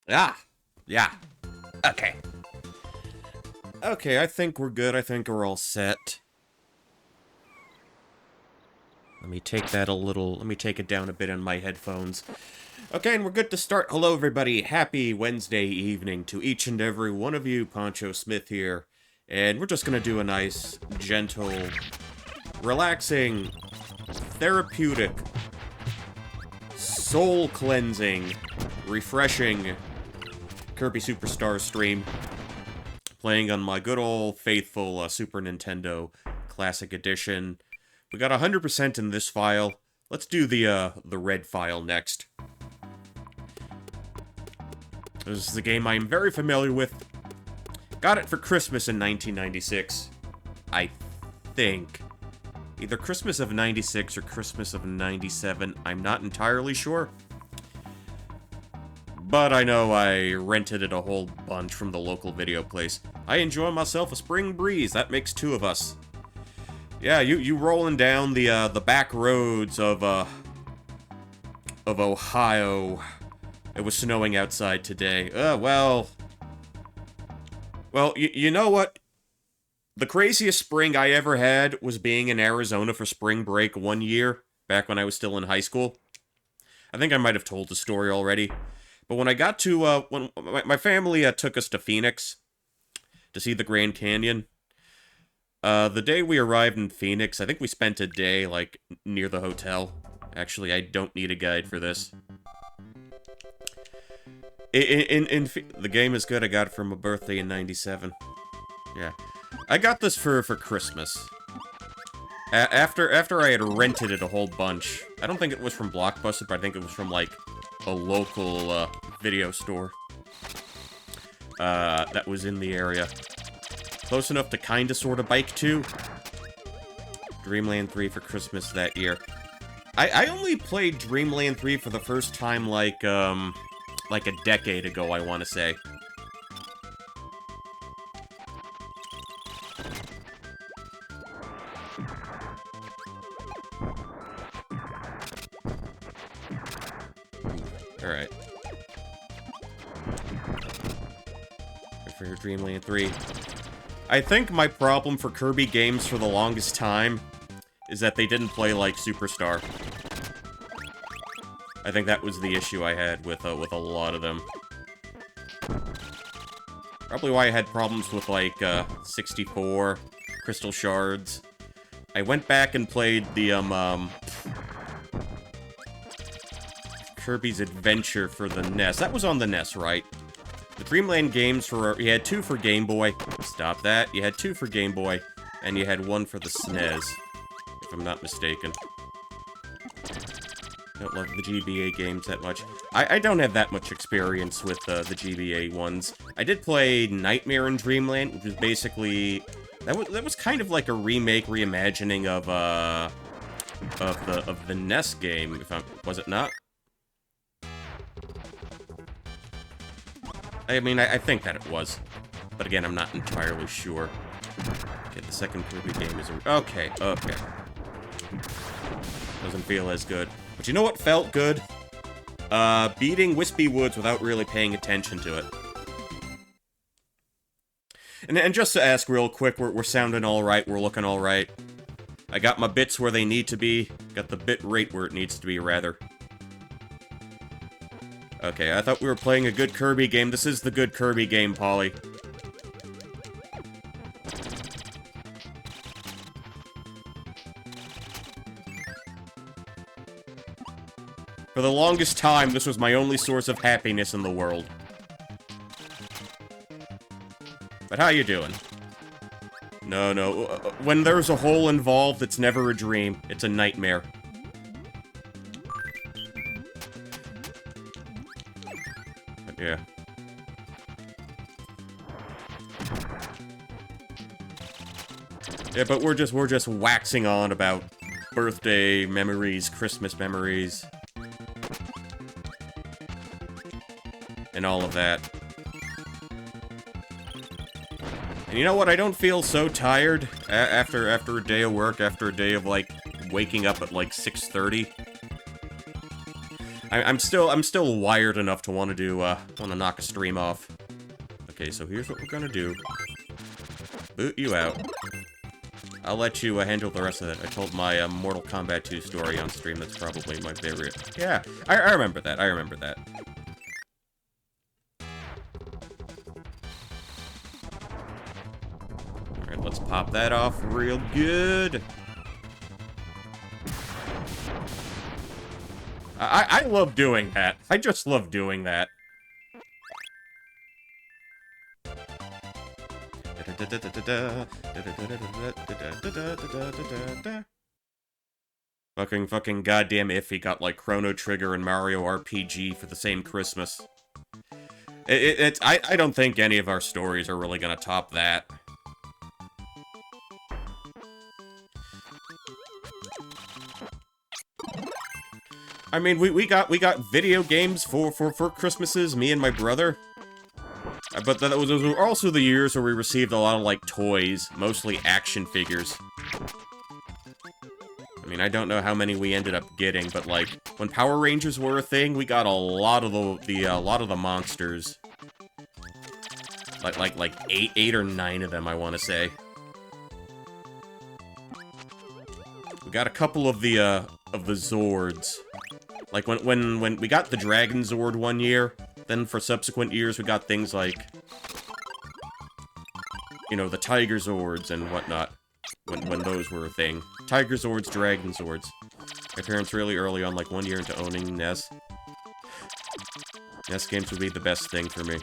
Ah, yeah. Okay. Okay, I think we're good. I think we're all set. Let me take it down a bit on my headphones. Okay, and we're good to start. Hello, everybody. Happy Wednesday evening to each and every one of you. Paunchosmith here. And we're just gonna do a nice, gentle, relaxing, therapeutic, soul-cleansing, refreshing Kirby Superstar stream. Playing on my good old faithful Super Nintendo Classic Edition. We got 100% in this file. Let's do the red file next. This is a game I'm very familiar with. Got it for Christmas in 1996. I think. Either Christmas of 96 or Christmas of 97. I'm not entirely sure. But I know I rented it a whole bunch from the local video place. I enjoy myself a spring breeze. That makes two of us. Yeah, you rolling down the back roads of Ohio. It was snowing outside today. Well, you know what? The craziest spring I ever had was being in Arizona for spring break one year, back when I was still in high school. I think I might have told the story already. But when I got to, when my family took us to Phoenix to see the Grand Canyon, the day we arrived in Phoenix, I think we spent a day, like, near the hotel. Actually, I don't need a guide for this. The game is good. I got it for my birthday in 97. Yeah. I got this for Christmas. After I had rented it a whole bunch. I don't think it was from Blockbuster, but I think it was from, like, a local video store that was in the area. Close enough to kinda sorta bike to. Dreamland 3 for Christmas that year. I only played Dreamland 3 for the first time like a decade ago, I wanna say. Alright. For Dreamland 3. I think my problem for Kirby games for the longest time is that they didn't play like Superstar. I think that was the issue I had with a lot of them. Probably why I had problems with, like, 64, Crystal Shards. I went back and played the, Kirby's Adventure for the NES. That was on the NES, right? The Dreamland games you had 2 for Game Boy. Stop that. You had 2 for Game Boy, and you had 1 for the SNES, if I'm not mistaken. Don't love the GBA games that much. I don't have that much experience with the GBA ones. I did play Nightmare in Dreamland, which was basically... That was kind of like a remake, reimagining of the NES game, was it not? I mean, I think that it was. But again, I'm not entirely sure. Okay, the second Kirby game is... Okay. Doesn't feel as good. But you know what felt good? Beating Wispy Woods without really paying attention to it. And just to ask real quick, we're sounding alright, we're looking alright. I got my bits where they need to be. Got the bit rate where it needs to be, rather. Okay, I thought we were playing a good Kirby game. This is the good Kirby game, Polly. For the longest time, this was my only source of happiness in the world. But how you doing? No, no. When there's a hole involved, it's never a dream. It's a nightmare. But yeah. Yeah, but we're just waxing on about birthday memories, Christmas memories, and all of that. And you know what? I don't feel so tired after a day of work, after a day of like waking up at like 6:30. I'm still wired enough to want to knock a stream off. Okay, so here's what we're gonna do. Boot you out. I'll let you handle the rest of it. I told my Mortal Kombat 2 story on stream. That's probably my favorite. Yeah, I remember that. I remember that. Alright, let's pop that off real good. I love doing that. I just love doing that. Fucking goddamn iffy got like Chrono Trigger and Mario RPG for the same Christmas. I don't think any of our stories are really gonna top that. I mean, we got video games for Christmases, me and my brother. But those were also the years where we received a lot of, like, toys, mostly action figures. I mean, I don't know how many we ended up getting, but, like, when Power Rangers were a thing, we got a lot of the monsters. Like eight or nine of them, I want to say. We got a couple of the Zords. Like, when we got the Dragon Zord one year, then for subsequent years we got things like, you know, the Tiger Zords and whatnot, when those were a thing. Tiger Zords, Dragon Zords. My parents really early on, like 1 year into owning NES. NES games would be the best thing for me.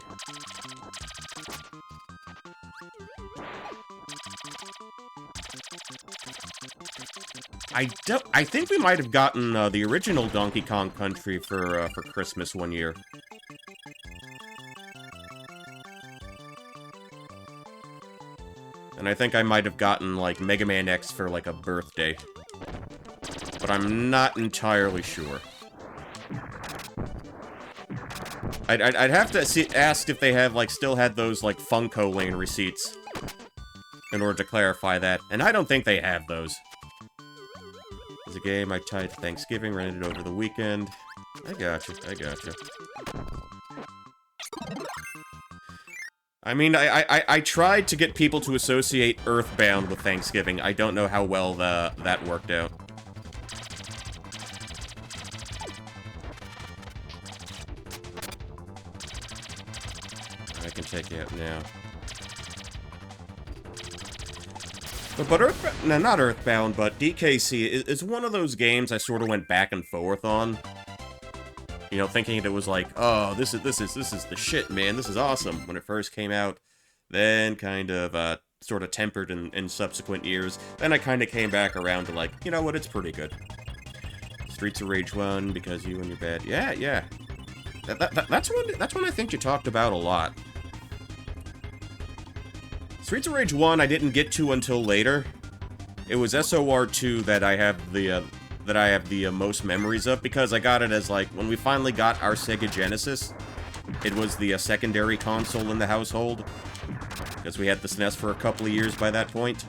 I think we might have gotten the original Donkey Kong Country for Christmas one year. And I think I might have gotten, like, Mega Man X for, like, a birthday. But I'm not entirely sure. I'd have to ask if they have, like, still had those, like, Funko Lane receipts in order to clarify that. And I don't think they have those. It's a game I tied to Thanksgiving, rented it over the weekend. I gotcha. I mean, I tried to get people to associate Earthbound with Thanksgiving. I don't know how well that worked out. I can take you out now. But Earthbound, no, not Earthbound, but DKC is one of those games I sort of went back and forth on. You know, thinking it was like, oh, this is the shit, man. This is awesome when it first came out. Then kind of sort of tempered in subsequent years. Then I kind of came back around to like, you know what, it's pretty good. Streets of Rage 1 because you and your bad. Yeah. That's one I think you talked about a lot. Streets of Rage 1 I didn't get to until later. It was SOR 2 that I have the most memories of, because I got it as, like, when we finally got our Sega Genesis, it was the secondary console in the household, because we had the SNES for a couple of years by that point.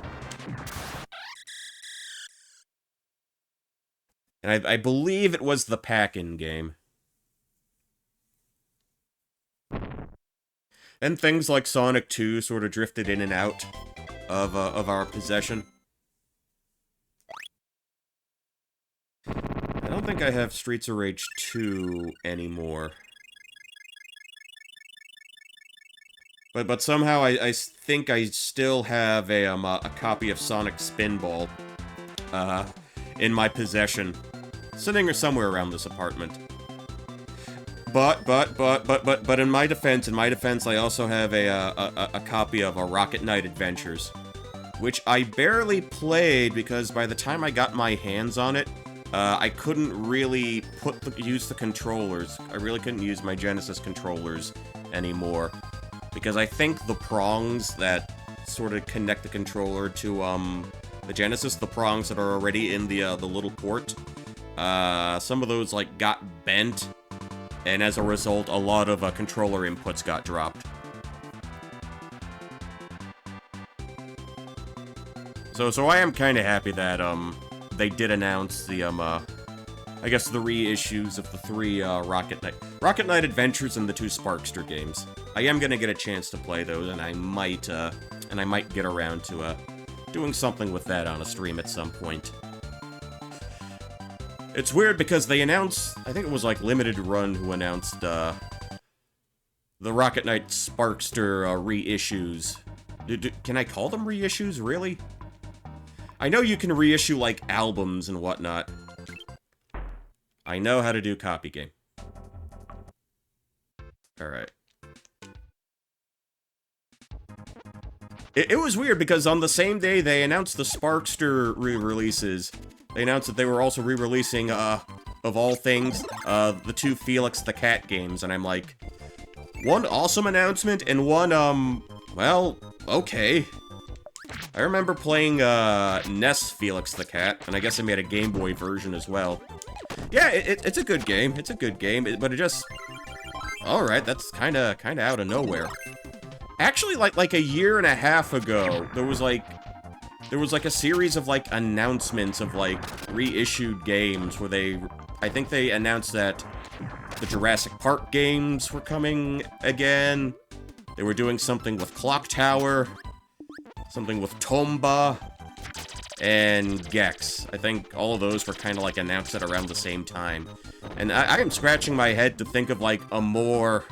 And I believe it was the pack-in game. And things like Sonic 2 sort of drifted in and out of our possession. I don't think I have Streets of Rage 2 anymore. But somehow I think I still have a copy of Sonic Spinball in my possession, sitting somewhere around this apartment. But in my defense, I also have a copy of Rocket Knight Adventures, which I barely played because by the time I got my hands on it, I couldn't really use the controllers. I really couldn't use my Genesis controllers anymore, because I think the prongs that sort of connect the controller to the Genesis, the prongs that are already in the little port, some of those like got bent, and as a result, a lot of controller inputs got dropped. So I am kind of happy that they did announce the I guess the reissues of the 3 Rocket Knight Adventures and the 2 Sparkster games. I am gonna get a chance to play those, and I might get around to doing something with that on a stream at some point. It's weird because they announced, I think it was like Limited Run who announced the Rocket Knight Sparkster reissues. Can I call them reissues, really? I know you can reissue, like, albums and whatnot. I know how to do copy game. Alright. It was weird because on the same day they announced the Sparkster re-releases, they announced that they were also re-releasing, of all things, the 2 Felix the Cat games, and I'm like, one awesome announcement and one, well, okay. I remember playing, NES Felix the Cat, and I guess I made a Game Boy version as well. Yeah, it's a good game. It's a good game, but it just... Alright, that's kinda out of nowhere. Actually, like a year and a half ago, there was like a series of, like, announcements of, like, reissued games where I think they announced that the Jurassic Park games were coming again. They were doing something with Clock Tower. Something with Tomba, and Gex. I think all of those were kind of like announced at around the same time. And I am scratching my head to think of like a more...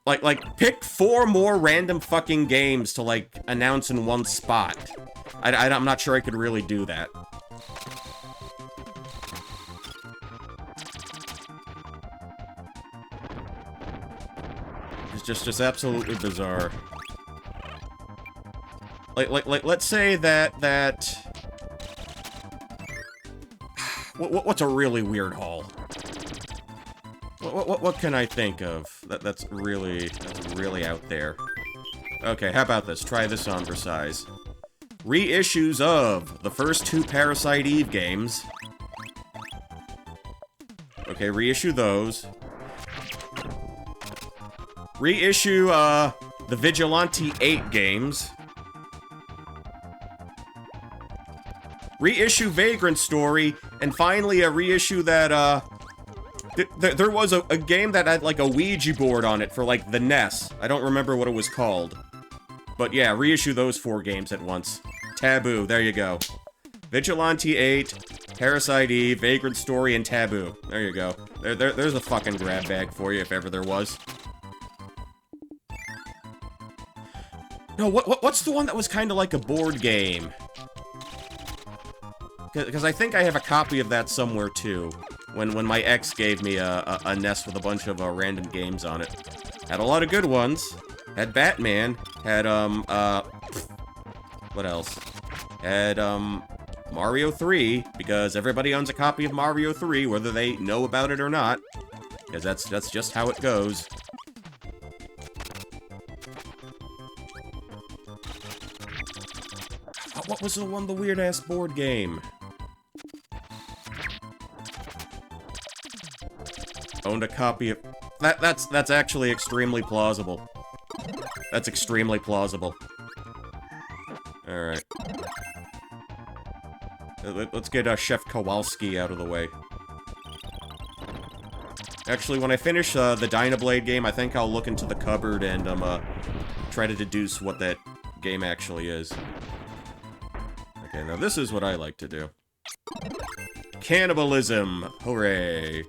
Like, pick 4 more random fucking games to like announce in one spot. I'm not sure I could really do that. It's just absolutely bizarre. Let's say that... What's a really weird haul? What can I think of that's really out there? Okay, how about this? Try this on for size. Reissues of the first 2 Parasite Eve games. Okay, reissue those. Reissue, the Vigilante 8 games. Reissue Vagrant Story, and finally a reissue that, there was a game that had, like, a Ouija board on it for, like, the NES. I don't remember what it was called. But yeah, reissue those 4 games at once. Taboo, there you go. Vigilante 8, Parasite Eve, Vagrant Story, and Taboo. There you go. There's a fucking grab bag for you, if ever there was. No, what's the one that was kind of like a board game? Because I think I have a copy of that somewhere, too. When my ex gave me a NES with a bunch of random games on it. Had a lot of good ones. Had Batman. Had, what else? Had, Mario 3, because everybody owns a copy of Mario 3, whether they know about it or not. Because that's just how it goes. What was the weird-ass board game? Owned a copy of... That's actually extremely plausible. That's extremely plausible. Alright. Let's get Chef Kowalski out of the way. Actually, when I finish the Dynablade game, I think I'll look into the cupboard and try to deduce what that game actually is. Okay, now this is what I like to do. Cannibalism! Hooray!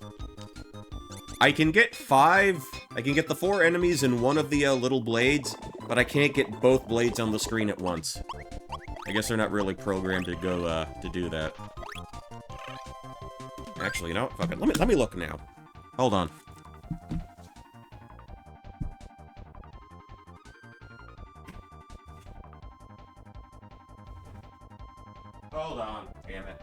I can get the 4 enemies in one of the little blades, but I can't get both blades on the screen at once. I guess they're not really programmed to go, to do that. Actually, you know what? Fuck it. Let me look now. Hold on. Hold on, damn it.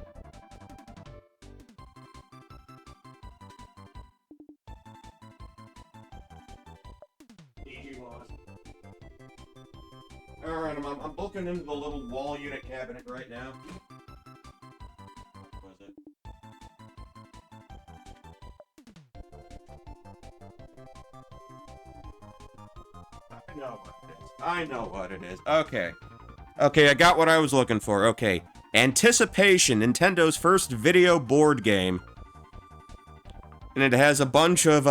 Alright, I'm looking into the little wall unit cabinet right now. What was it? I know what it is. I know what it is. Okay. Okay, I got what I was looking for. Okay. Anticipation, Nintendo's first video board game. And it has a bunch of,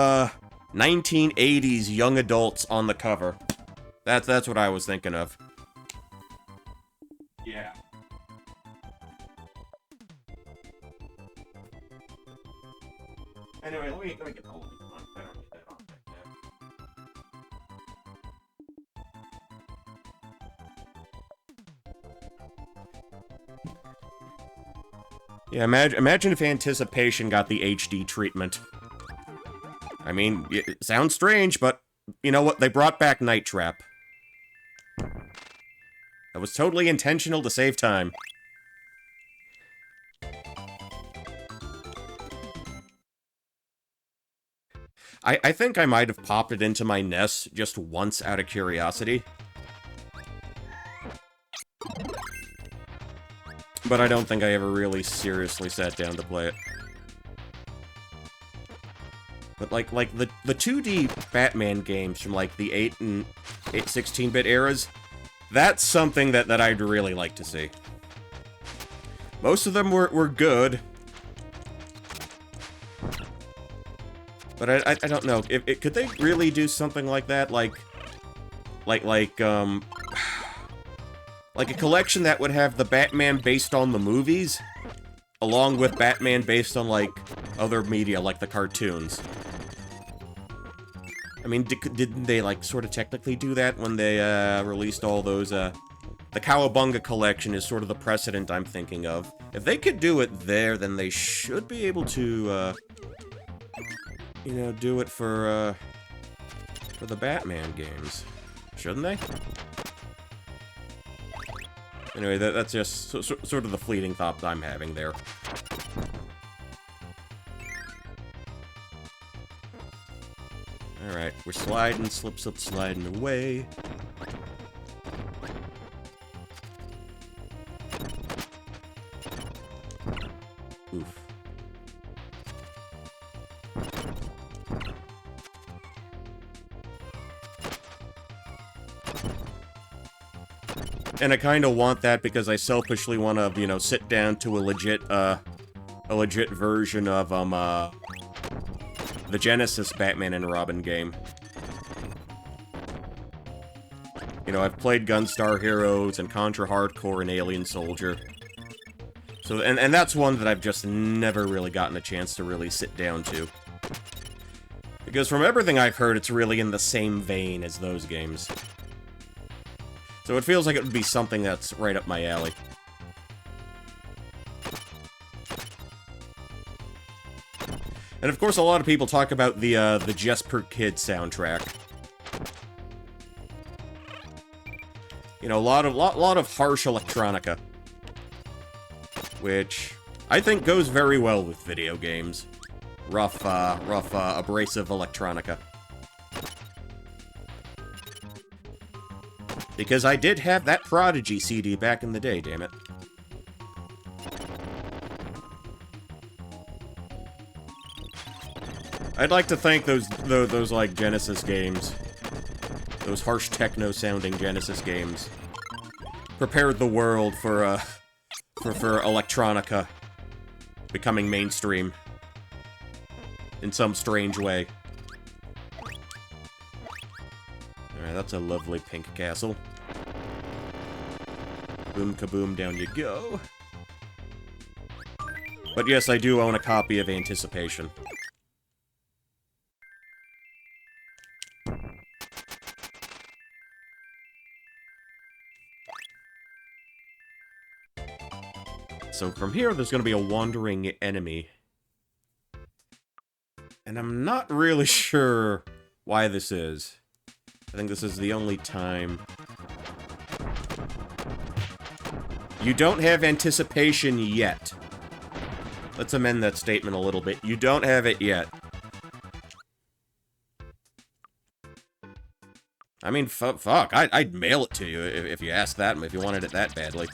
1980s young adults on the cover. That's what I was thinking of. Yeah. Anyway, let me get the whole thing on. I don't get that on right now. Yeah, imagine if Anticipation got the HD treatment. I mean, it sounds strange, but you know what? They brought back Night Trap. That was totally intentional to save time. I think I might have popped it into my NES just once out of curiosity. But I don't think I ever really seriously sat down to play it. But like the 2D Batman games from like the 8 and 16-bit eras, that's something that I'd really like to see. Most of them were good. But I don't know. Could they really do something like that? Like a collection that would have the Batman based on the movies, along with Batman based on, like, other media, like the cartoons. I mean, didn't they, like, sort of technically do that when they, released all those, The Cowabunga collection is sort of the precedent I'm thinking of. If they could do it there, then they should be able to, you know, do it for the Batman games. Shouldn't they? Anyway, that's just sort of the fleeting thought I'm having there. Alright, we're sliding, slip, sliding away. Oof. And I kind of want that because I selfishly want to, you know, sit down to a legit version of, the Genesis Batman and Robin game. You know, I've played Gunstar Heroes and Contra Hardcore and Alien Soldier. So, and that's one that I've just never really gotten a chance to really sit down to. Because from everything I've heard, it's really in the same vein as those games. So it feels like it would be something that's right up my alley. And of course, a lot of people talk about the Just Per Kid soundtrack. You know, a lot of harsh electronica, which I think goes very well with video games. Rough, abrasive electronica. Because I did have that Prodigy CD back in the day, damn it. I'd like to thank those like Genesis games, those harsh techno-sounding Genesis games, prepared the world for electronica becoming mainstream in some strange way. Alright, that's a lovely pink castle. Boom kaboom, down you go. But yes, I do own a copy of Anticipation. So from here, there's gonna be a wandering enemy. And I'm not really sure why this is. I think this is the only time. You don't have anticipation yet. Let's amend that statement a little bit. You don't have it yet. I mean, fuck. I'd mail it to you if you asked that, if you wanted it that badly.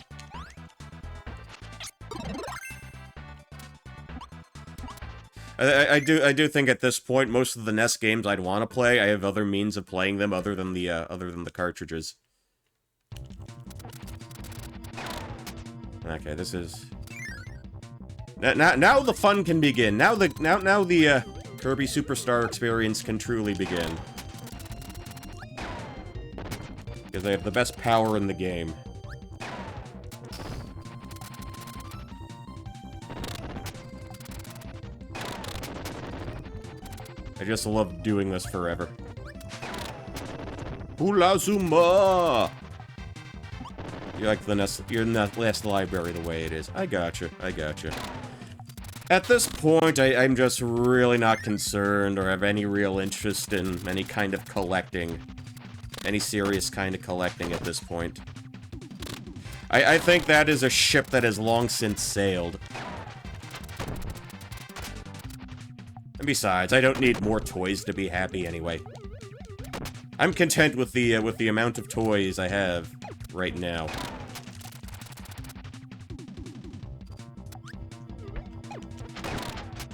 I do think at this point most of the NES games I'd want to play, I have other means of playing them other than the cartridges. Okay, this is now the fun can begin. Now the Kirby Superstar experience can truly begin. Because they have the best power in the game. I just love doing this forever. Hula Zuma! You like the NES, you're in the last library the way it is. I gotcha. At this point, I'm just really not concerned or have any real interest in any kind of collecting. Any serious kind of collecting at this point. I think that is a ship that has long since sailed. And besides, I don't need more toys to be happy anyway. I'm content with the amount of toys I have right now.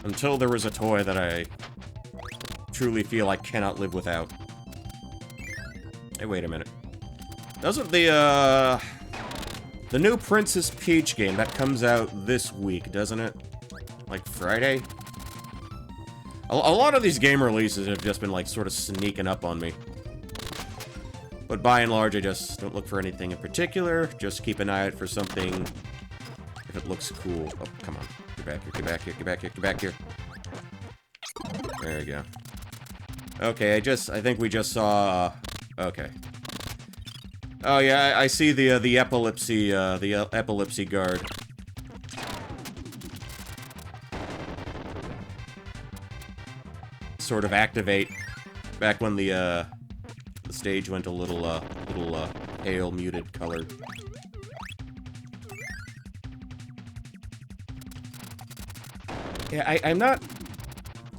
Until there is a toy that I truly feel I cannot live without. Hey, wait a minute. Doesn't the new Princess Peach game, that comes out this week, doesn't it? Like Friday? A lot of these game releases have just been, like, sort of sneaking up on me. But by and large, I just don't look for anything in particular. Just keep an eye out for something if it looks cool. Oh, come on. Get back here, get back here, get back here, get back here. There we go. Okay, I think we just saw... okay. Oh yeah, I see the epilepsy guard. Sort of activate back when the stage went a little pale, muted color. Yeah,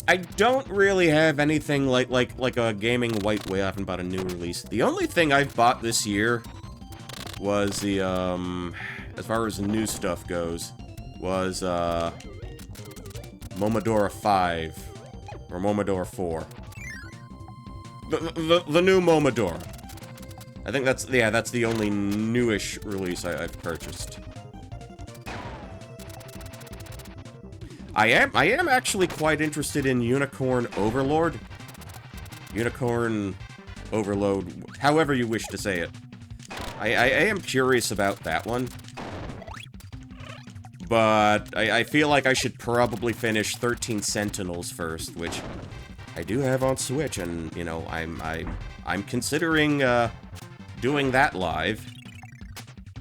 I don't really have anything like a gaming white whale about a new release. The only thing I've bought this year was the, as far as the new stuff goes, was, Momodora 5. Or Momodora 4. The new Momodora. I think that's the only newish release I've purchased. I am actually quite interested in Unicorn Overlord. Unicorn Overload, however you wish to say it. I am curious about that one. But I feel like I should probably finish 13 Sentinels first, which I do have on Switch, and, you know, I'm considering doing that live.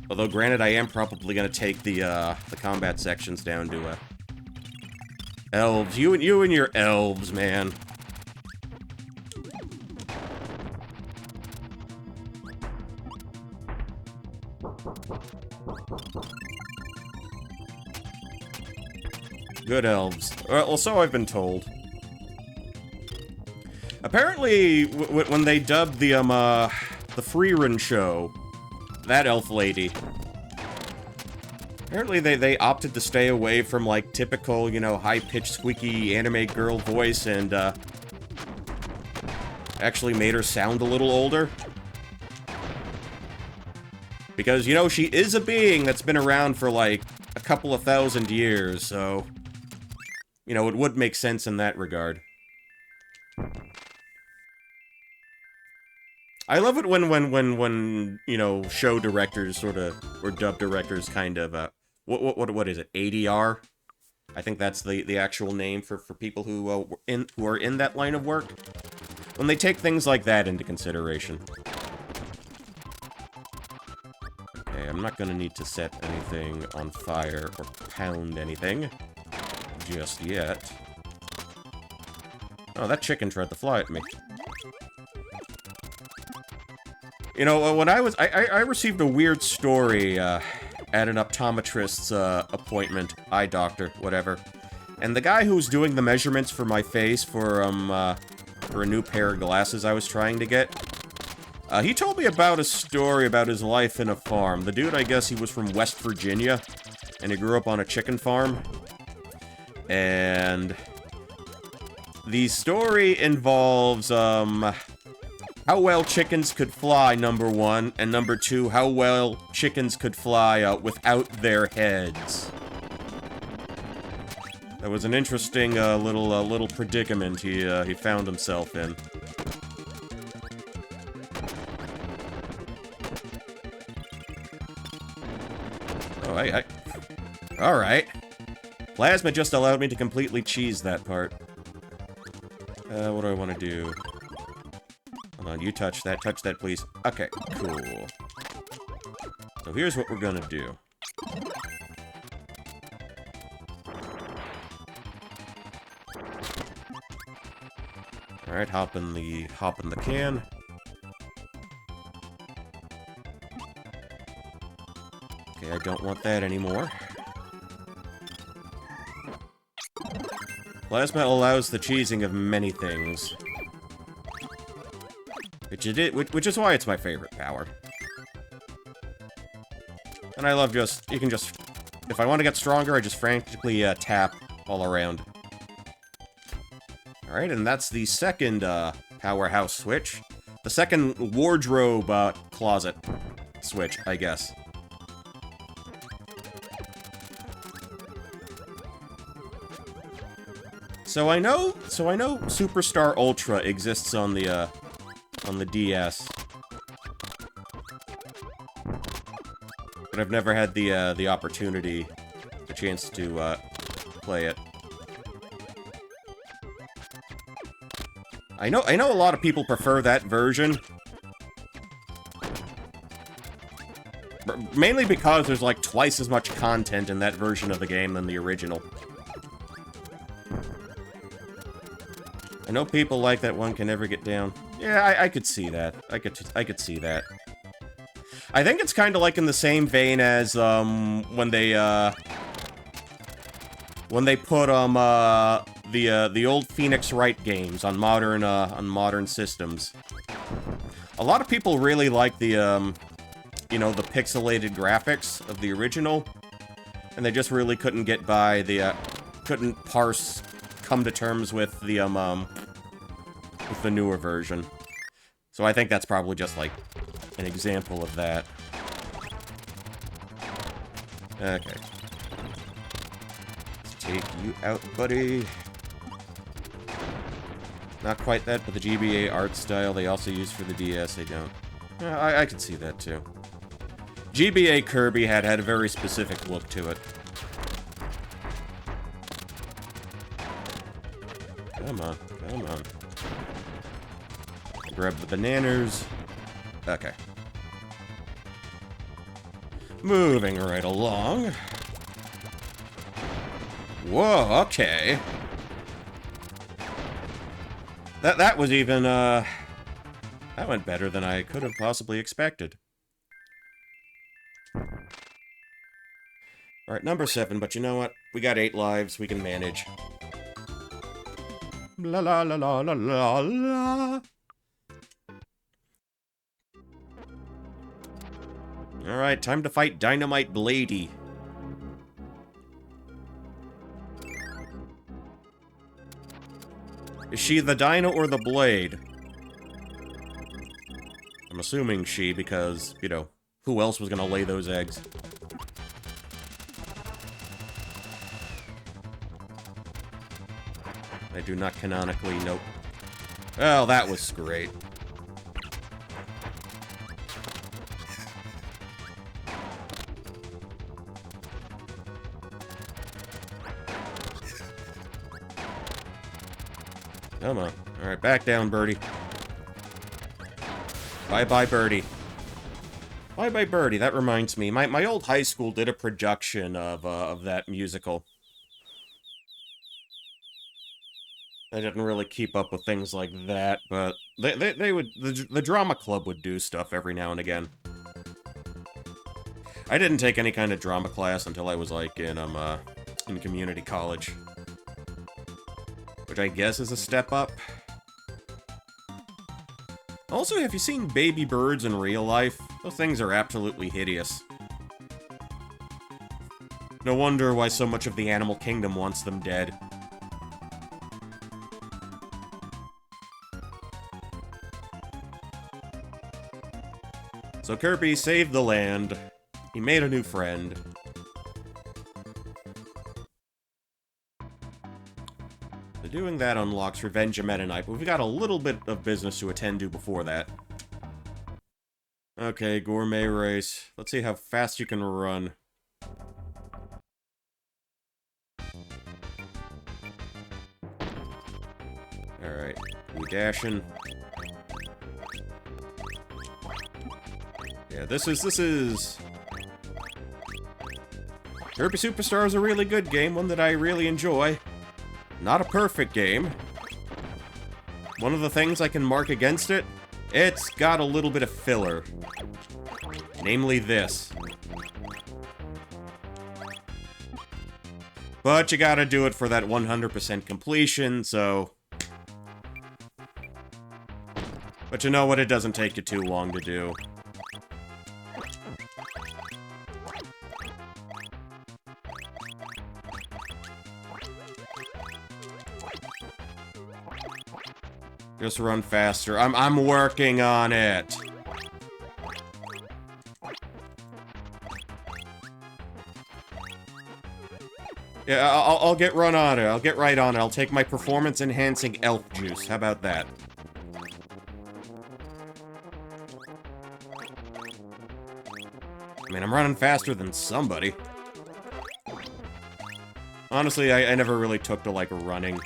Although, granted, I am probably gonna take the combat sections down to elves. You and your elves, man. Good elves. Well, so I've been told. Apparently, when they dubbed the free run show, that elf lady, apparently they opted to stay away from, like, typical, you know, high-pitched, squeaky anime girl voice and, actually made her sound a little older. Because, you know, she is a being that's been around for, like, a couple of thousand years, so... you know, it would make sense in that regard. I love it when you know, show directors sort of, or dub directors kind of, what is it, ADR? I think that's the actual name for people who are in that line of work. When they take things like that into consideration. Okay, I'm not gonna need to set anything on fire or pound anything just yet. Oh, that chicken tried to fly at me. You know, when I received a weird story, at an optometrist's, appointment, eye doctor, whatever. And the guy who was doing the measurements for my face for a new pair of glasses I was trying to get, he told me about a story about his life in a farm. The dude, I guess he was from West Virginia, and he grew up on a chicken farm. And the story involves, how well chickens could fly, number one, and number two, how well chickens could fly without their heads. That was an interesting little predicament he found himself in. Oh, all right. Plasma just allowed me to completely cheese that part. What do I want to do? Hold on, you touch that, please. Okay, cool. So here's what we're gonna do. Alright, hop in the can. Okay, I don't want that anymore. Plasma allows the cheesing of many things. Which is why it's my favorite power. And I love you can just, if I want to get stronger, I just frantically tap all around. Alright, and that's the second powerhouse switch. The second wardrobe closet switch, I guess. So I know Superstar Ultra exists on the DS. But I've never had the opportunity, the chance to play it. I know a lot of people prefer that version. Mainly because there's like twice as much content in that version of the game than the original. I know people like that one can never get down. Yeah, I could see that. I could see that. I think it's kind of like in the same vein as when they put the old Phoenix Wright games on modern systems. A lot of people really like the you know, the pixelated graphics of the original, and they just really couldn't get by the couldn't come to terms with the newer version. So I think that's probably just like an example of that. Okay. Let's take you out, buddy. Not quite that, but the GBA art style they also use for the DS, they don't. I could see that too. GBA Kirby had a very specific look to it. Come on, come on. Grab the bananas. Okay. Moving right along. Whoa, okay. That was even, that went better than I could have possibly expected. Alright, number 7, but you know what? We got 8 lives, we can manage. La la la la la la la. Alright, time to fight Dynamite Bladey. Is she the Dino or the Blade? I'm assuming she, because, you know, who else was gonna lay those eggs? I do not canonically, nope. Well, that was great. Come on. Alright, back down, Birdie. Bye-bye, Birdie. Bye-bye, Birdie. That reminds me. My old high school did a production of that musical. I didn't really keep up with things like that, but they would... The drama club would do stuff every now and again. I didn't take any kind of drama class until I was, like, in community college. Which I guess is a step up. Also, have you seen baby birds in real life? Those things are absolutely hideous. No wonder why so much of the animal kingdom wants them dead. So Kirby saved the land. He made a new friend. So doing that unlocks Revenge of Meta Knight, but we've got a little bit of business to attend to before that. Okay, gourmet race. Let's see how fast you can run. Alright, we dashing. Yeah, this is... Kirby Superstar is a really good game, one that I really enjoy. Not a perfect game. One of the things I can mark against it, it's got a little bit of filler. Namely this. But you gotta do it for that 100% completion, so... But you know what, it doesn't take you too long to do. Just run faster. I'm working on it. Yeah, I'll get run on it. I'll get right on it. I'll take my performance-enhancing elf juice. How about that? I mean, I'm running faster than somebody. Honestly, I never really took to, like, running.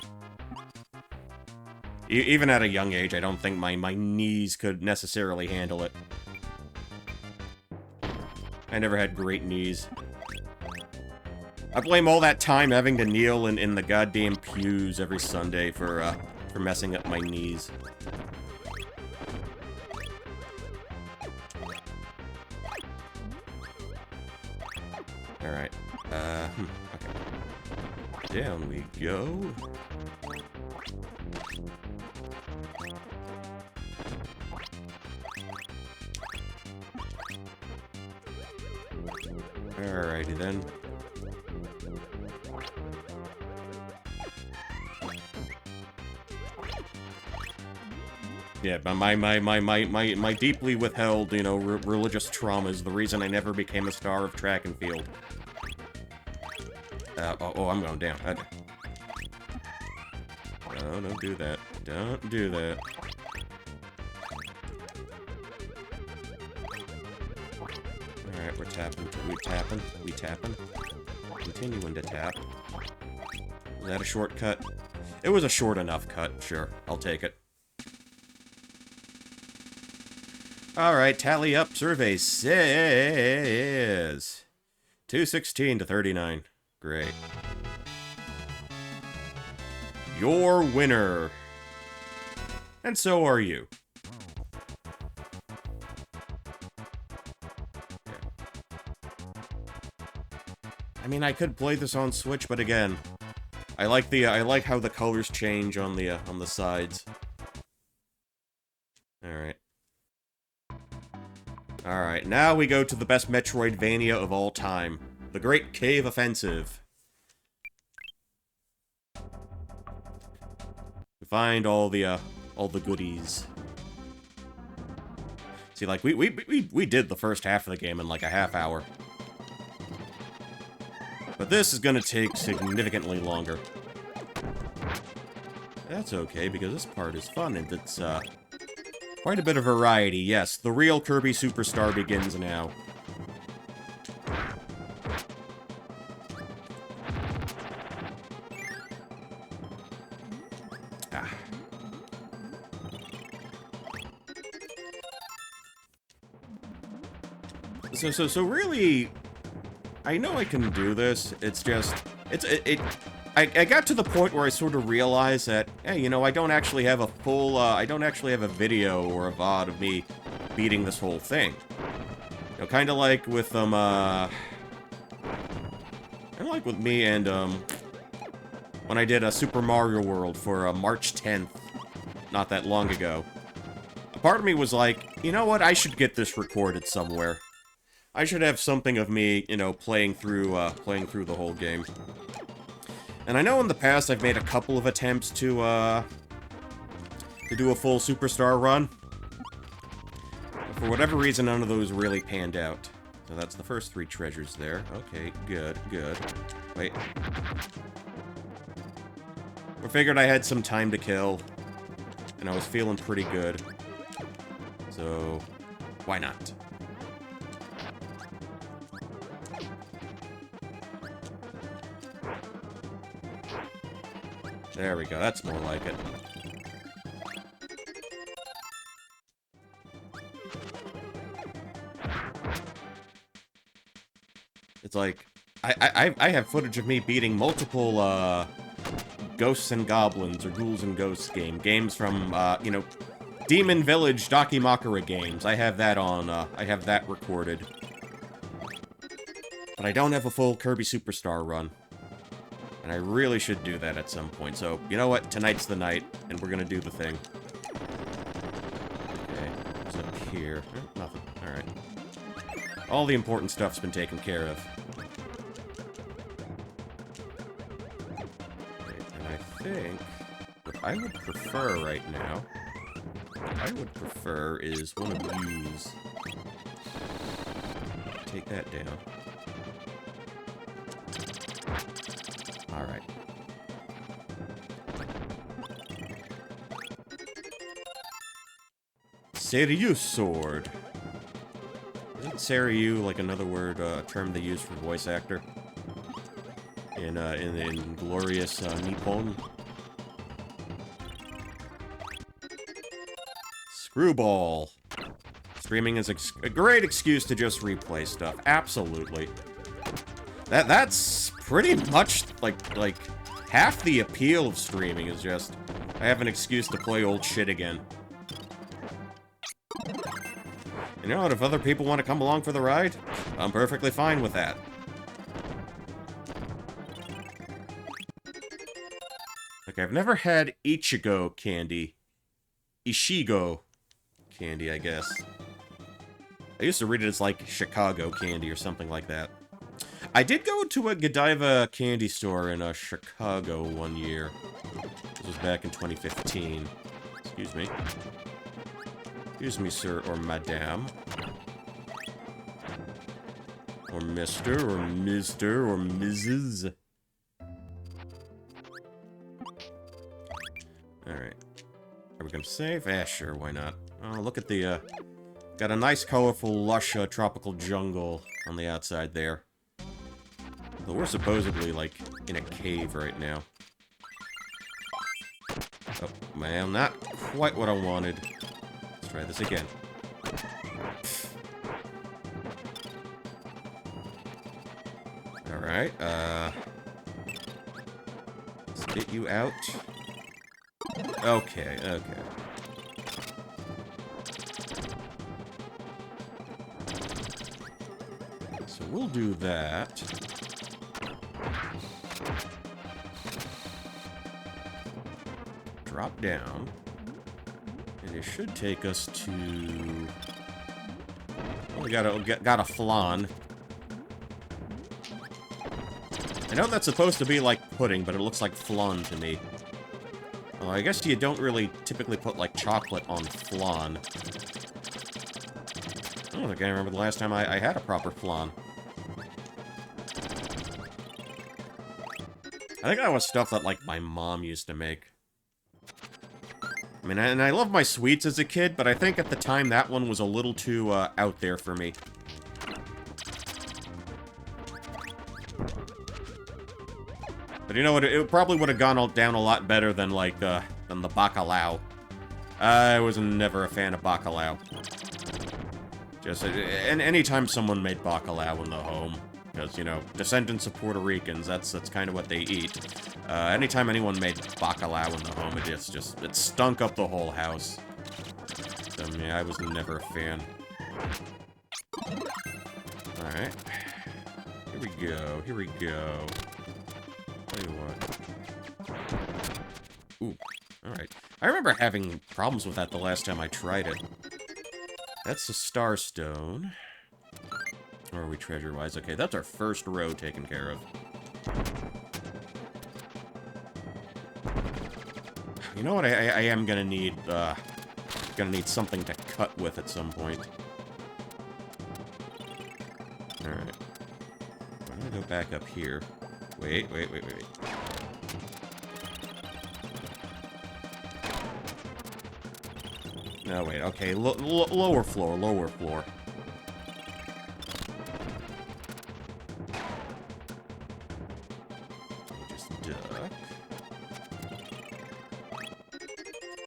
Even at a young age, I don't think my knees could necessarily handle it. I never had great knees. I blame all that time having to kneel in the goddamn pews every Sunday for messing up my knees. Alright. Okay. Down we go. Alrighty then. Yeah, but my deeply withheld, you know, religious trauma is the reason I never became a star of track and field. Oh, I'm going down. No, don't do that. Don't do that. Alright, we're tapping. We tapping. Continuing to tap. Was that a shortcut? It was a short enough cut. Sure, I'll take it. Alright, tally up. Survey says 216 to 39. Great. Your winner. And so are you. I mean, I could play this on Switch, but again, I like how the colors change on the sides. Alright. Alright, now we go to the best Metroidvania of all time. The Great Cave Offensive. We find all the goodies. See, like, we did the first half of the game in, like, a half hour. But this is gonna take significantly longer. That's okay, because this part is fun, and it's, quite a bit of variety. Yes, the real Kirby Superstar begins now. Ah. So really, I know I can do this. It's just, I got to the point where I sort of realized that, hey, you know, I don't actually have a full, I don't actually have a video or a VOD of me beating this whole thing. You know, kind of like with, kind of like with me and, when I did a Super Mario World for, March 10th, not that long ago. A part of me was like, you know what, I should get this recorded somewhere. I should have something of me, you know, playing through the whole game. And I know in the past I've made a couple of attempts to do a full Superstar run. But for whatever reason, none of those really panned out. So that's the first 3 treasures there. Okay, good, good. Wait. I figured I had some time to kill. And I was feeling pretty good. So, why not? There we go, that's more like it. It's like, I have footage of me beating multiple, Ghosts and Goblins, or Ghouls and Ghosts games from, you know, Demon Village Dakimakura games. I have that on, I have that recorded. But I don't have a full Kirby Superstar run. And I really should do that at some point. So, you know what? Tonight's the night, and we're gonna do the thing. Okay, what's up here? Nothing. Alright. All the important stuff's been taken care of. Okay, and I think what I would prefer right now, is one of these. Take that down. Alright. Seiryu sword. Isn't Seiryu like another word, term they use for voice actor? In glorious, Nippon? Screwball. Streaming is a great excuse to just replay stuff. Absolutely. That's pretty much, like, half the appeal of streaming is just, I have an excuse to play old shit again. You know what, if other people want to come along for the ride, I'm perfectly fine with that. Okay, I've never had Ichigo candy. Ishigo candy, I guess. I used to read it as, like, Chicago candy or something like that. I did go to a Godiva candy store in Chicago one year. This was back in 2015. Excuse me. Excuse me, sir or madame. Or Mr. or Mr. or Mrs. Alright. Are we gonna save? Ah, sure, why not? Oh, look at the, got a nice, colorful, lush, tropical jungle on the outside there. But we're supposedly, like, in a cave right now. Oh, man, not quite what I wanted. Let's try this again. Alright, let's get you out. Okay, okay. So we'll do that. Drop down. And it should take us to... Oh, we got a flan. I know that's supposed to be like pudding, but it looks like flan to me. Oh, I guess you don't really typically put, like, chocolate on flan. I don't think I remember the last time I had a proper flan. I think that was stuff that, like, my mom used to make. I mean, and I love my sweets as a kid, but I think at the time that one was a little too, out there for me. But you know what, it probably would have gone down a lot better than, like, than the bacalao. I was never a fan of bacalao. Just, and anytime someone made bacalao in the home, because, you know, descendants of Puerto Ricans, that's kind of what they eat. Anytime anyone made bacalao in the home, it stunk up the whole house. So, yeah, I was never a fan. Alright. Here we go, here we go. Tell you what. Ooh, alright. I remember having problems with that the last time I tried it. That's a star stone. Or are we treasure-wise? Okay, that's our first row taken care of. You know what I am gonna need? Gonna need something to cut with at some point. Alright. I'm gonna go back up here. Wait. No, wait, okay, lower floor. Just duck.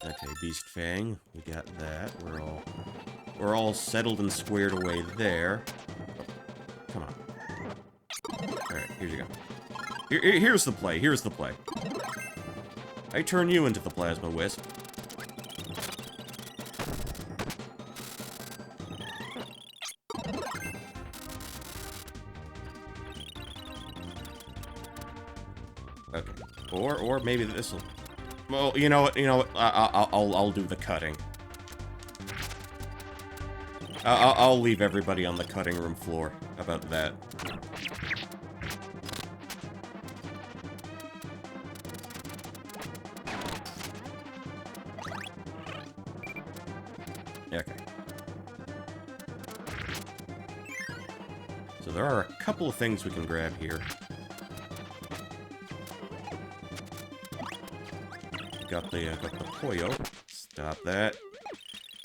Okay, Beast Fang, we got that. We're all settled and squared away there. Come on. Alright, here you go. Here's the play. I turn you into the Plasma Wisp. Okay. Or maybe this'll... Well, you know what? I'll do the cutting. I'll leave everybody on the cutting room floor. How about that? Okay. So there are a couple of things we can grab here. Got the Poyo. Stop that.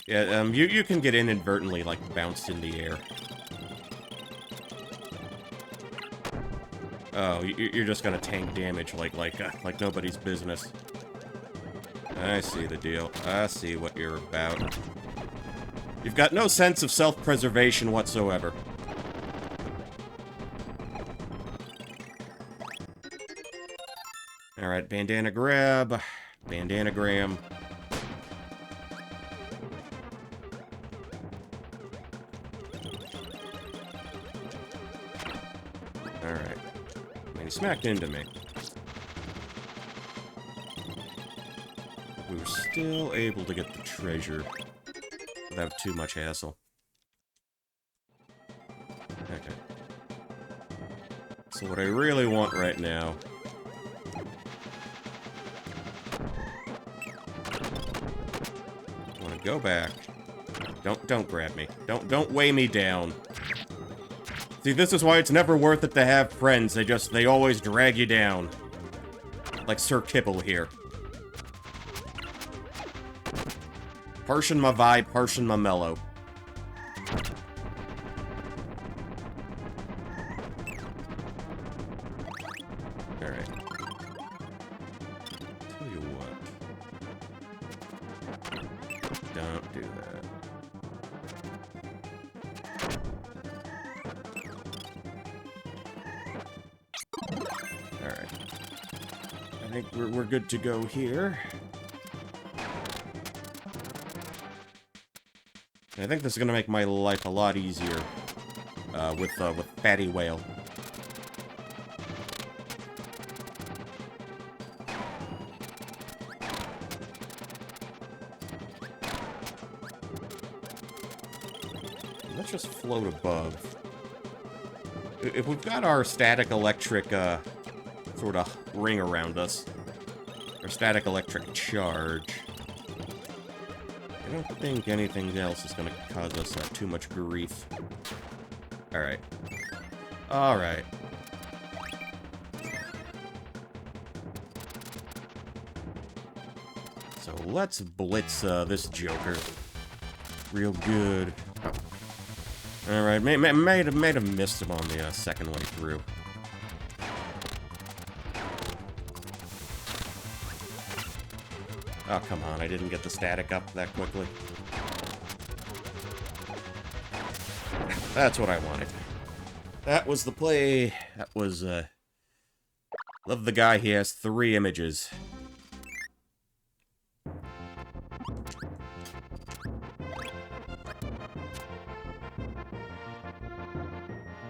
Yeah, you can get inadvertently, like, bounced in the air. Oh, you're just gonna tank damage like nobody's business. I see the deal. I see what you're about. You've got no sense of self-preservation whatsoever. Alright, bandana grab. Bandanagram. Alright. Man, he smacked into me. We were still able to get the treasure without too much hassle. Okay. So what I really want right now... Go back. Don't grab me. Don't weigh me down. See, this is why it's never worth it to have friends. They always drag you down. Like Sir Kibble here. Partition my vibe, partition my mellow. Alright. Tell you what. Don't do that. Alright. I think we're good to go here. I think this is gonna make my life a lot easier with Fatty Whale. Let's just float above. If we've got our static electric sort of ring around us, our static electric charge, I don't think anything else is going to cause us too much grief. Alright. Alright. So let's blitz this Joker real good. Oh. Alright, may have missed him on the second way through. Oh, come on, I didn't get the static up that quickly. That's what I wanted. That was the play. That was, love the guy, he has 3 images.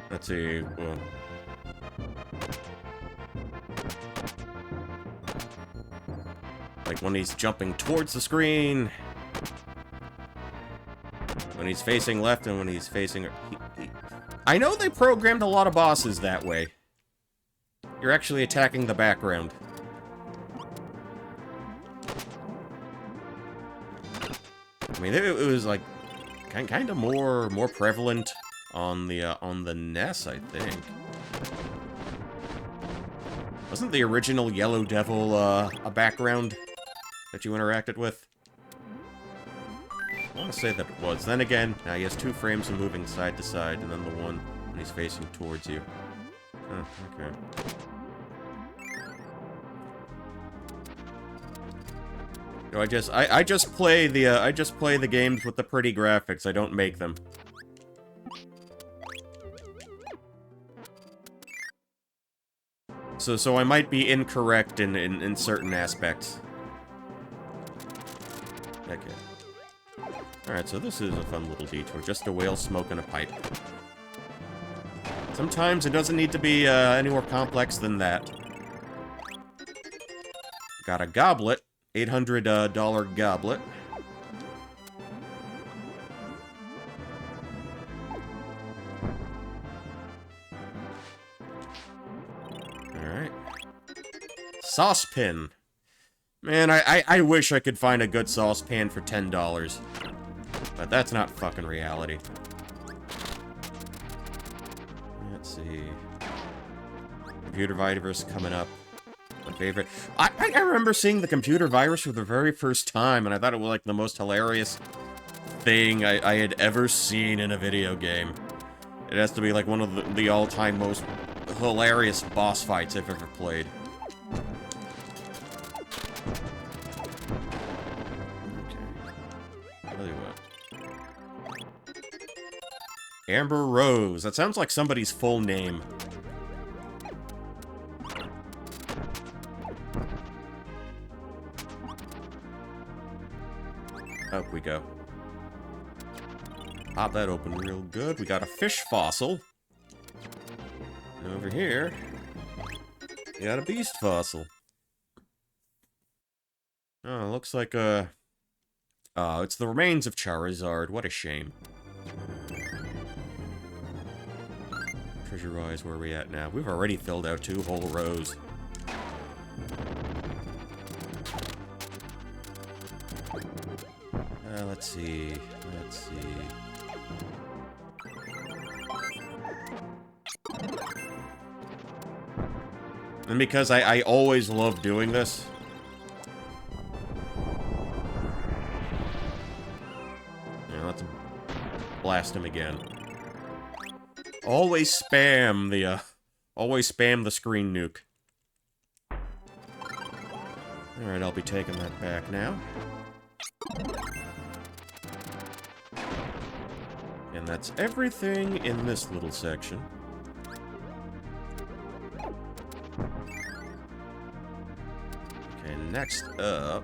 Let's see, well... like when he's jumping towards the screen, when he's facing left, and when he's facing... I know they programmed a lot of bosses that way. You're actually attacking the background. I mean, it was like kind of more prevalent on the NES, I think. Wasn't the original Yellow Devil a background that you interacted with? I want to say that it was. Then again, now he has 2 frames of moving side to side, and then the one when he's facing towards you. Oh, okay. No, I just play the games with the pretty graphics. I don't make them. So I might be incorrect in certain aspects. Okay. Alright, so this is a fun little detour. Just a whale smoking a pipe. Sometimes it doesn't need to be any more complex than that. Got a goblet. $800 goblet. Alright. Saucepan. Man, I wish I could find a good saucepan for $10. But that's not fucking reality. Let's see. Computer virus coming up. My favorite. I remember seeing the computer virus for the very first time, and I thought it was like the most hilarious thing I had ever seen in a video game. It has to be like one of the all-time most hilarious boss fights I've ever played. Amber Rose. That sounds like somebody's full name. Up we go. Pop that open real good. We got a fish fossil. And over here, we got a beast fossil. Oh, looks like oh, it's the remains of Charizard. What a shame. Treasure-wise, where are we at now? We've already filled out 2 whole rows. Let's see. Let's see. And because I always love doing this... yeah, let's blast him again. Always spam the screen nuke. Alright, I'll be taking that back now. And that's everything in this little section. Okay, next up...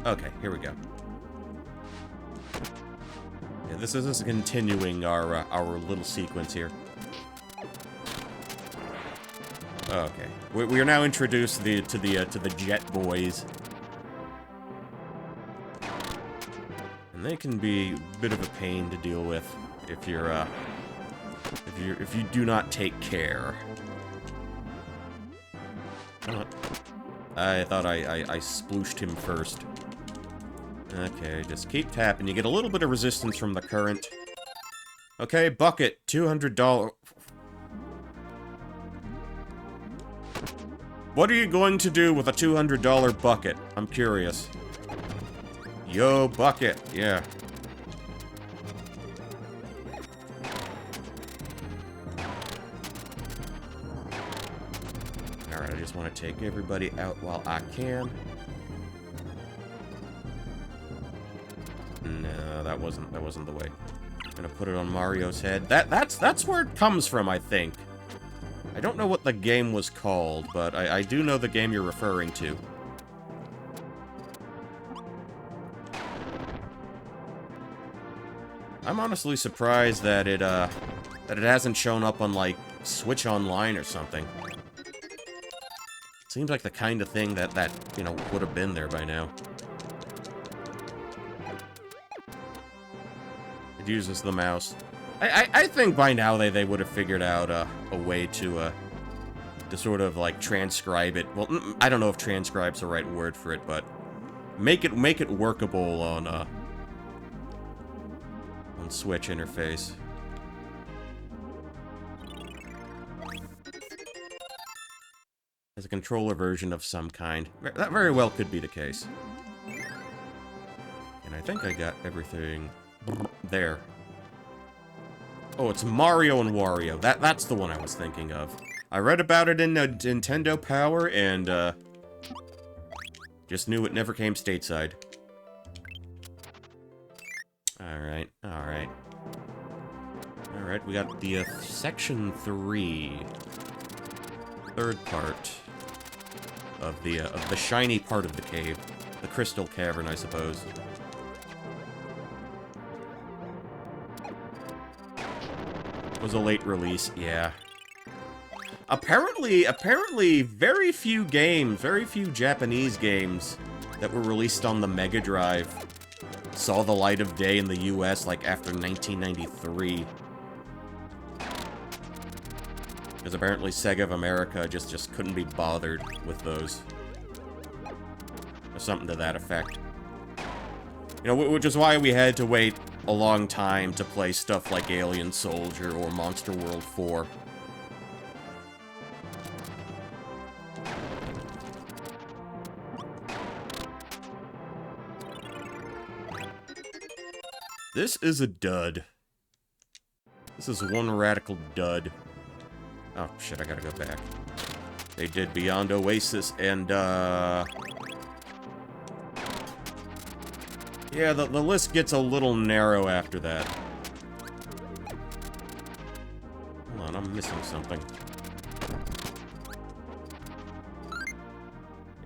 okay, here we go. Yeah, this is continuing our little sequence here. Okay, we are now introduced to the Jet Boys, and they can be a bit of a pain to deal with if you do not take care. I thought I splooshed him first. Okay, just keep tapping. You get a little bit of resistance from the current. Okay, bucket, $200. What are you going to do with a $200 bucket? I'm curious. Yo, bucket, yeah. Alright, I just want to take everybody out while I can. No, that wasn't the way. Gonna put it on Mario's head. That's where it comes from, I think. I don't know what the game was called, but I do know the game you're referring to. I'm honestly surprised that it hasn't shown up on, like, Switch Online or something. Seems like the kind of thing that you know, would have been there by now. It uses the mouse. I think by now they would have figured out a way to sort of, like, transcribe it. Well, I don't know if transcribe's the right word for it, but make it workable on Switch interface. As a controller version of some kind. That very well could be the case. And I think I got everything there. Oh, it's Mario and Wario. That's the one I was thinking of. I read about it in Nintendo Power, and just knew it never came stateside. Alright, alright. Alright, we got the Section 3. Third part of the shiny part of the cave. The Crystal Cavern, I suppose. Was a late release, yeah. Apparently, very few Japanese games that were released on the Mega Drive saw the light of day in the US, like, after 1993. Because apparently Sega of America just couldn't be bothered with those. Or something to that effect. You know, which is why we had to wait a long time to play stuff like Alien Soldier or Monster World 4. This is a dud. This is one radical dud. Oh, shit, I gotta go back. They did Beyond Oasis, and, yeah, the list gets a little narrow after that. Hold on, I'm missing something.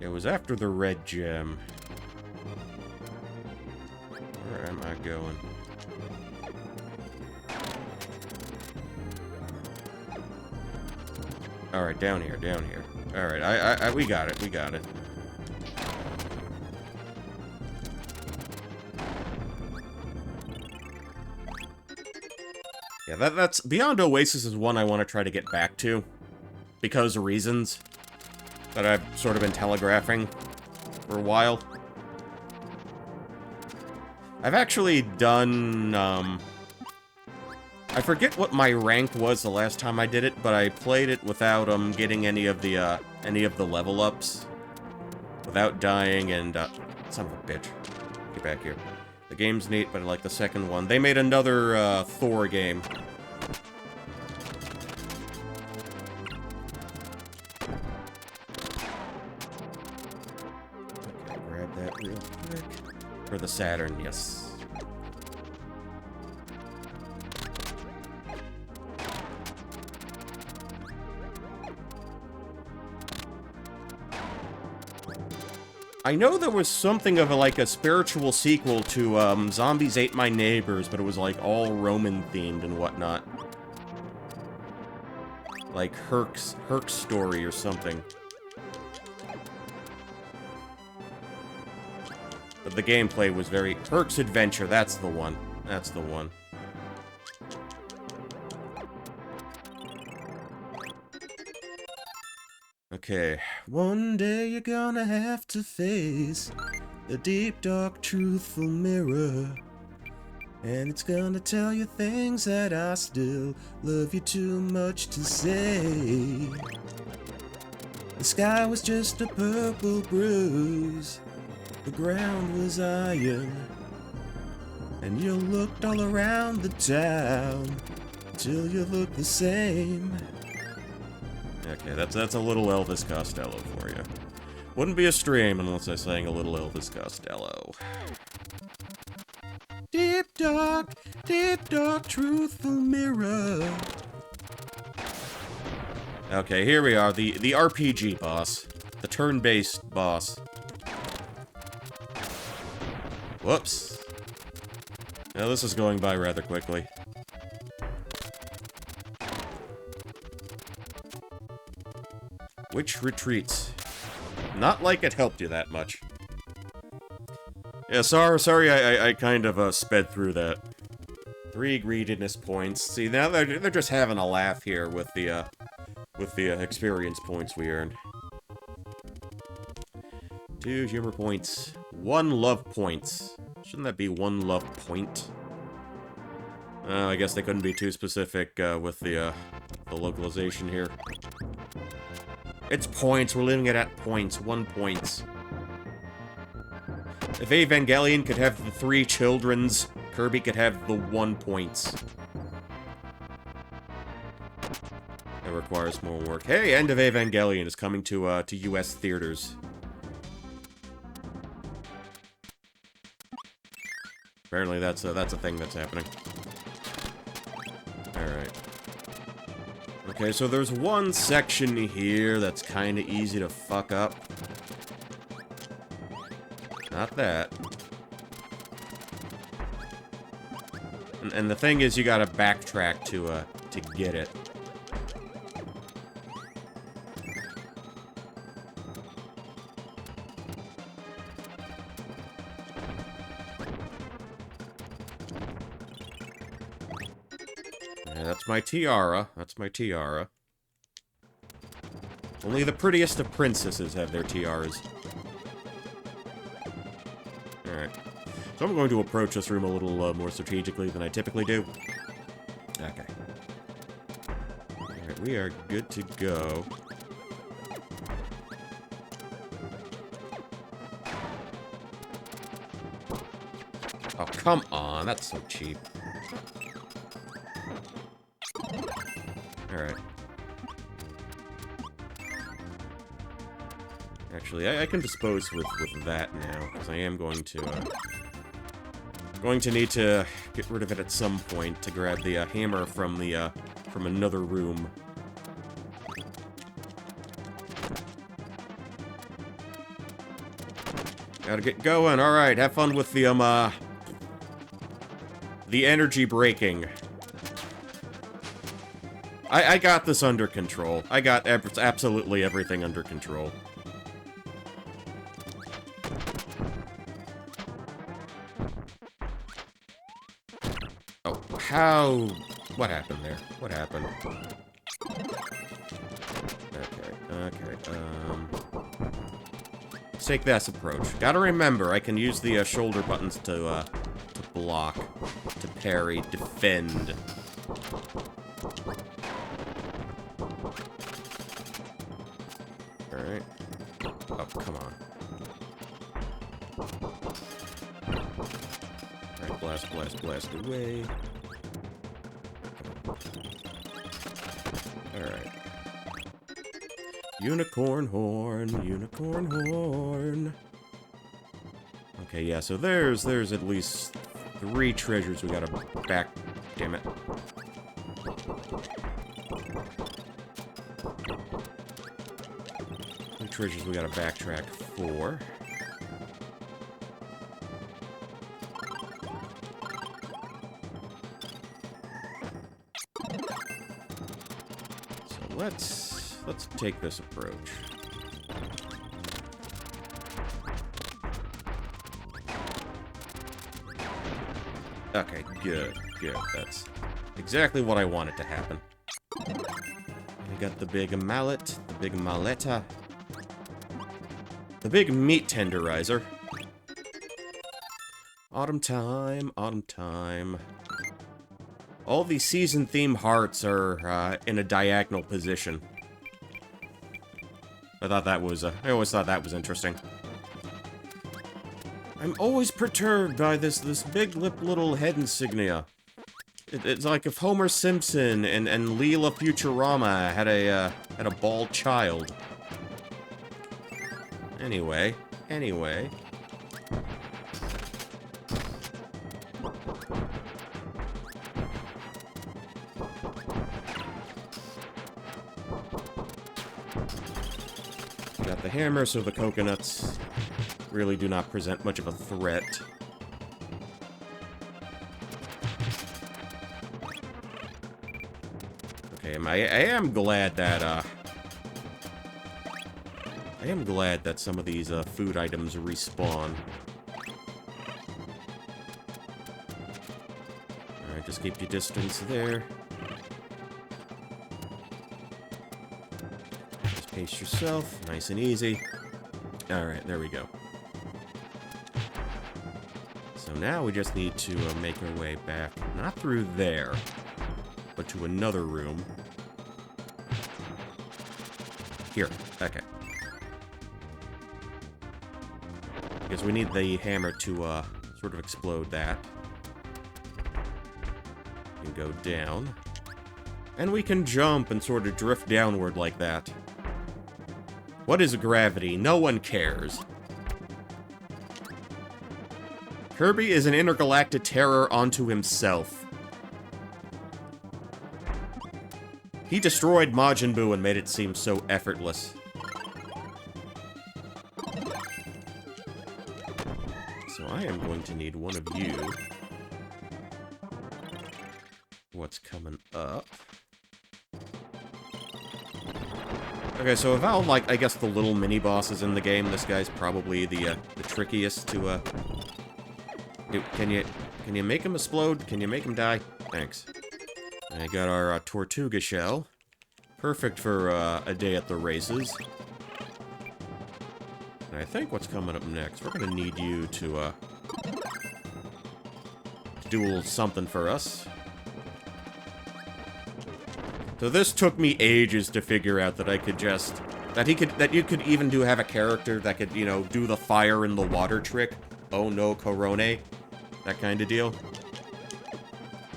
It was after the Red Gem. Where am I going? Alright, down here, down here. Alright, we got it, we got it. Yeah, that's... Beyond Oasis is one I want to try to get back to. Because of reasons that I've sort of been telegraphing for a while. I've actually done, I forget what my rank was the last time I did it, but I played it without, getting any of the level ups. Without dying, and, son of a bitch. Get back here. The game's neat, but I like the second one. They made another, Thor game. Okay, grab that real quick. For the Saturn, yes. I know there was something of a spiritual sequel to, Zombies Ate My Neighbors, but it was, like, all Roman-themed and whatnot. Like Herc's Story or something. But the gameplay was very... Herc's Adventure, that's the one. That's the one. Okay. One day you're gonna have to face the deep, dark, truthful mirror. And it's gonna tell you things that I still love you too much to say. The sky was just a purple bruise. The ground was iron. And you looked all around the town till you looked the same. Okay, that's a little Elvis Costello for you. Wouldn't be a stream unless I sang a little Elvis Costello. Deep dark, truthful mirror. Okay, here we are, the RPG boss. The turn-based boss. Whoops. Now this is going by rather quickly. Which retreats? Not like it helped you that much. Yeah, sorry I kind of sped through that. 3 greediness points. See, now they're just having a laugh here with the experience points we earned. 2 humor points. 1 love points. Shouldn't that be 1 love point? I guess they couldn't be too specific with the localization here. It's points. We're leaving it at points. 1 point. If Evangelion could have the 3 children's, Kirby could have the 1 points. It requires more work. Hey, End of Evangelion is coming to US theaters. Apparently that's a thing that's happening. Alright. Okay, so there's one section here that's kinda easy to fuck up. Not that. And the thing is, you gotta backtrack to get it. Yeah, that's my tiara. That's my tiara. Only the prettiest of princesses have their tiaras. Alright. So I'm going to approach this room a little more strategically than I typically do. Okay. Alright, we are good to go. Oh, come on. That's so cheap. Alright. Actually, I can dispose with that now, because I am going to need to get rid of it at some point to grab the hammer from another room. Gotta get going. All right, have fun with the energy braking. I got this under control. I got absolutely everything under control. Oh, how? What happened there? What happened? Okay, let's take this approach. Gotta remember, I can use the shoulder buttons to block, to parry, defend. Alright. Oh, come on. Alright, blast, blast, blast away. Alright. Unicorn horn, unicorn horn. Okay, yeah, so there's at least 3 treasures we gotta back... Damn it. Treasures we gotta backtrack for. So let's take this approach. Okay, good. That's exactly what I wanted to happen. We got the big mallet, the big malletta. The big meat tenderizer. Autumn time, autumn time. All these season-themed hearts are in a diagonal position. I always thought that was interesting. I'm always perturbed by this big lip little head insignia. It's like if Homer Simpson and Leela Futurama had a bald child. Anyway. got the hammer, so the coconuts really do not present much of a threat. Okay, I am glad that, I am glad that some of these, food items respawn. Alright, just keep your distance there. Just pace yourself, nice and easy. Alright, there we go. So now we just need to make our way back, not through there, but to another room. Here, okay. Because we need the hammer to, sort of explode that. We can go down. And we can jump and sort of drift downward like that. What is gravity? No one cares. Kirby is an intergalactic terror unto himself. He destroyed Majin Buu and made it seem so effortless. So I am going to need one of you. What's coming up? Okay, so of all, like, I guess the little mini-bosses in the game, this guy's probably the trickiest to, Can you make him explode? Can you make him die? Thanks. I got our Tortuga shell. Perfect for a day at the races. And I think what's coming up next, we're gonna need you to do a little something for us. So this took me ages to figure out that I could just... That you could even have a character that could, you know, do the fire in the water trick. Oh no, Corone. That kind of deal.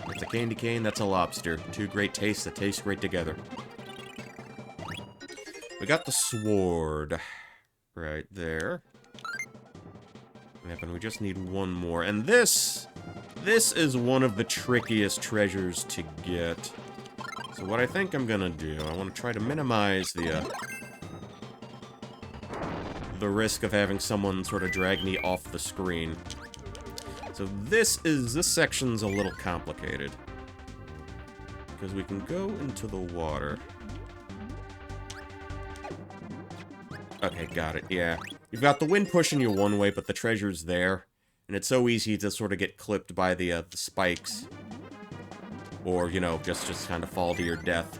It's a candy cane, that's a lobster. Two great tastes that taste great together. We got the sword. Right there. Yep, and we just need one more. And this is one of the trickiest treasures to get. So what I think I'm gonna do, I want to try to minimize the risk of having someone sort of drag me off the screen. So this section's a little complicated. Because we can go into the water. Okay, got it, yeah. You've got the wind pushing you one way, but the treasure's there. And it's so easy to sort of get clipped by the spikes. Or, you know, just kind of fall to your death.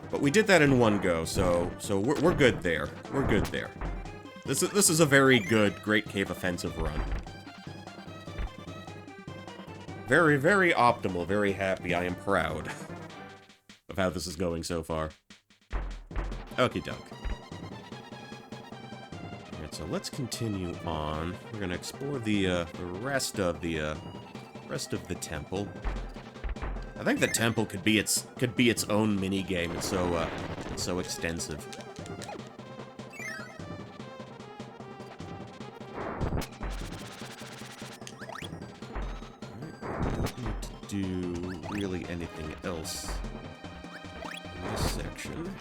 But we did that in one go, so we're good there. We're good there. This is a very good Great Cave Offensive run. Very, very optimal, very happy. I am proud of how this is going so far. Okie doke. Alright, so let's continue on. We're gonna explore the rest of the temple. I think the temple could be its own mini game. It's so extensive. Do really anything else in this section.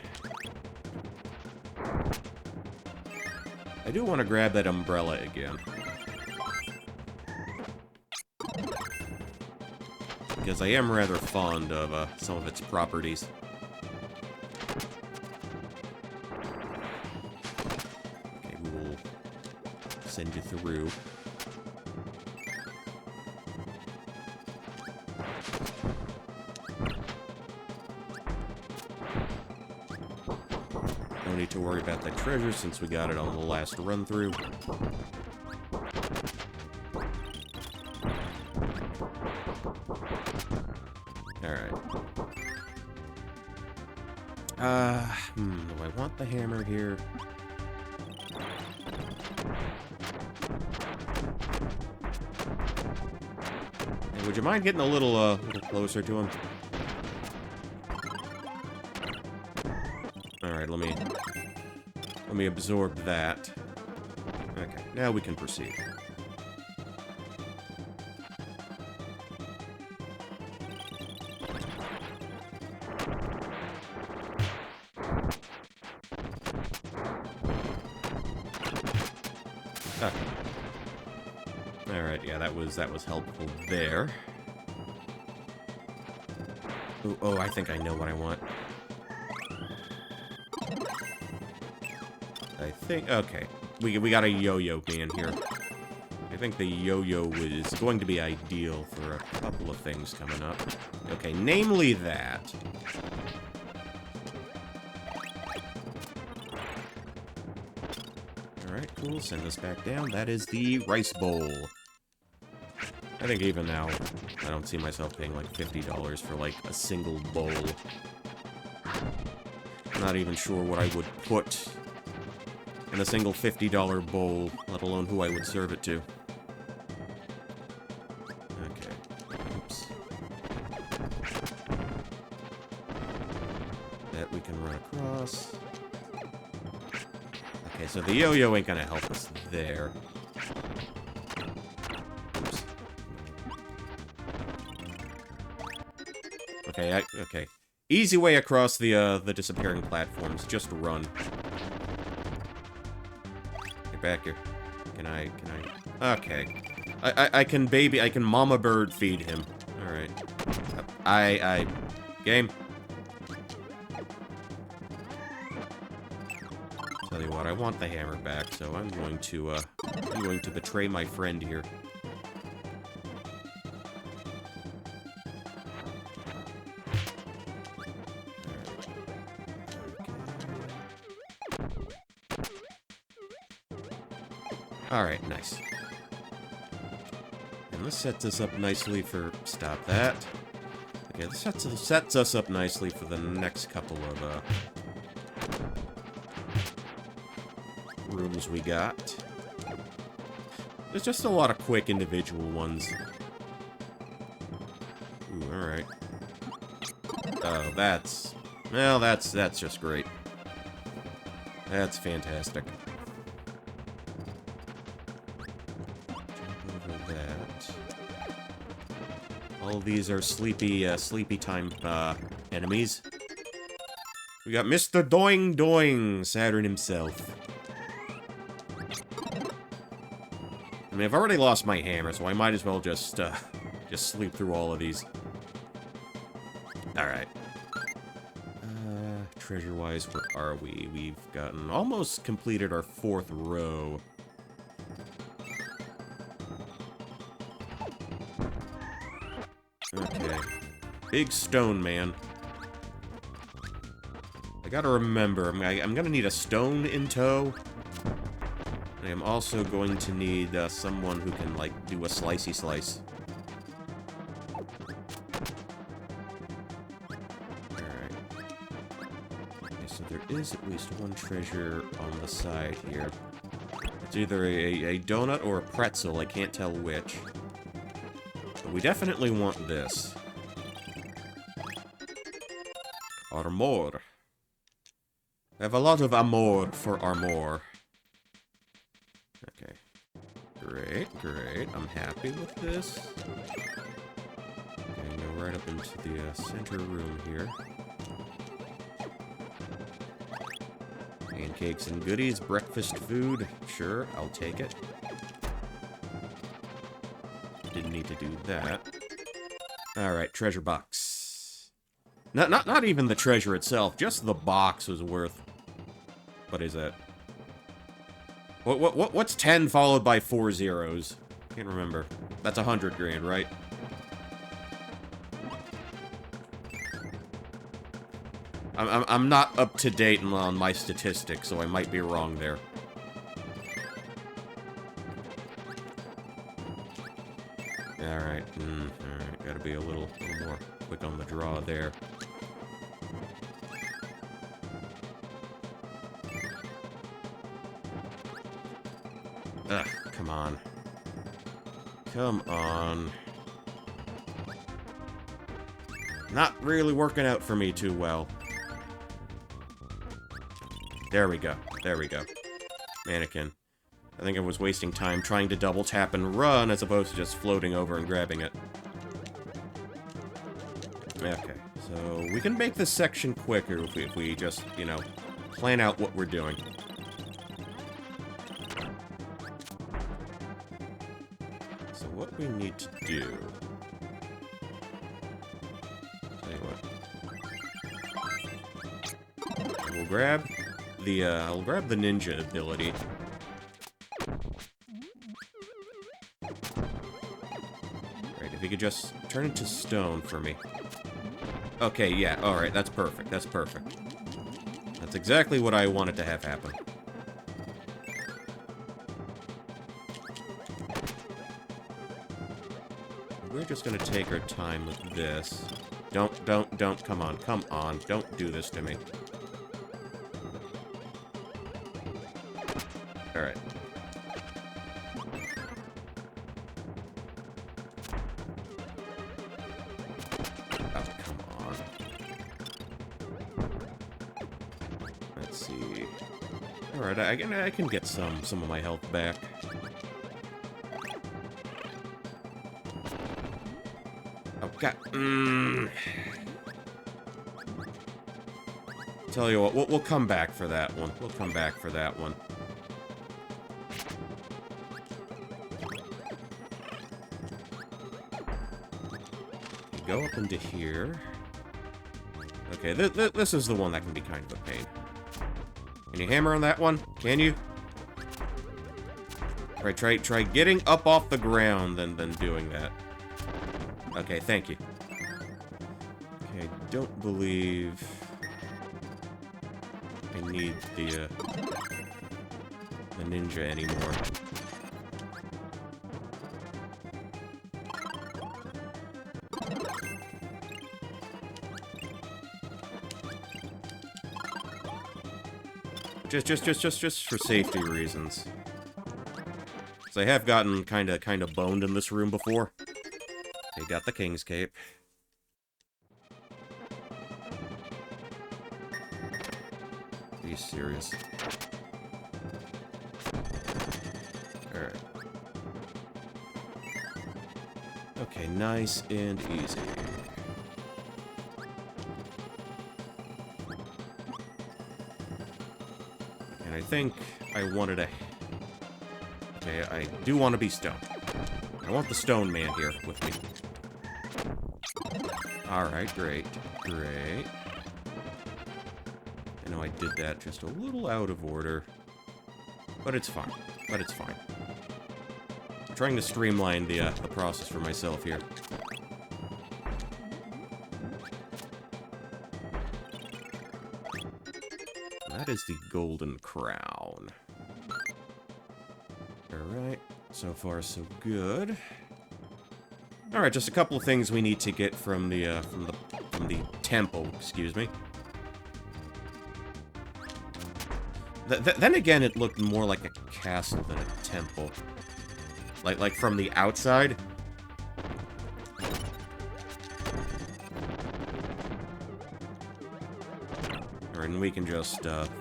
I do want to grab that umbrella again. Because I am rather fond of some of its properties. Okay, we will send you through. No need to worry about that treasure since we got it on the last run through. Alright. Do I want the hammer here? Hey, would you mind getting a little closer to him? Alright, let me absorb that. Okay, now we can proceed. Okay. Alright, yeah, that was helpful there. Ooh, oh, I think I know what I want. I think... Okay. We got a yo-yo man here. I think the yo-yo is going to be ideal for a couple of things coming up. Okay, namely that. Alright, cool. Send us back down. That is the rice bowl. I think even now, I don't see myself paying like $50 for like a single bowl. I'm not even sure what I would put in a single $50 bowl, let alone who I would serve it to. Okay. Oops. That we can run across. Okay, so the yo-yo ain't gonna help us there. Oops. Okay, okay. Easy way across the disappearing platforms. Just run. Get back here. Can I... Okay. I can mama bird feed him. Alright. Game. Tell you what, I want the hammer back, so I'm going to betray my friend here. Alright, nice. And this sets us up nicely for... Stop that. Okay, this sets us up nicely for the next couple of, rooms we got. There's just a lot of quick individual ones. Ooh, alright. Oh, that's... Well, that's just great. That's fantastic. All these are sleepy time, enemies. We got Mr. Doing Doing, Saturn himself. I mean, I've already lost my hammer, so I might as well just sleep through all of these. Alright. Treasure-wise, where are we? We've gotten almost completed our 4th row. Okay. Big stone man. I gotta remember, I'm gonna need a stone in tow. I am also going to need someone who can, like, do a slicey slice. Alright. Okay, so there is at least one treasure on the side here. It's either a donut or a pretzel, I can't tell which. But we definitely want this. Armor. I have a lot of amor for armor. Okay. Great, great. I'm happy with this. Okay, go right up into the center room here. Pancakes and goodies, breakfast food. Sure, I'll take it. Didn't need to do that. Alright, treasure box. Not even the treasure itself, just the box was worth... What is that? What's 10 followed by 4 zeros? Can't remember. That's 100 grand, right? I'm not up to date on my statistics, so I might be wrong there. Alright, alright, gotta be a little more quick on the draw there. Ugh, come on. Come on. Not really working out for me too well. There we go. There we go. Mannequin. I think I was wasting time trying to double tap and run as opposed to just floating over and grabbing it. Okay, so we can make this section quicker if we just, you know, plan out what we're doing. we need to do... Tell you what. We'll grab the, I'll grab the ninja ability. Right, if you could just turn into stone for me. Okay, yeah, alright, that's perfect, that's perfect. That's exactly what I wanted to have happen. We're just gonna take our time with this. Don't, come on, don't do this to me. Alright. Oh, come on. Let's see. Alright, I can get some of my health back. Oh, God. Tell you what, we'll come back for that one. We'll come back for that one. You go up into here. Okay, this is the one that can be kind of a pain. Can you hammer on that one? Can you? Right, try getting up off the ground than doing that. Okay, thank you. Okay, don't believe I need the ninja anymore. Just for safety reasons. Because I have gotten kinda boned in this room before. Okay, got the King's Cape. Are you serious? Alright. Okay, nice and easy. And I think I wanted a... Okay, I do want to be stone. I want the stone man here with me. Alright, great. Great. I know I did that just a little out of order. But it's fine. But it's fine. I'm trying to streamline the process for myself here. That is the golden crown. Alright. So far, so good. Alright, just a couple of things we need to get from the temple, excuse me. Then again, it looked more like a castle than a temple. Like from the outside. Alright, and we can just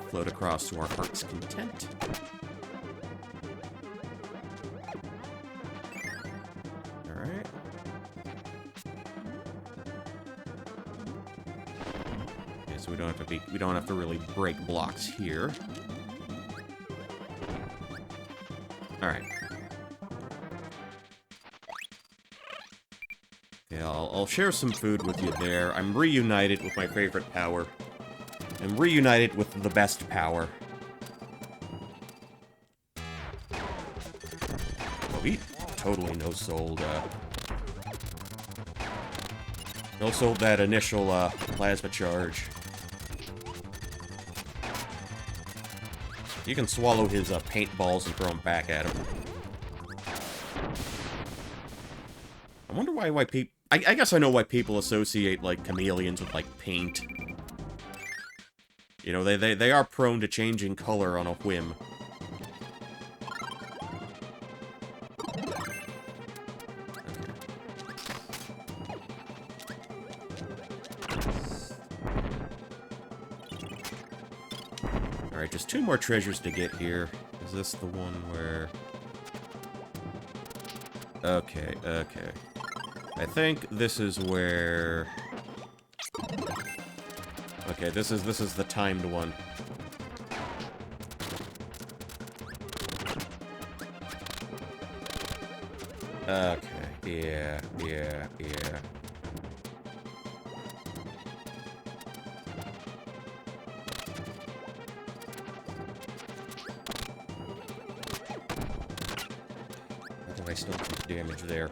float across to our heart's content. Alright. Okay, so we don't have to really break blocks here. Alright. Yeah, I'll share some food with you there. I'm reunited with my favorite power. I'm reunited with the best power. Oh, he totally no-sold, no-sold that initial, plasma charge. You can swallow his, paintballs and throw them back at him. I wonder why people... I guess I know why people associate, like, chameleons with, like, paint. You know, they are prone to changing color on a whim. Alright, just 2 more treasures to get here. Is this the one where... Okay, okay. I think this is where... Okay, this is the timed one. Okay. Yeah. I think I still took damage there.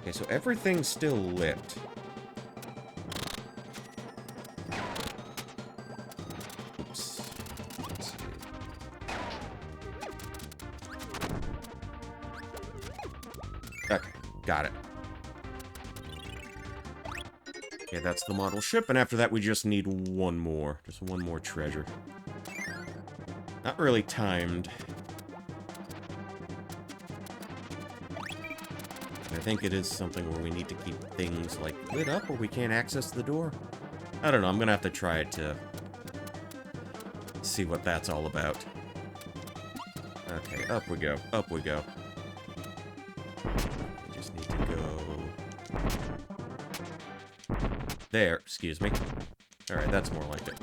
Okay, so everything's still lit. Oops. Let's see. Okay, got it. Okay, that's the model ship, and after that we just need one more. Just one more treasure. Not really timed. I think it is something where we need to keep things, like, lit up or we can't access the door. I don't know, I'm gonna have to try it to see what that's all about. Okay, up we go, up we go. We just need to go... There, excuse me. Alright, that's more like it.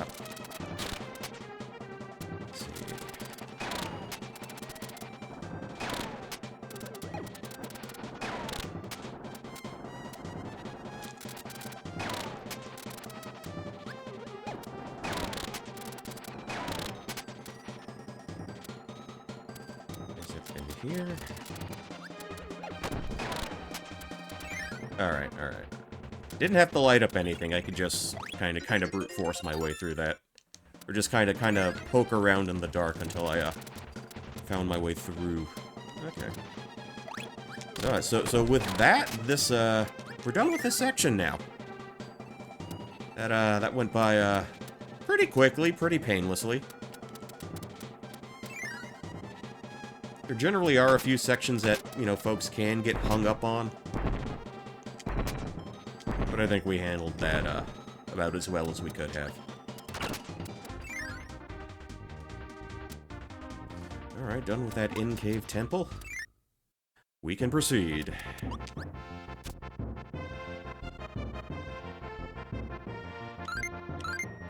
Up. Let's see. Is it in here? Alright. Didn't have to light up anything. I could just kind of brute force my way through that. Or just kind of poke around in the dark until I found my way through. Okay. Alright, so with that, this we're done with this section now. That went by pretty quickly, pretty painlessly. There generally are a few sections that, you know, folks can get hung up on. But I think we handled that about as well as we could have. Alright, done with that in-cave temple. We can proceed.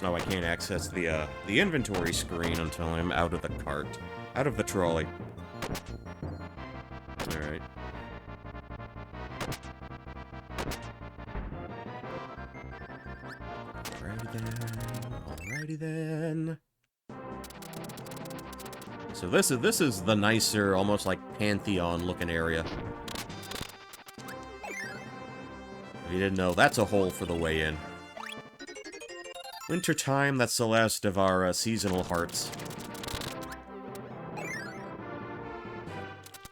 Oh, I can't access the inventory screen until I'm out of the cart. Out of the trolley. Alright. Alrighty then. So this is the nicer, almost like Pantheon-looking area. If you didn't know, that's a hole for the way in. Wintertime, that's the last of our seasonal hearts.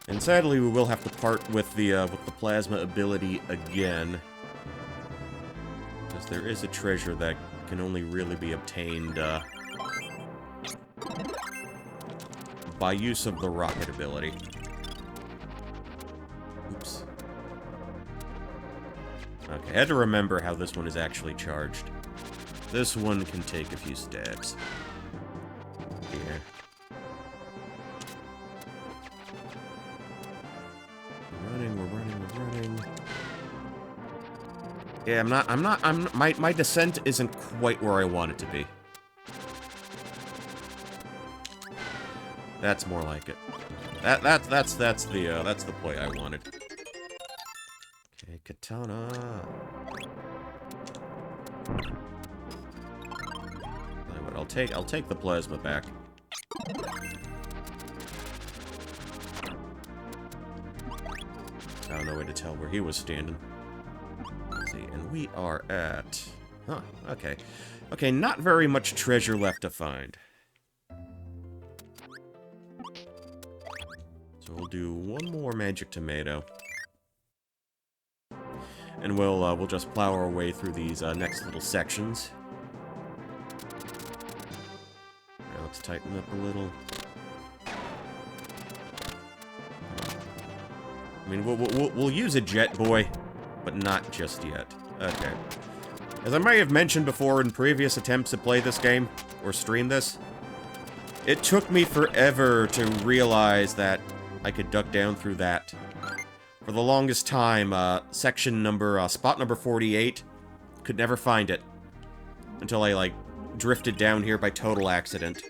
And sadly, we will have to part with the plasma ability again. Because there is a treasure that can only really be obtained by use of the rocket ability. Oops. Okay, I had to remember how this one is actually charged. This one can take a few stabs. Here. We're running. Yeah, my descent isn't quite where I want it to be. That's more like it. That's the play I wanted. Okay, katana. I'll take the plasma back. I don't know way to tell where he was standing. Let's see, and we are at... Huh, okay. Okay, not very much treasure left to find. So we'll do one more magic tomato. And we'll just plow our way through these next little sections. Now let's tighten up a little. I mean, we'll use a jet boy, but not just yet. Okay. As I may have mentioned before in previous attempts to play this game, or stream this, it took me forever to realize that I could duck down through that. For the longest time, spot number 48, could never find it. Until I, like, drifted down here by total accident.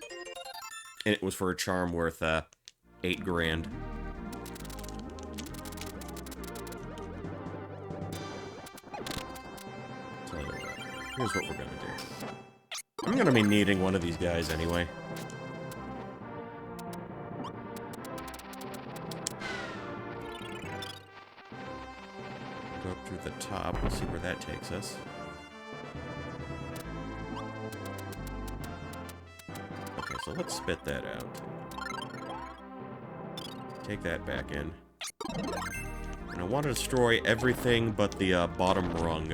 And it was for a charm worth, 8 grand. So, here's what we're gonna do. I'm gonna be needing one of these guys anyway. Go up through the top, we'll see where that takes us. Okay, so let's spit that out. Take that back in. And I want to destroy everything but the bottom rung.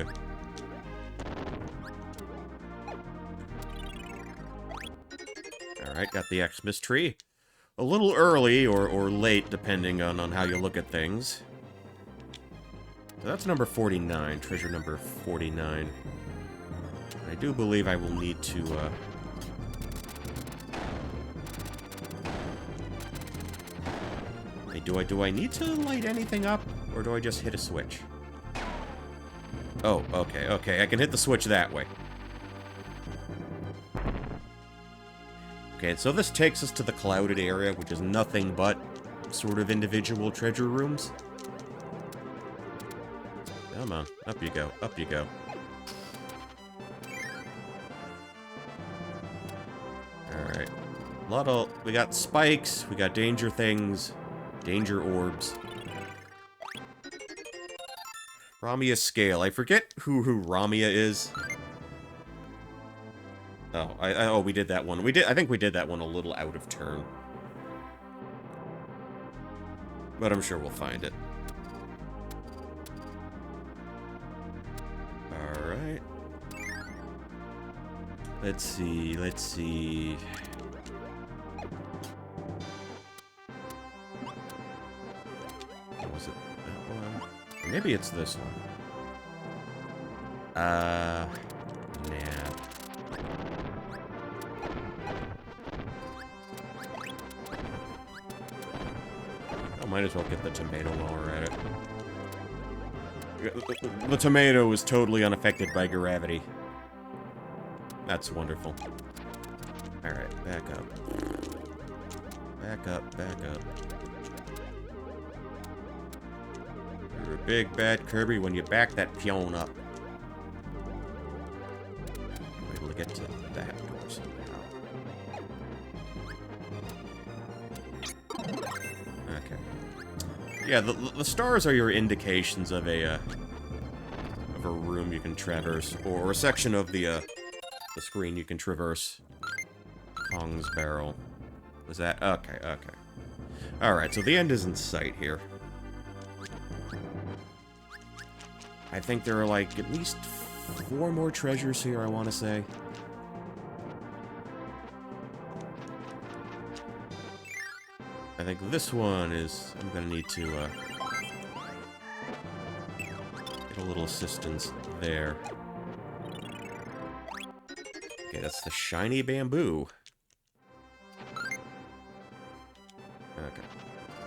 Alright, got the Xmas tree. A little early or late, depending on how you look at things. So that's number 49, treasure number 49. I do believe I will need to, Hey, do I need to light anything up, or do I just hit a switch? Oh, okay, I can hit the switch that way. Okay, so this takes us to the clouded area, which is nothing but sort of individual treasure rooms. Come on, up you go, up you go. Alright. We got spikes, we got danger things, danger orbs. Ramia scale. I forget who Ramia is. Oh, oh, we did that one. I think we did that one a little out of turn. But I'm sure we'll find it. Alright. Let's see. Was it that one? Or maybe it's this one. Nah. I might as well get the tomato while we're at it. The tomato is totally unaffected by gravity. That's wonderful. Alright, back up. Back up, back up. You're a big bad Kirby when you back that peon up. I'm able to get to that door somehow. Okay. Yeah, the stars are your indications of a room you can traverse, or a section of the screen you can traverse. Kong's barrel. Was that? Okay, okay. Alright, so the end is in sight here. I think there are, like, at least 4 more treasures here, I want to say. I think this one is... I'm gonna need to, get a little assistance there. Okay, that's the shiny bamboo. Okay.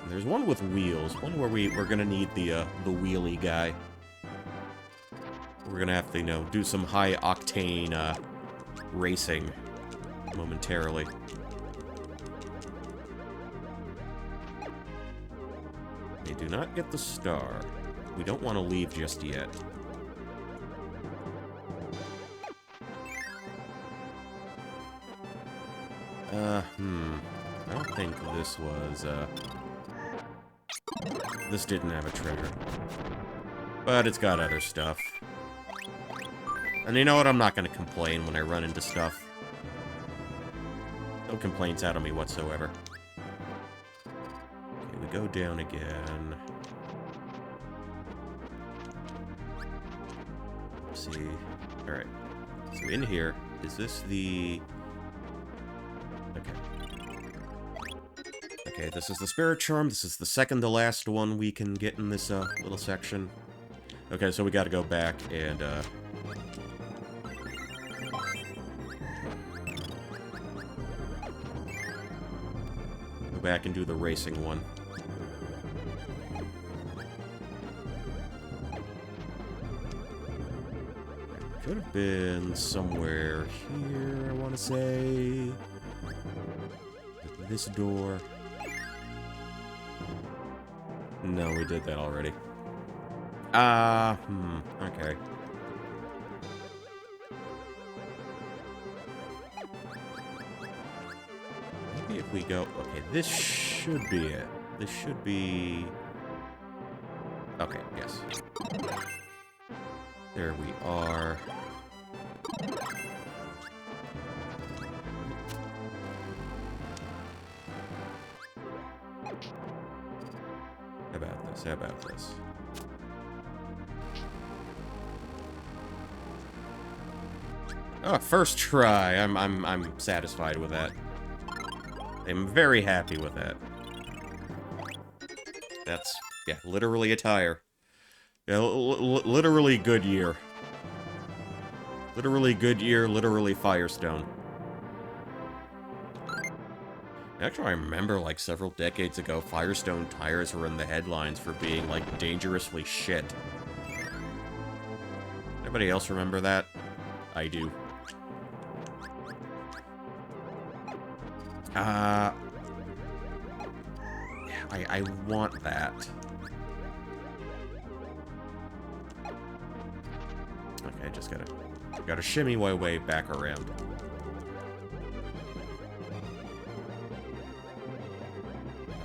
And there's one with wheels. One where we're gonna need the wheelie guy. We're gonna have to, you know, do some high-octane, racing momentarily. Okay, do not get the star. We don't want to leave just yet. I don't think this was, this didn't have a trigger. But it's got other stuff. And you know what? I'm not gonna complain when I run into stuff. No complaints out of me whatsoever. Okay, we go down again. Let's see. Alright. So in here, is this the... Okay, this is the Spirit Charm. This is the second to last one we can get in this, little section. Okay, so we gotta go back and, go back and do the racing one. Could have been somewhere here, I want to say. This door. No, we did that already. Okay. Maybe if we go... Okay, this should be it. This should be... Okay, yes. There we are. How about this? How about this? Oh, first try. I'm satisfied with that. I'm very happy with that. That's, yeah, literally a tire. Yeah, literally Goodyear. Literally Goodyear, literally Firestone. Actually, I remember, like, several decades ago, Firestone tires were in the headlines for being, like, dangerously shit. Anybody else remember that? I do. I want that. Okay, I just gotta shimmy my way back around.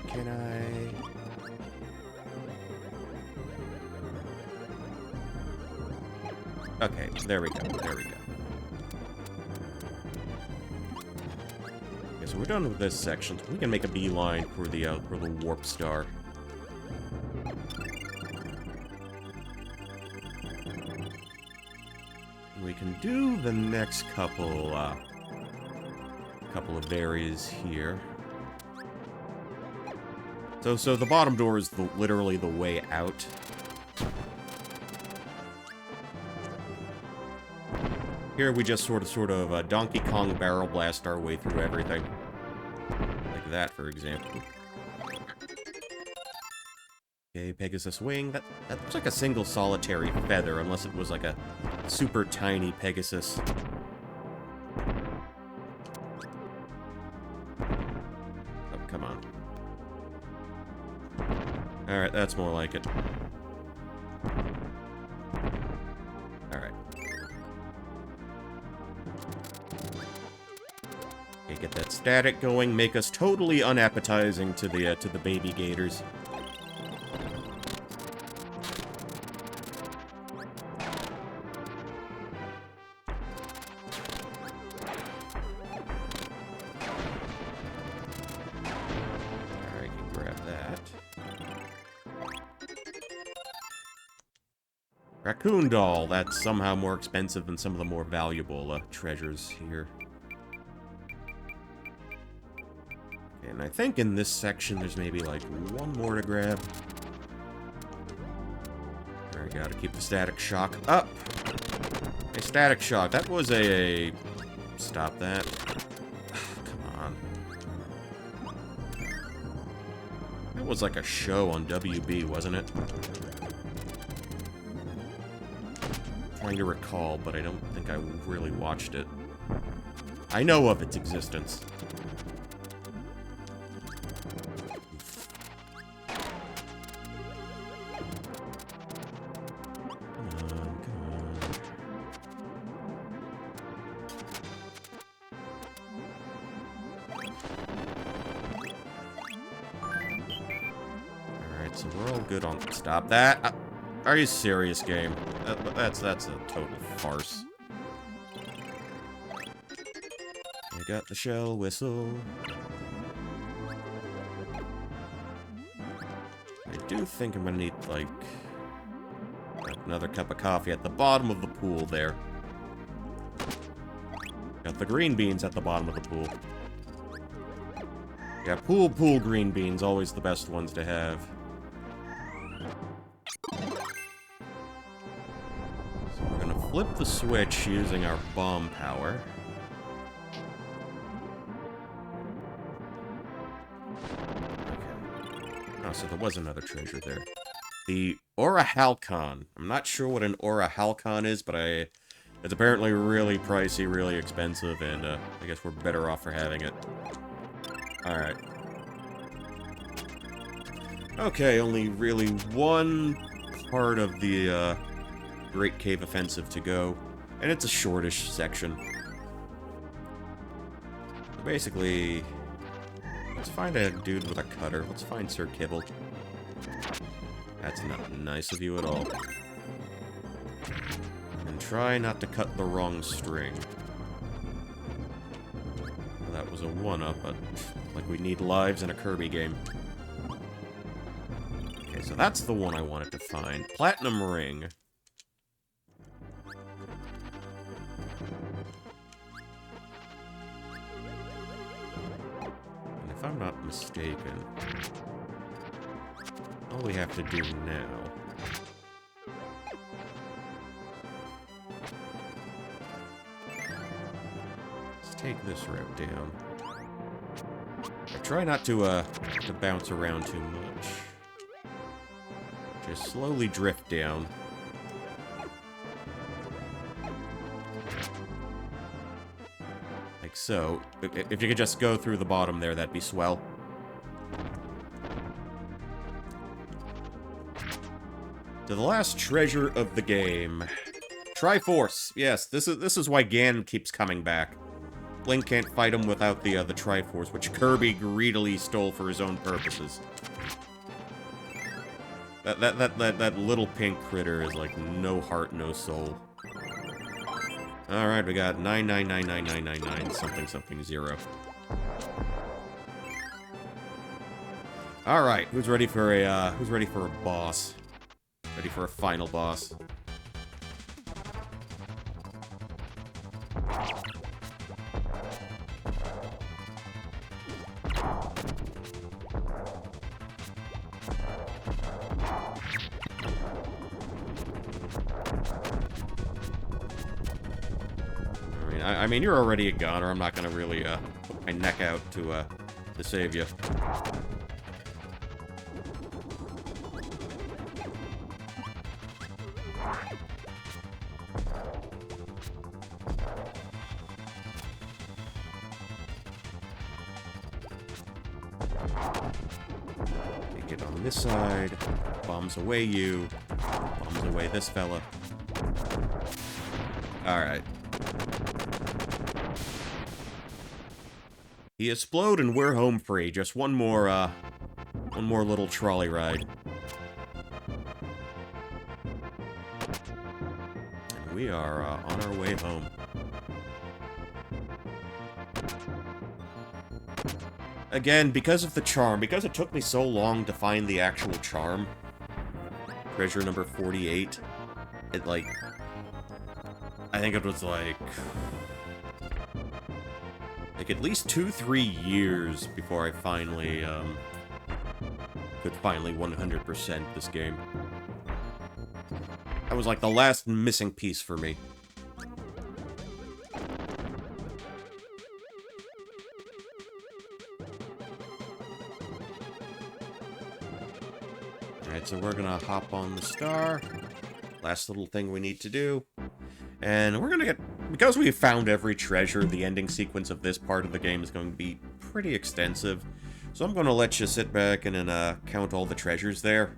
Can I... Okay, there we go, there we go. Okay, so we're done with this section. We can make a beeline for the warp star. We can do the next couple of areas here. So the bottom door is literally the way out. Here we just sort of Donkey Kong barrel blast our way through everything. Like that, for example. Okay, Pegasus wing. That looks like a single solitary feather, unless it was like a super tiny Pegasus. Oh, come on. Alright, that's more like it. Alright. Okay, get that static going, make us totally unappetizing to the baby gators. Raccoon doll, that's somehow more expensive than some of the more valuable treasures here. Okay, and I think in this section there's maybe like one more to grab. There we go, to keep the static shock up. A static shock, that was a... Stop that. Come on. That was like a show on WB, wasn't it? Trying to recall, but I don't think I really watched it. I know of its existence. Come on. Alright, so we're all good on... Stop that! Are you serious, game? That's a total farce. I got the shell whistle. I do think I'm gonna need, like, another cup of coffee at the bottom of the pool there. Got the green beans at the bottom of the pool. Yeah, pool green beans, always the best ones to have. Flip the switch using our bomb power. Okay. Oh, so there was another treasure there. The Aura Halcon. I'm not sure what an Aura Halcon is, but I It's apparently really pricey, really expensive, and I guess we're better off for having it. Alright. Okay, only really one part of the Great Cave Offensive to go, and it's a shortish section. So basically, let's find a dude with a cutter. Let's find Sir Kibble. That's not nice of you at all. And try not to cut the wrong string. Well, that was a one-up, but like we need lives in a Kirby game. Okay, so that's the one I wanted to find. Platinum Ring. And if I'm not mistaken, all we have to do now... Let's take this route down. I try not to bounce around too much. Just slowly drift down. Like so. If you could just go through the bottom there, that'd be swell. To the last treasure of the game. Triforce. Yes, this is why Ganon keeps coming back. Link can't fight him without the Triforce, which Kirby greedily stole for his own purposes. That little pink critter is like no heart, no soul. Alright, we got 9999999 something something 0. Alright, who's ready for a boss? Ready for a final boss? I mean, you're already a goner. I'm not gonna really put my neck out to save you. Get on this side. Bombs away you. Bombs away this fella. Alright. He explode and we're home free. Just one more little trolley ride. And we are on our way home. Again, because of the charm, because it took me so long to find the actual charm, treasure number 48, it like, I think it was like at least 2-3 years before I finally, could finally 100% this game. That was like the last missing piece for me. Alright, so we're gonna hop on the star. Last little thing we need to do. And we're gonna get... Because we found every treasure, the ending sequence of this part of the game is going to be pretty extensive. So I'm gonna let you sit back and count all the treasures there.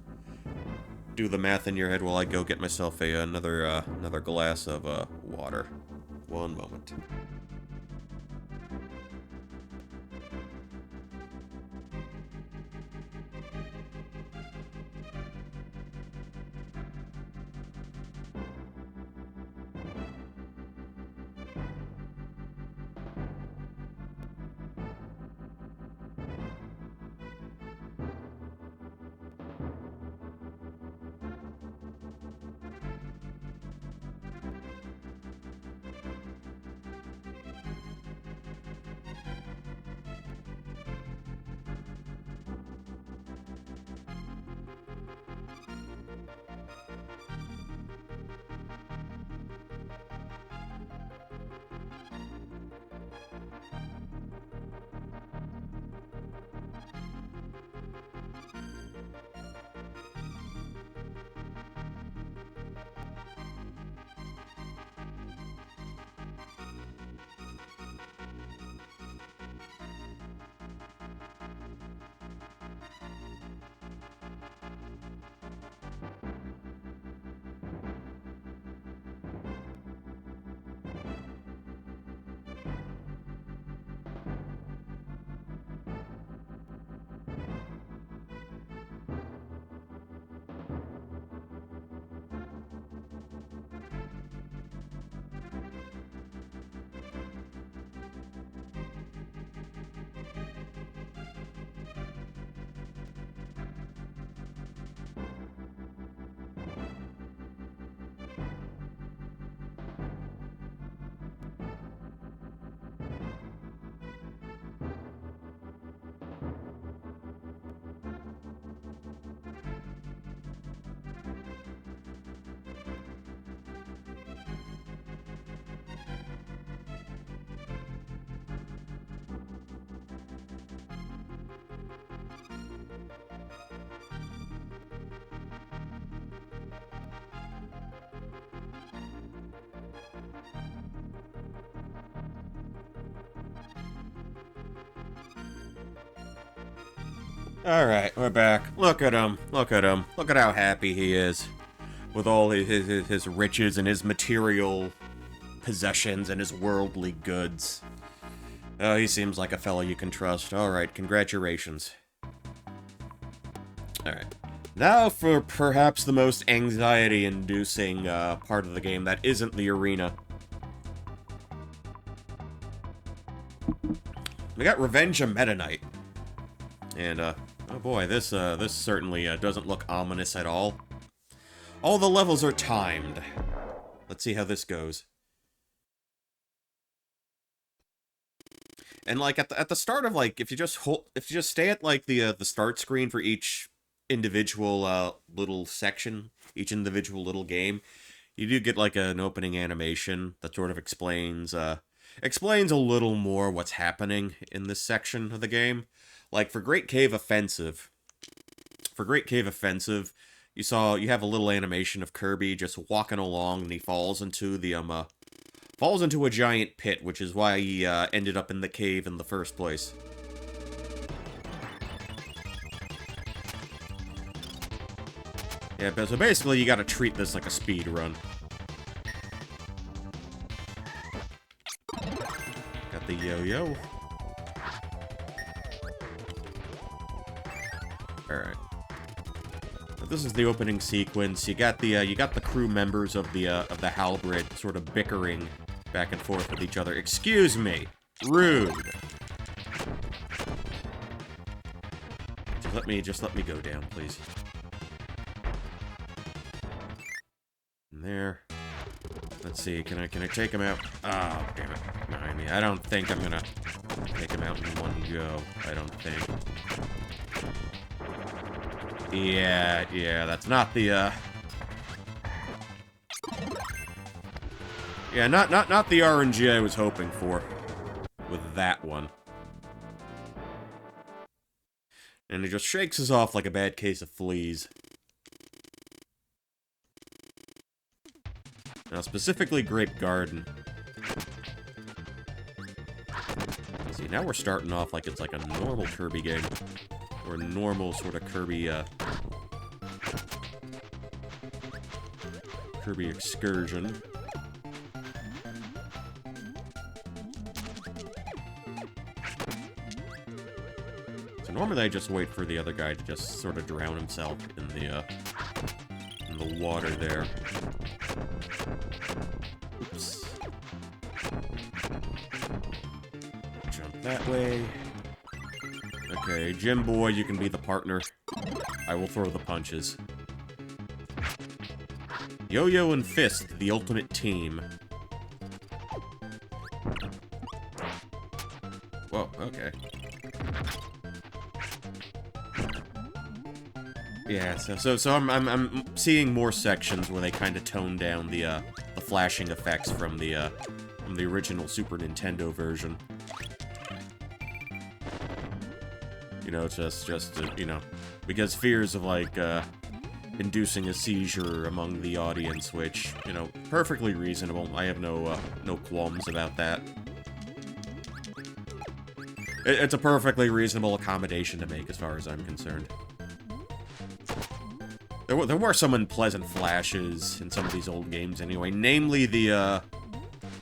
Do the math in your head while I go get myself another glass of water. One moment. Alright, we're back. Look at him. Look at him. Look at how happy he is. With all his riches and his material possessions and his worldly goods. Oh, he seems like a fellow you can trust. Alright, congratulations. Alright. Now for perhaps the most anxiety-inducing part of the game that isn't the arena. We got Revenge of Meta Knight. And, oh boy, this certainly doesn't look ominous at all. All the levels are timed. Let's see how this goes. And, like, at the start of, like, if you just stay at, like, the start screen for each individual, little section, each individual little game, you do get, like, an opening animation that sort of explains a little more what's happening in this section of the game. Like, for Great Cave Offensive, you have a little animation of Kirby just walking along, and he falls into a giant pit, which is why he ended up in the cave in the first place. Yeah, but so basically you gotta treat this like a speed run. Got the yo-yo. Alright. This is the opening sequence. You got the crew members of the halberd sort of bickering back and forth with each other. Excuse me, rude. Just let me go down, please. And there. Let's see. Can I take him out? Oh, damn it! Behind me. I don't think I'm gonna take him out in one go. I don't think. Yeah, that's not the, yeah, not the RNG I was hoping for with that one. And it just shakes us off like a bad case of fleas. Now, specifically Grape Garden. See, now we're starting off like it's like a normal Kirby game. Or a normal sort of Kirby, Kirby excursion. So normally I just wait for the other guy to just sort of drown himself in the water there. Oops. Jump that way. Okay, Jim Boy, you can be the partner. I will throw the punches. Yo-Yo and Fist, the ultimate team. Whoa, okay. Yeah, so I'm seeing more sections where they kind of tone down the flashing effects from the original Super Nintendo version. You know, just you know, because fears of, like, inducing a seizure among the audience, which, you know, perfectly reasonable. I have no qualms about that. It's a perfectly reasonable accommodation to make, as far as I'm concerned. There were some unpleasant flashes in some of these old games anyway, namely the,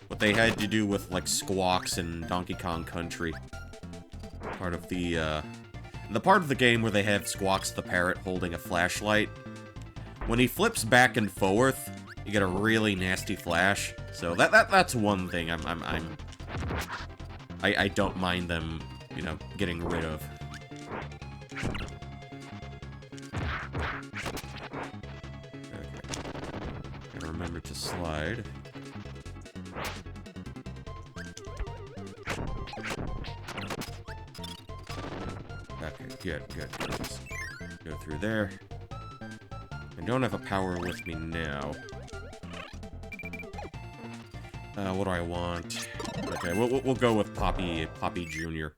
what they had to do with, like, Squawks and Donkey Kong Country. Part of the part of the game where they have Squawks the parrot holding a flashlight. When he flips back and forth, you get a really nasty flash. So that's one thing I don't mind them, you know, getting rid of. Okay. Gotta remember to slide. Okay, good. Let's go through there. I don't have a power with me now. What do I want? Okay, we'll go with Poppy Jr.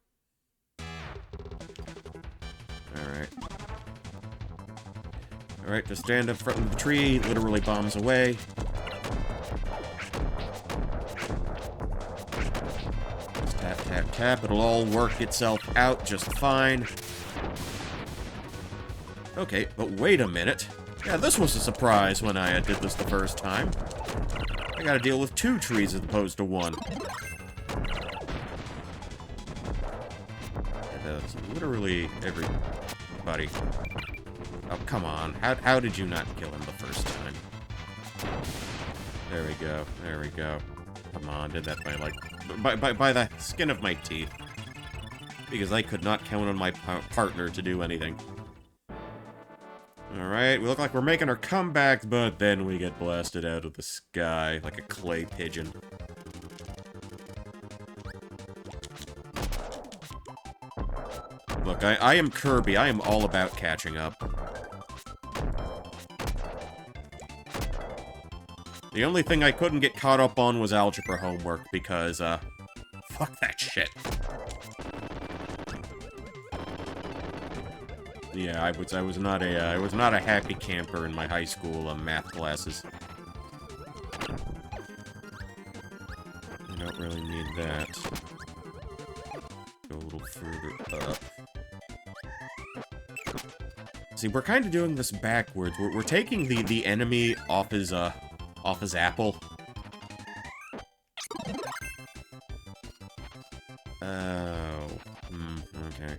Alright, just stand in front of the tree, literally bombs away. Just tap, it'll all work itself out just fine. Okay, but wait a minute. Yeah, this was a surprise when I did this the first time. I gotta deal with 2 trees as opposed to 1. That's literally everybody. Oh, come on. How did you not kill him the first time? There we go. There we go. Come on, did that by, like... By the skin of my teeth. Because I could not count on my partner to do anything. Alright, we look like we're making our comeback, but then we get blasted out of the sky like a clay pigeon. Look, I am Kirby. I am all about catching up. The only thing I couldn't get caught up on was algebra homework, because, fuck that shit. Yeah, I was not a happy camper in my high school math classes. I don't really need that. Go a little further up. See, we're kind of doing this backwards. We're taking the enemy off his apple. Oh. Okay.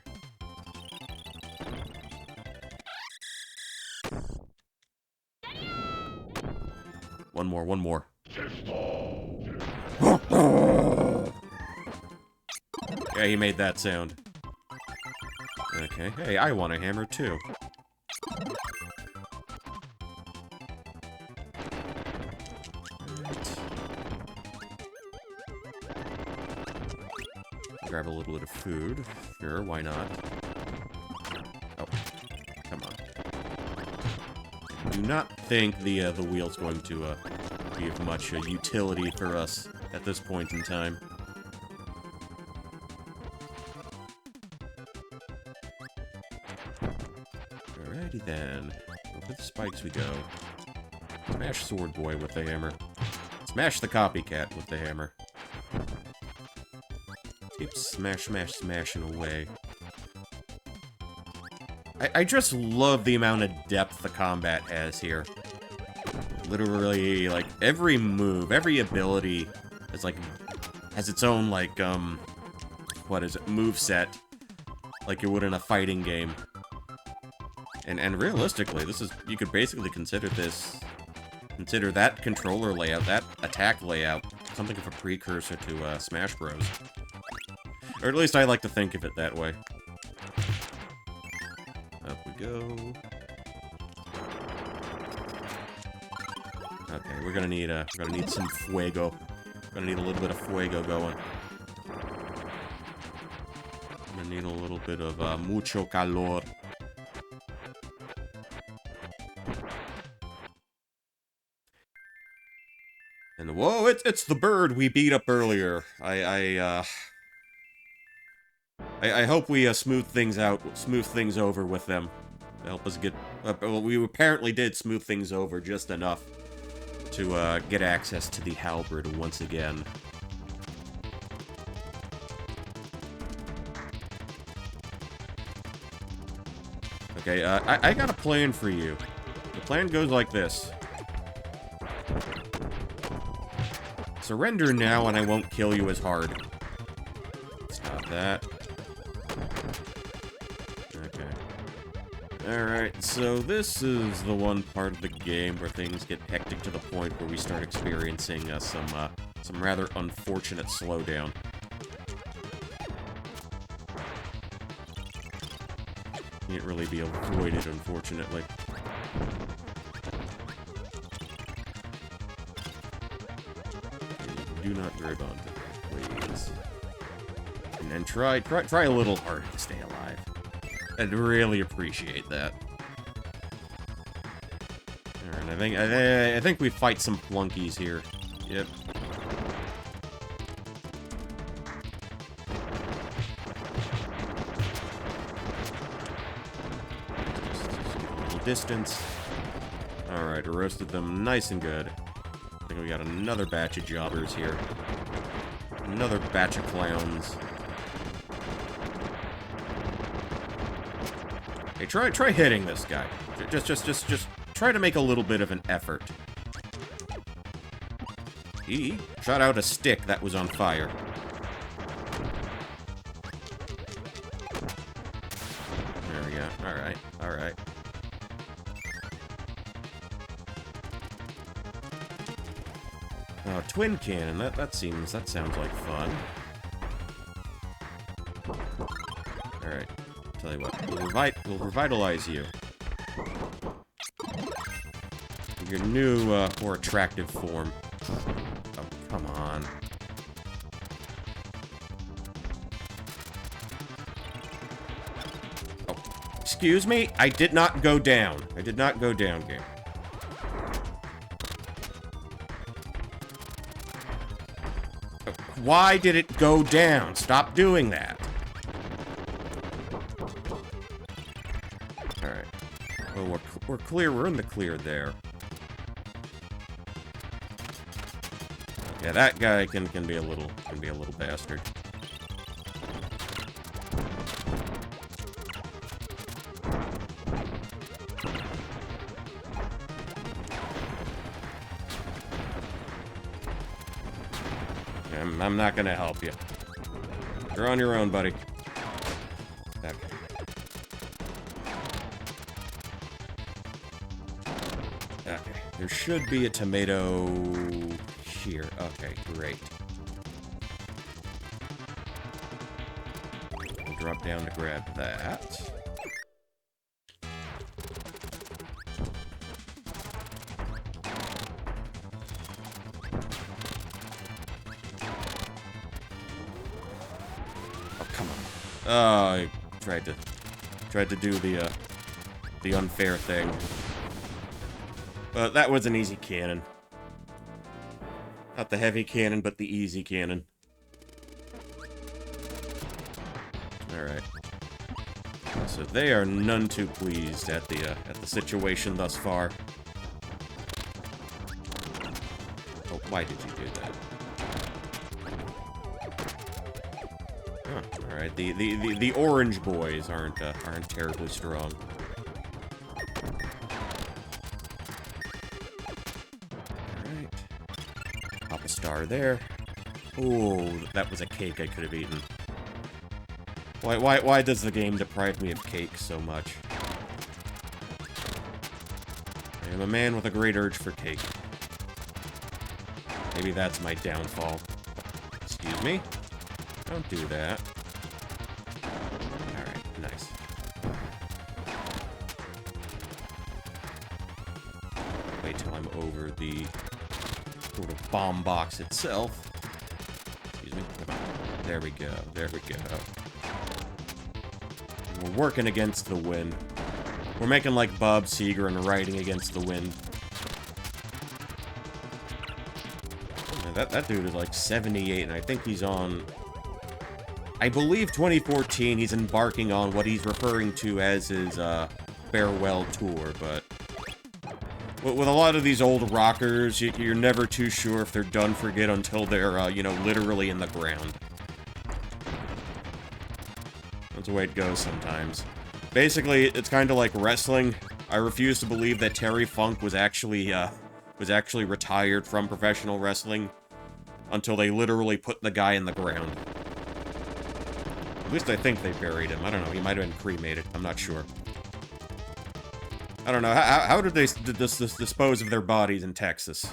One more. Yeah, he made that sound. Okay, hey, I want a hammer too. Grab a little bit of food. Sure, why not? Oh, come on. Do not think the wheel's going to be of much utility for us at this point in time. Alrighty then. Over the spikes we go. Smash Sword Boy with the hammer. Smash the copycat with the hammer. Keep smashing away. I just love the amount of depth the combat has here. Literally, like, every move, every ability has its own, like, what is it, moveset, like you would in a fighting game. And realistically, you could basically consider that controller layout, that attack layout, something of a precursor to, Smash Bros. Or at least I like to think of it that way. Up we go. Okay, we're gonna need some fuego. We're gonna need a little bit of fuego going. We're gonna need a little bit of mucho calor. And whoa, it's the bird we beat up earlier. I hope we smooth things over with them. To help us get... well, we apparently did smooth things over just enough to get access to the halberd once again. Okay, I got a plan for you. The plan goes like this. Surrender now and I won't kill you as hard. Stop that. Alright, so this is the one part of the game where things get hectic to the point where we start experiencing some rather unfortunate slowdown. Can't really be avoided, unfortunately. Do not grab onto that, please. And try a little harder to stay alive. I'd really appreciate that. Alright, I think we fight some flunkies here. Yep. Just a little distance. Alright, roasted them nice and good. I think we got another batch of jobbers here. Another batch of clowns. Hey, try hitting this guy. Just try to make a little bit of an effort. He shot out a stick that was on fire. There we go. Alright, alright. Oh, twin cannon. That sounds like fun. Alright. Tell you what, we'll revitalize you. Your new, more attractive form. Oh, come on. Oh, excuse me? I did not go down. I did not go down, game. Why did it go down? Stop doing that. Alright. Well, we're clear. We're in the clear there. Yeah, that guy can be a little bastard. I'm not gonna help you. You're on your own, buddy. Okay. Okay. There should be a tomato here. Okay, great. We'll drop down to grab that. Oh, I tried to do the unfair thing. But that was an easy cannon. Not the heavy cannon, but the easy cannon. Alright. So they are none too pleased at the situation thus far. Oh, why did you do that? Oh, alright. The orange boys aren't terribly strong. Pop a star there. Ooh, that was a cake I could have eaten. Why does the game deprive me of cake so much? I am a man with a great urge for cake. Maybe that's my downfall. Excuse me? Don't do that. Alright, nice. Wait till I'm over the sort of bomb box itself. Excuse me. Come on. There we go. There we go. We're working against the wind. We're making like Bob Seger and riding against the wind. Oh, that dude is like 78, and I think he's on... I believe 2014, he's embarking on what he's referring to as his farewell tour, but... With a lot of these old rockers, you're never too sure if they're done for good until they're, you know, literally in the ground. That's the way it goes sometimes. Basically, it's kind of like wrestling. I refuse to believe that Terry Funk was actually retired from professional wrestling until they literally put the guy in the ground. At least I think they buried him. I don't know. He might have been cremated. I'm not sure. I don't know. How did they dispose of their bodies in Texas?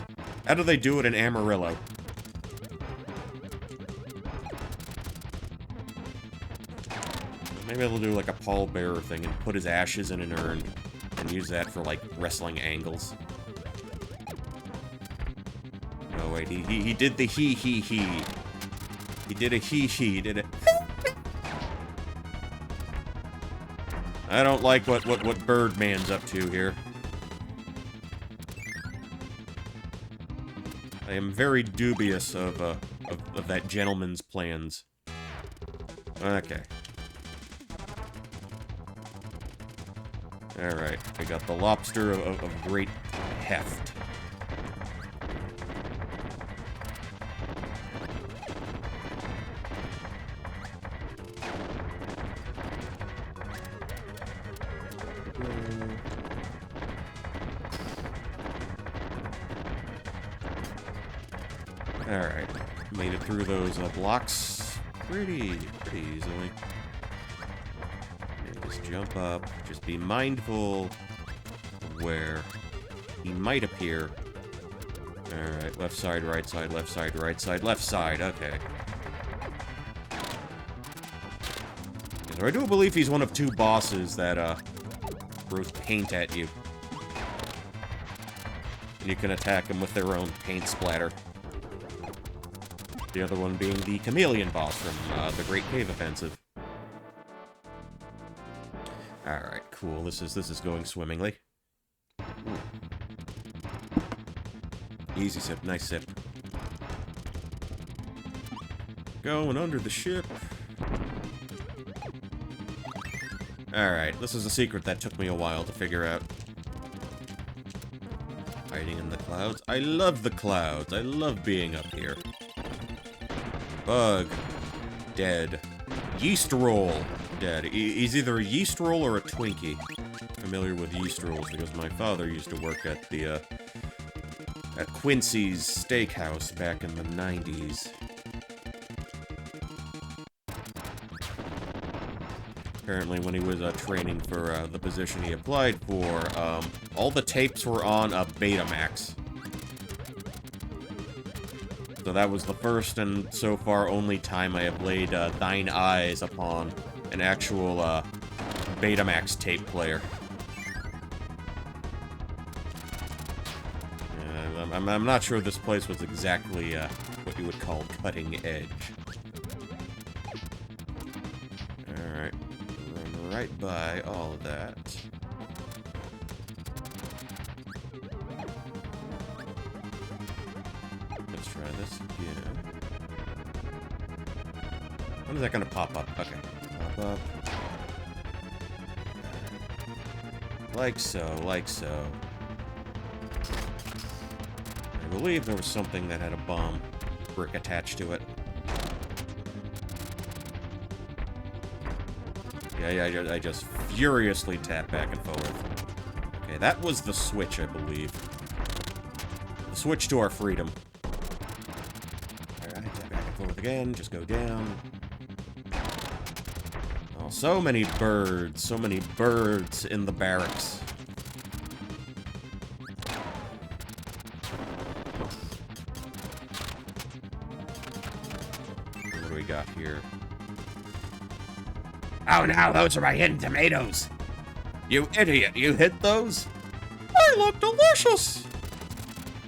How do they do it in Amarillo? Maybe they'll do like a pallbearer thing and put his ashes in an urn and use that for like wrestling angles. No, wait, he did the he. He did a he did it. I don't like what Birdman's up to here. I am very dubious of that gentleman's plans. Okay. Alright, we got the lobster of great heft. Alright. Made it through those blocks pretty easily. And just jump up. Just be mindful of where he might appear. Alright, left side, right side, left side, right side, left side. Okay. So I do believe he's one of 2 bosses that, throws paint at you. And you can attack them with their own paint splatter. The other one being the chameleon boss from, the Great Cave Offensive. Alright, cool. This is going swimmingly. Ooh. Easy sip, nice sip. Going under the ship. Alright, this is a secret that took me a while to figure out. Hiding in the clouds. I love the clouds. I love being up here. Bug. Dead. Yeast roll. Dead. He's either a yeast roll or a Twinkie. Familiar with yeast rolls because my father used to work at the, at Quincy's Steakhouse back in the 90s. Apparently, when he was training for the position he applied for, all the tapes were on Betamax. So that was the first and so far only time I have laid thine eyes upon an actual Betamax tape player. I'm not sure this place was exactly what you would call cutting edge. Alright. Run right by all of that. Let's try this again. When is that gonna pop up? Okay. Pop up. Like so, like so. I believe there was something that had a bomb brick attached to it. Yeah, I just furiously tap back and forth. Okay, that was the switch, I believe. The switch to our freedom. Alright, tap back and forth again, just go down. Oh, so many birds in the barracks. What do we got here? Oh no, those are my hidden tomatoes! You idiot, you hid those? They look delicious!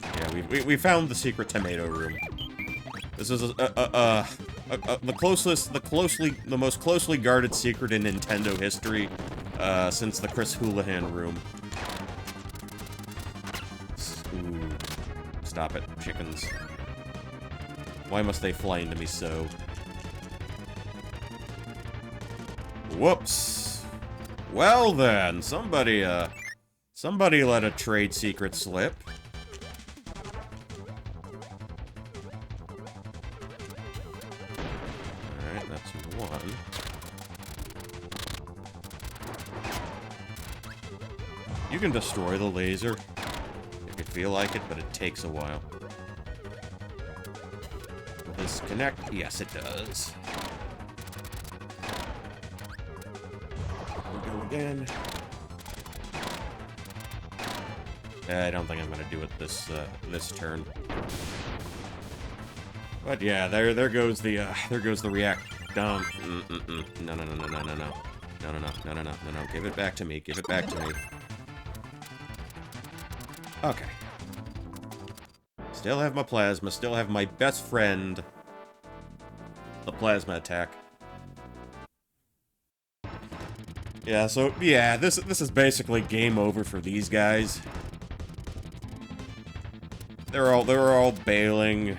Yeah, we found the secret tomato room. This is the most closely guarded secret in Nintendo history, since the Chris Houlihan room. Ooh. Stop it, chickens. Why must they fly into me so? Whoops. Well then, somebody let a trade secret slip. Alright, that's one. You can destroy the laser if you feel like it, but it takes a while. Will this connect? Yes, it does. Again. I don't think I'm gonna do it this turn. But yeah, there goes the react. Dumb. No. Give it back to me. Give it back to me. Okay. Still have my plasma. Still have my best friend. The plasma attack. Yeah, so, yeah, this is basically game over for these guys. They're all bailing,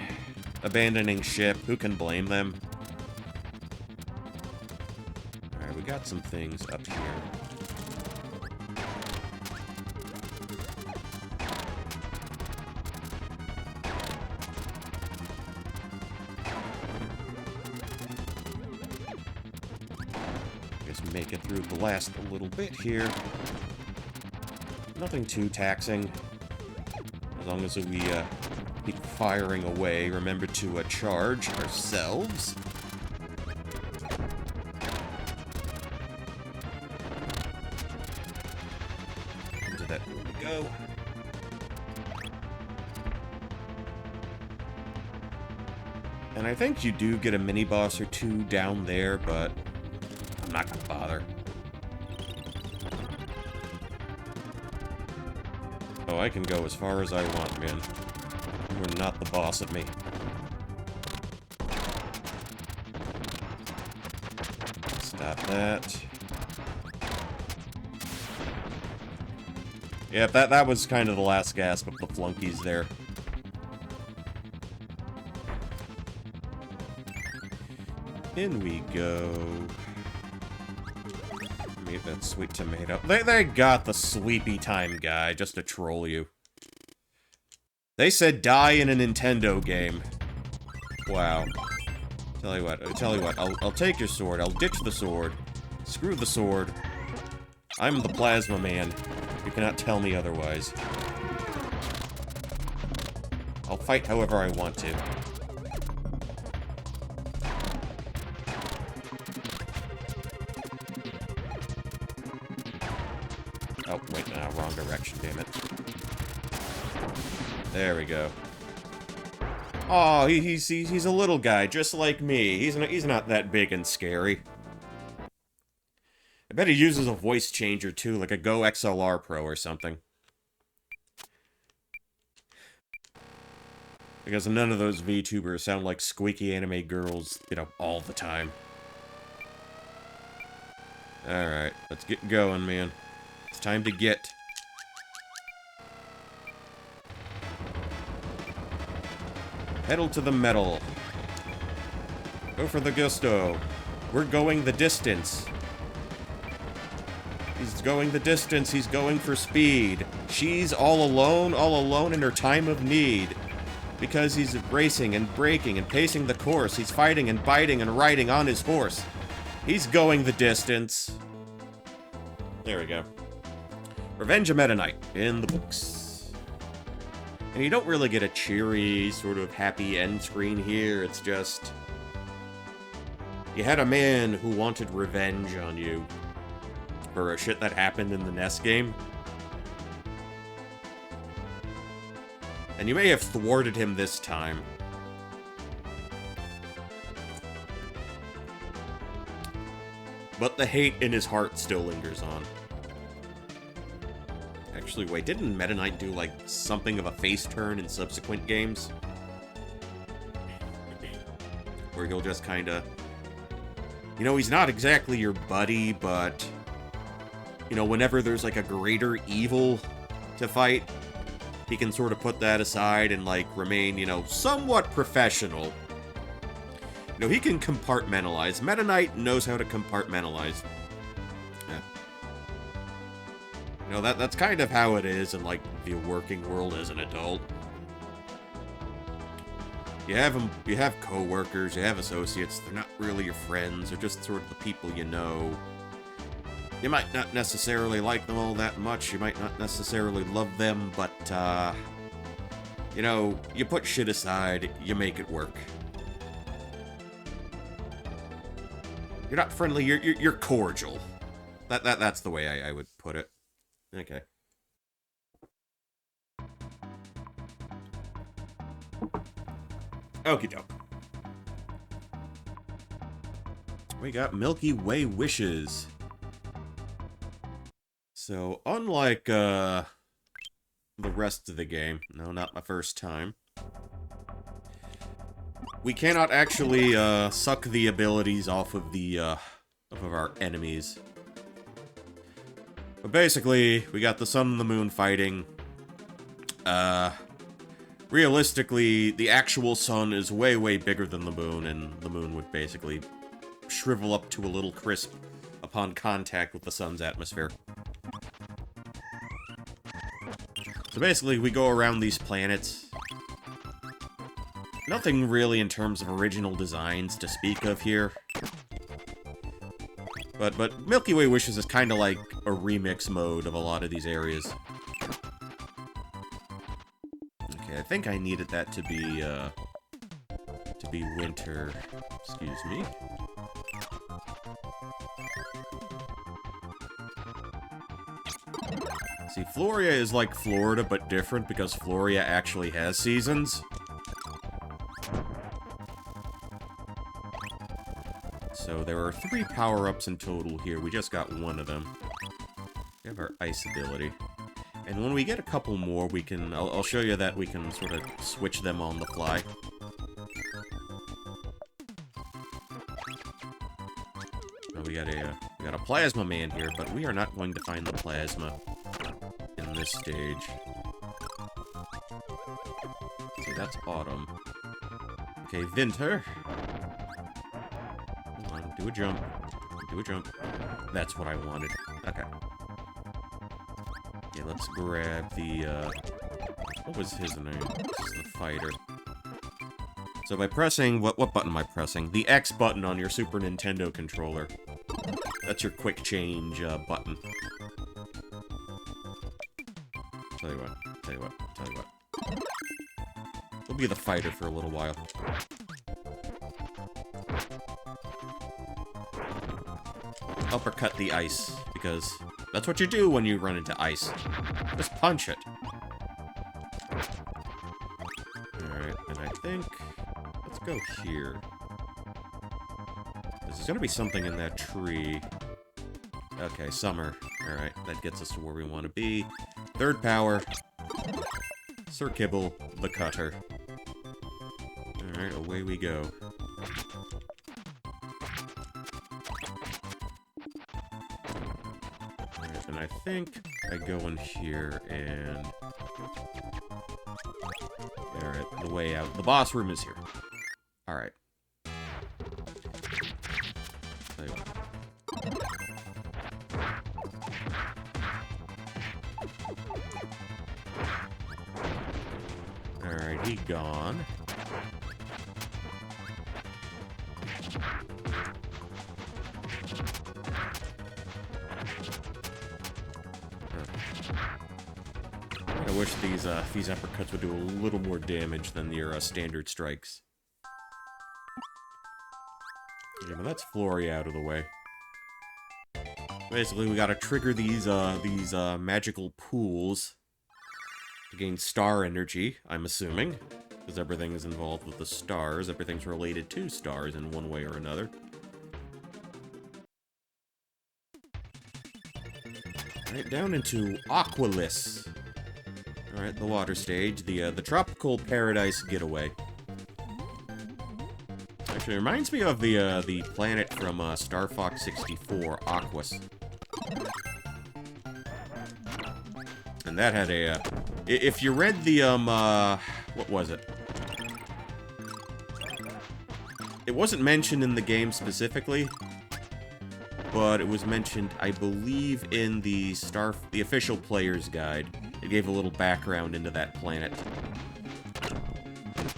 abandoning ship. Who can blame them? Alright, we got some things up here. Make it through the last little bit here. Nothing too taxing. As long as we Keep firing away. Remember to charge ourselves. Into that room we go. And I think you do get a mini-boss or two down there, but I'm not gonna bother. Oh, I can go as far as I want, man. You're not the boss of me. Stop that. Yeah, that was kind of the last gasp of the flunkies there. In we go. Eat that sweet tomato. They got the sleepy time guy just to troll you. They said die in a Nintendo game. Wow. Tell you what, I'll take your sword, I'll ditch the sword. Screw the sword. I'm the plasma man. You cannot tell me otherwise. I'll fight however I want to. Oh, wait, no, wrong direction, damn it. There we go. Oh, he's a little guy, just like me. He's not that big and scary. I bet he uses a voice changer, too, like a Go XLR Pro or something. Because none of those VTubers sound like squeaky anime girls, you know, all the time. Alright, let's get going, man. It's time to get. Pedal to the metal. Go for the gusto. We're going the distance. He's going the distance. He's going for speed. She's all alone in her time of need. Because he's racing and braking and pacing the course. He's fighting and biting and riding on his horse. He's going the distance. There we go. Revenge of Meta Knight in the books. And you don't really get a cheery, sort of happy end screen here. It's just... you had a man who wanted revenge on you for a shit that happened in the NES game. And you may have thwarted him this time. But the hate in his heart still lingers on. Actually, wait, didn't Meta Knight do, like, something of a face turn in subsequent games? Where he'll just kinda... you know, he's not exactly your buddy, but... you know, whenever there's, like, a greater evil to fight, he can sort of put that aside and, like, remain, you know, somewhat professional. You know, he can compartmentalize. Meta Knight knows how to compartmentalize. Yeah. You know, that's kind of how it is in, like, the working world as an adult. You have co-workers, you have associates, they're not really your friends, they're just sort of the people you know. You might not necessarily like them all that much, you might not necessarily love them, but, you know, you put shit aside, you make it work. You're not friendly, you're cordial. That's the way I would put it. Okay. Okie doke. We got Milky Way wishes. So, unlike, the rest of the game, no, not my first time, we cannot actually, suck the abilities off of our enemies. But basically, we got the sun and the moon fighting. Realistically, the actual sun is way, way bigger than the moon, and the moon would basically shrivel up to a little crisp upon contact with the sun's atmosphere. So basically, we go around these planets. Nothing really in terms of original designs to speak of here. But Milky Way Wishes is kind of like a remix mode of a lot of these areas. Okay, Okay, I think I needed that to be winter. Excuse me. See, Floria is like Florida, but different because Floria actually has seasons. So there are 3 power-ups in total here. We just got 1 of them. We have our ice ability. And when we get a couple more, we can... I'll show you that we can sort of switch them on the fly. Oh, we got a plasma man here, but we are not going to find the plasma in this stage. See, that's autumn. Okay, winter. Come on, do a jump. Do a jump. That's what I wanted. Okay. Okay, let's grab the, what was his name? This is the fighter. So by pressing, what button am I pressing? The X button on your Super Nintendo controller. That's your quick change, button. Tell you what. We'll be the fighter for a little while. Uppercut the ice, because that's what you do when you run into ice. Just punch it. Alright, and I think... let's go here. There's gonna be something in that tree. Okay, summer. Alright, that gets us to where we want to be. 3rd power. Sir Kibble, the cutter. Alright, away we go. Alright, and I think I go in here and... alright, the way out. The boss room is here. Alright. Tell you what. Alright, he gone. I wish these uppercuts would do a little more damage than your standard strikes. Yeah, but that's Floria out of the way. Basically, we gotta trigger these magical pools to gain star energy, I'm assuming. Because everything is involved with the stars. Everything's related to stars in one way or another. Alright, down into Aqualis. Alright, the water stage. The tropical paradise getaway. Actually, it reminds me of the planet from Star Fox 64, Aquas. And that had a... if you read the, what was it? It wasn't mentioned in the game specifically, but it was mentioned, I believe, in the official player's guide. It gave a little background into that planet.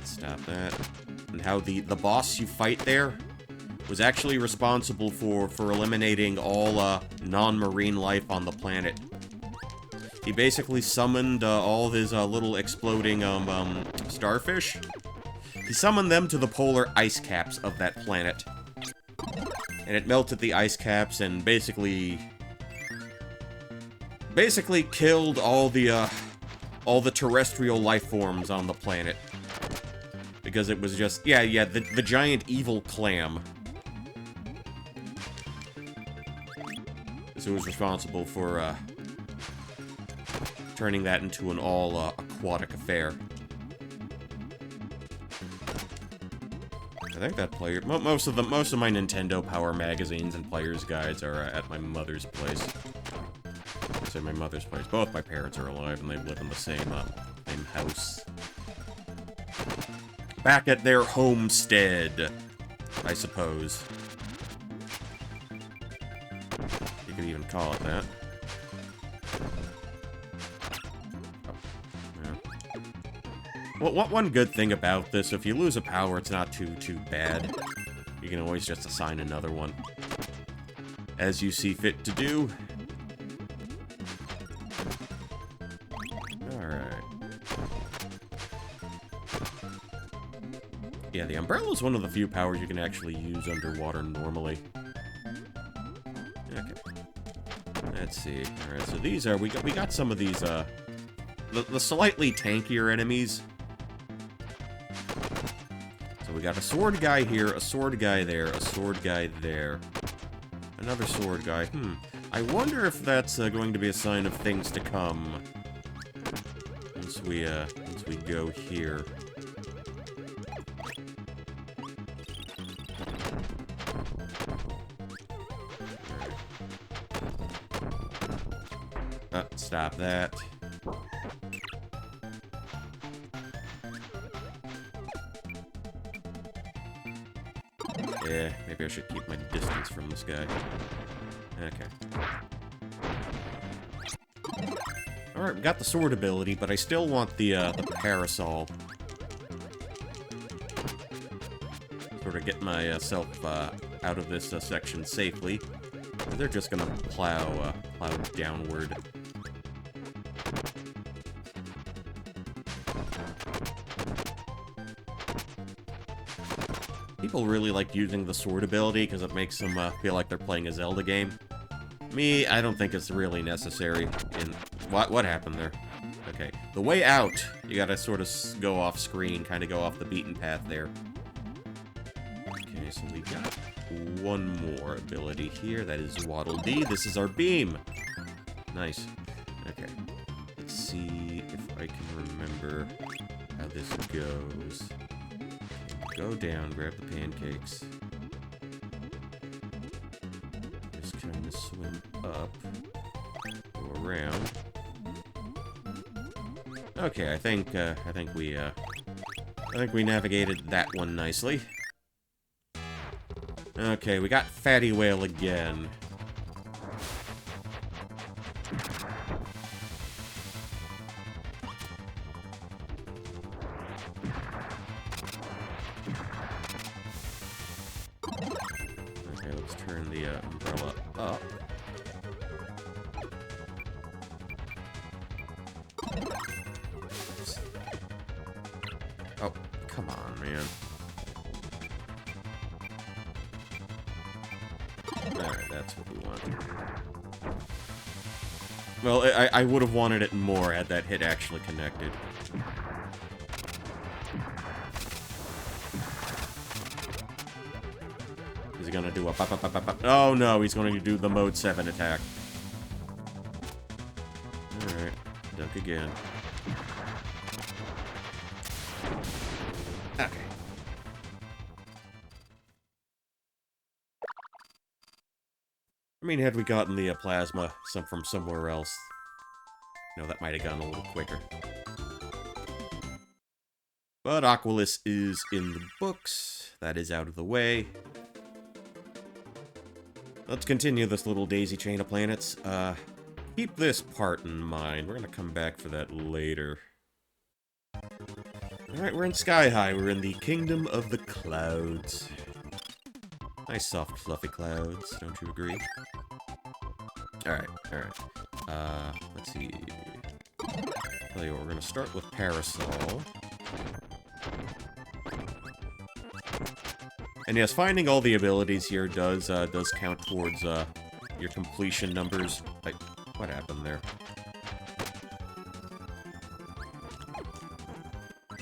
Stop that. And how the boss you fight there was actually responsible for eliminating all non-marine life on the planet. He basically summoned all of his little exploding starfish. He summoned them to the polar ice caps of that planet. And it melted the ice caps and basically killed all the terrestrial life forms on the planet. Because it was just, the giant evil clam. So it was responsible for turning that into an all aquatic affair. I think that player... most of my Nintendo Power magazines and players' guides are at my mother's place. I say my mother's place. Both my parents are alive and they live in the same house. Back at their homestead, I suppose. You could even call it that. Well, one good thing about this, if you lose a power, it's not too bad. You can always just assign another one. As you see fit to do. Alright. Yeah, the umbrella is one of the few powers you can actually use underwater normally. Okay. Let's see. Alright, so these are... We got some of these, the slightly tankier enemies. So we got a sword guy here, a sword guy there, a sword guy there. Another sword guy. I wonder if that's going to be a sign of things to come. Once we go here. Stop that. Yeah, maybe I should keep my distance from this guy. Okay. Alright, we got the sword ability, but I still want the parasol. Sort of get myself out of this section safely. They're just gonna plow downward. People really like using the sword ability because it makes them feel like they're playing a Zelda game. Me, I don't think it's really necessary. What happened there? Okay, the way out. You gotta sort of go off screen, kind of go off the beaten path there. Okay, so we got one more ability here. That is Waddle Dee. This is our beam. Nice. Okay. Let's see if I can remember how this goes. Go down, grab the pancakes. Just kind of swim up. Go around. Okay, I think we navigated that one nicely. Okay, we got Fatty Whale again. Okay, let's turn the umbrella up. Oh, come on, man. Alright, that's what we want. Well, I would have wanted it more had that hit actually connected. Is he gonna do a pop, pop, pop, pop, pop? Oh no, he's going to do the Mode 7 attack. Alright, dunk again. Okay. I mean, had we gotten the plasma from somewhere else, you know, that might have gone a little quicker. But Aquilus is in the books. That is out of the way. Let's continue this little daisy chain of planets. Keep this part in mind. We're gonna come back for that later. Alright, we're in Sky High. We're in the Kingdom of the Clouds. Nice, soft, fluffy clouds. Don't you agree? Alright, alright. Let's see. Tell you what, we're gonna start with Parasol. And yes, finding all the abilities here does count towards your completion numbers. Like, what happened there?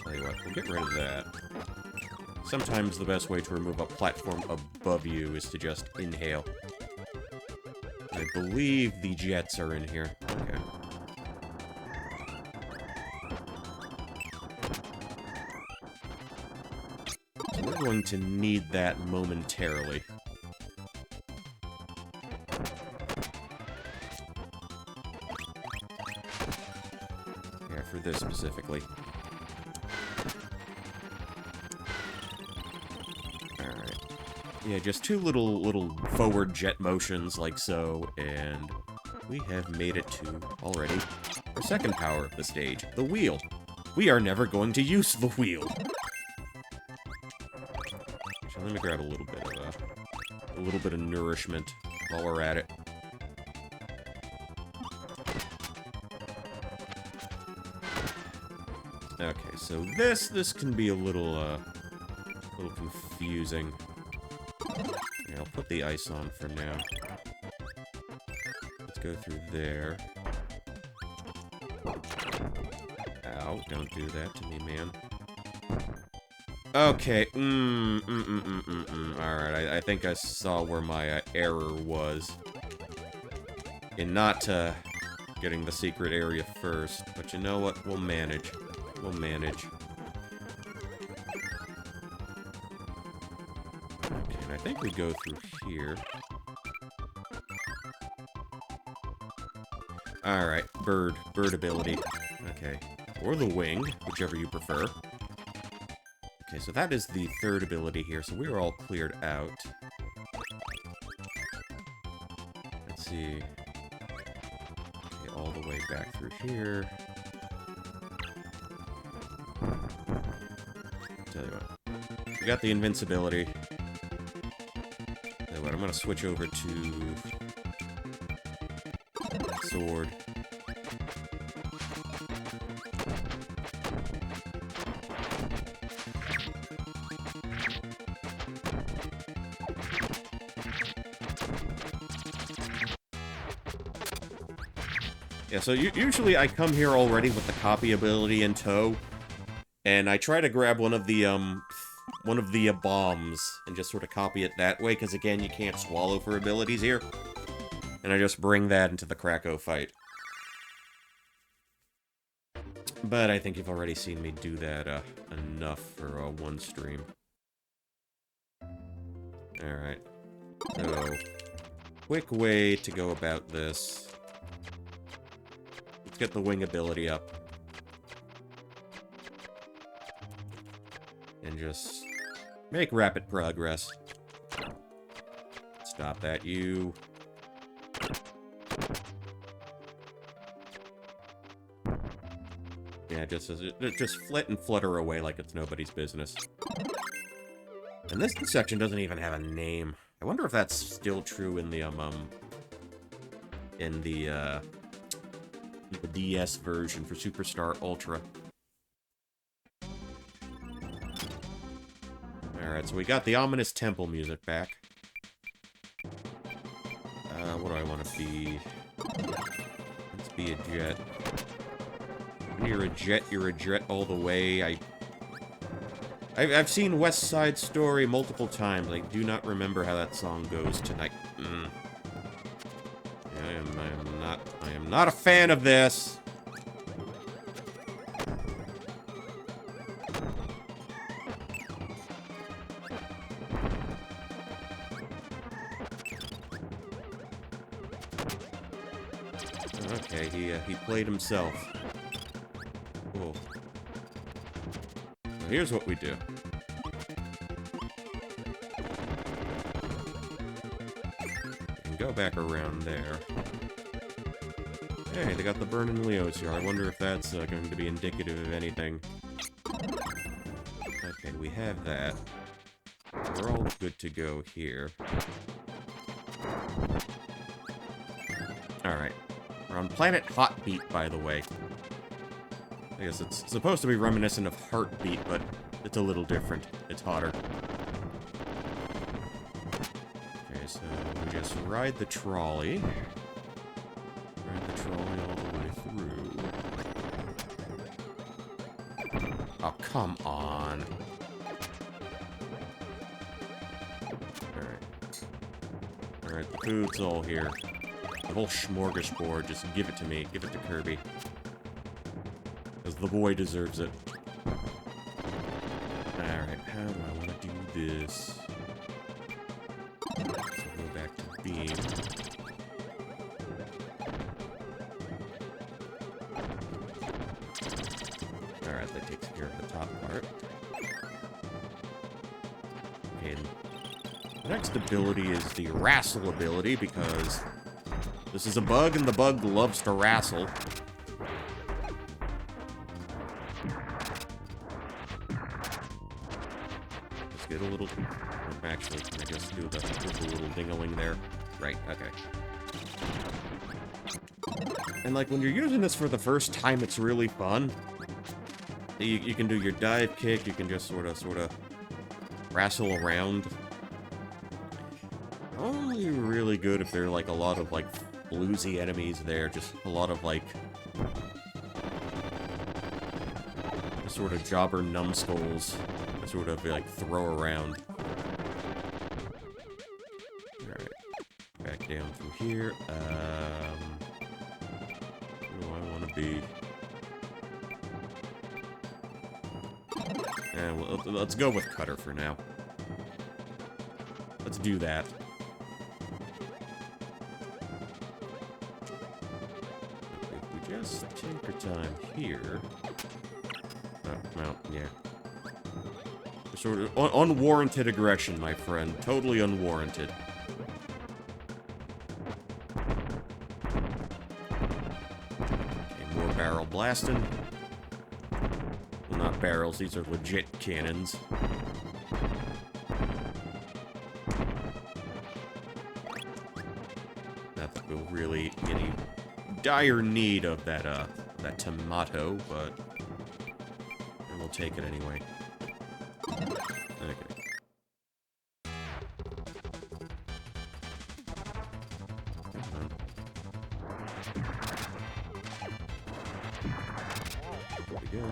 Tell you what, we'll get rid of that. Sometimes the best way to remove a platform above you is to just inhale. I believe the jets are in here. Okay. So we're going to need that momentarily. Yeah, for this specifically. Yeah, just two little forward jet motions like so, and we have made it to, already, our second power of the stage, the wheel. We are never going to use the wheel. So let me grab a little bit of nourishment while we're at it. Okay, so this can be a little A little confusing. Yeah, I'll put the ice on for now. Let's go through there. Ow, don't do that to me, man. Okay, Alright, I think I saw where my error was. In not getting the secret area first. But you know what? We'll manage. We'll manage. Okay, and I think we go through here. Alright, bird ability. Okay. Or the wing, whichever you prefer. Okay, so that is the third ability here, so we're all cleared out. Let's see. Okay, all the way back through here. Tell you what. We got the invincibility. Tell you what, I'm gonna switch over to sword. Yeah, so usually I come here already with the copy ability in tow, and I try to grab one of the bombs and just sort of copy it that way, because again, you can't swallow for abilities here. And I just bring that into the Krakow fight. But I think you've already seen me do that enough for one stream. Alright. So, quick way to go about this. Let's get the wing ability up. And just make rapid progress. Stop that, you. Yeah, just flit and flutter away like it's nobody's business. And this section doesn't even have a name. I wonder if that's still true in the DS version for Superstar Ultra. Alright, so we got the ominous temple music back. What do I want to be? Let's be a jet. When you're a jet all the way. I've seen West Side Story multiple times. I do not remember how that song goes tonight. I am not a fan of this. Okay, he played himself. Cool. So here's what we do. We can go back around there. Hey, they got the Burning Leos here. I wonder if that's going to be indicative of anything. Okay, we have that. We're all good to go here. Alright. We're on planet Hotbeat, by the way. I guess it's supposed to be reminiscent of Heartbeat, but it's a little different. It's hotter. Okay, so we just ride the trolley. Ride the trolley all the way through. Oh, come on. Alright. Alright, the food's all here. The whole smorgasbord, just give it to me. Give it to Kirby. Because the boy deserves it. Alright, how do I want to do this? So go back to beam. Alright, that takes care of the top part. Okay, the next ability is the wrestle ability, because this is a bug, and the bug loves to wrestle. Let's get a little... Actually, can I just do the little ding-a-ling there? Right, okay. And, like, when you're using this for the first time, it's really fun. You can do your dive kick, you can just sort of wrestle around. Only really good if there are, like, a lot of, like, bluesy enemies there. Just a lot of, like, sort of jobber numbskulls to sort of, like, throw around. Alright. Back down through here. Where do I want to be? Well, let's go with Cutter for now. Let's do that. If we just take our time here... Oh, well, yeah. Sort of unwarranted aggression, my friend. Totally unwarranted. Okay, more barrel blasting. Well, not barrels, these are legit cannons. Not that we'll really be in any dire need of that, that tomato, but... we'll take it anyway. Okay. There we go.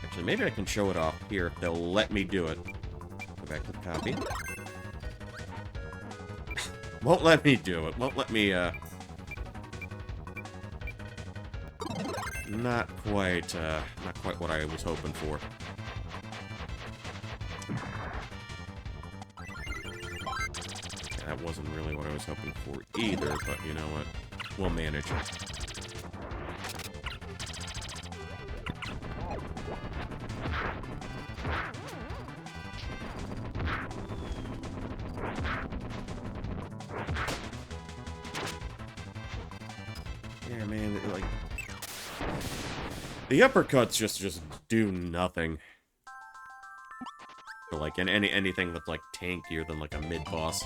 Actually, maybe I can show it off here if they'll let me do it. Go back to the copy. Won't let me do it. Won't let me, not quite what I was hoping for. Yeah, that wasn't really what I was hoping for either, but you know what? We'll manage it. Yeah, man, like... the uppercuts just do nothing. Or like anything that's like tankier than like a mid-boss.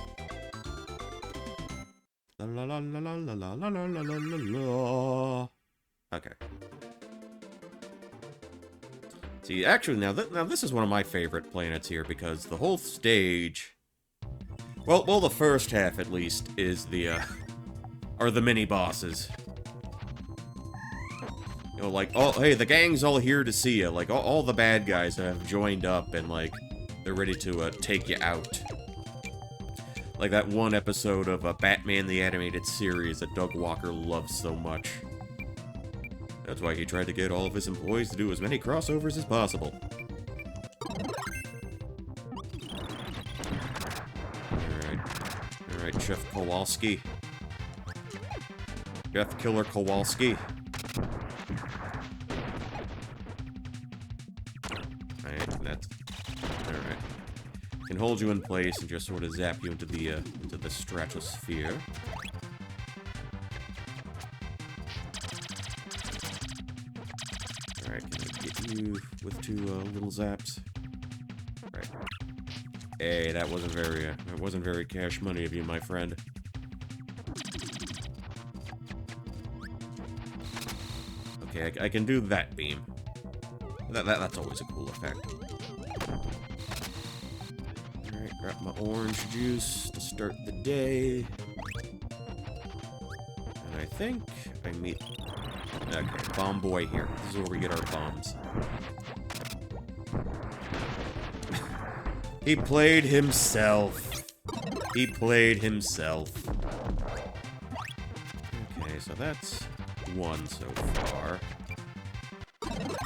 La la la la la la la la la la la. Okay. See, actually, now this is one of my favorite planets here because the whole stage, well, the first half at least is the are the mini bosses. You know, like, oh, hey, the gang's all here to see you. Like, all the bad guys have joined up and, like, they're ready to, take you out. Like that one episode of Batman the Animated Series that Doug Walker loves so much. That's why he tried to get all of his employees to do as many crossovers as possible. Alright, Chef Kowalski. Chef Killer Kowalski. Can hold you in place and just sort of zap you into the stratosphere. Alright, can I get you with two little zaps? Right. Hey, that wasn't very cash money of you, my friend. Okay, I can do that beam. That's always a cool effect. Grab my orange juice to start the day. And I think I meet... okay, Bomb Boy here. This is where we get our bombs. He played himself. He played himself. Okay, so that's one so far.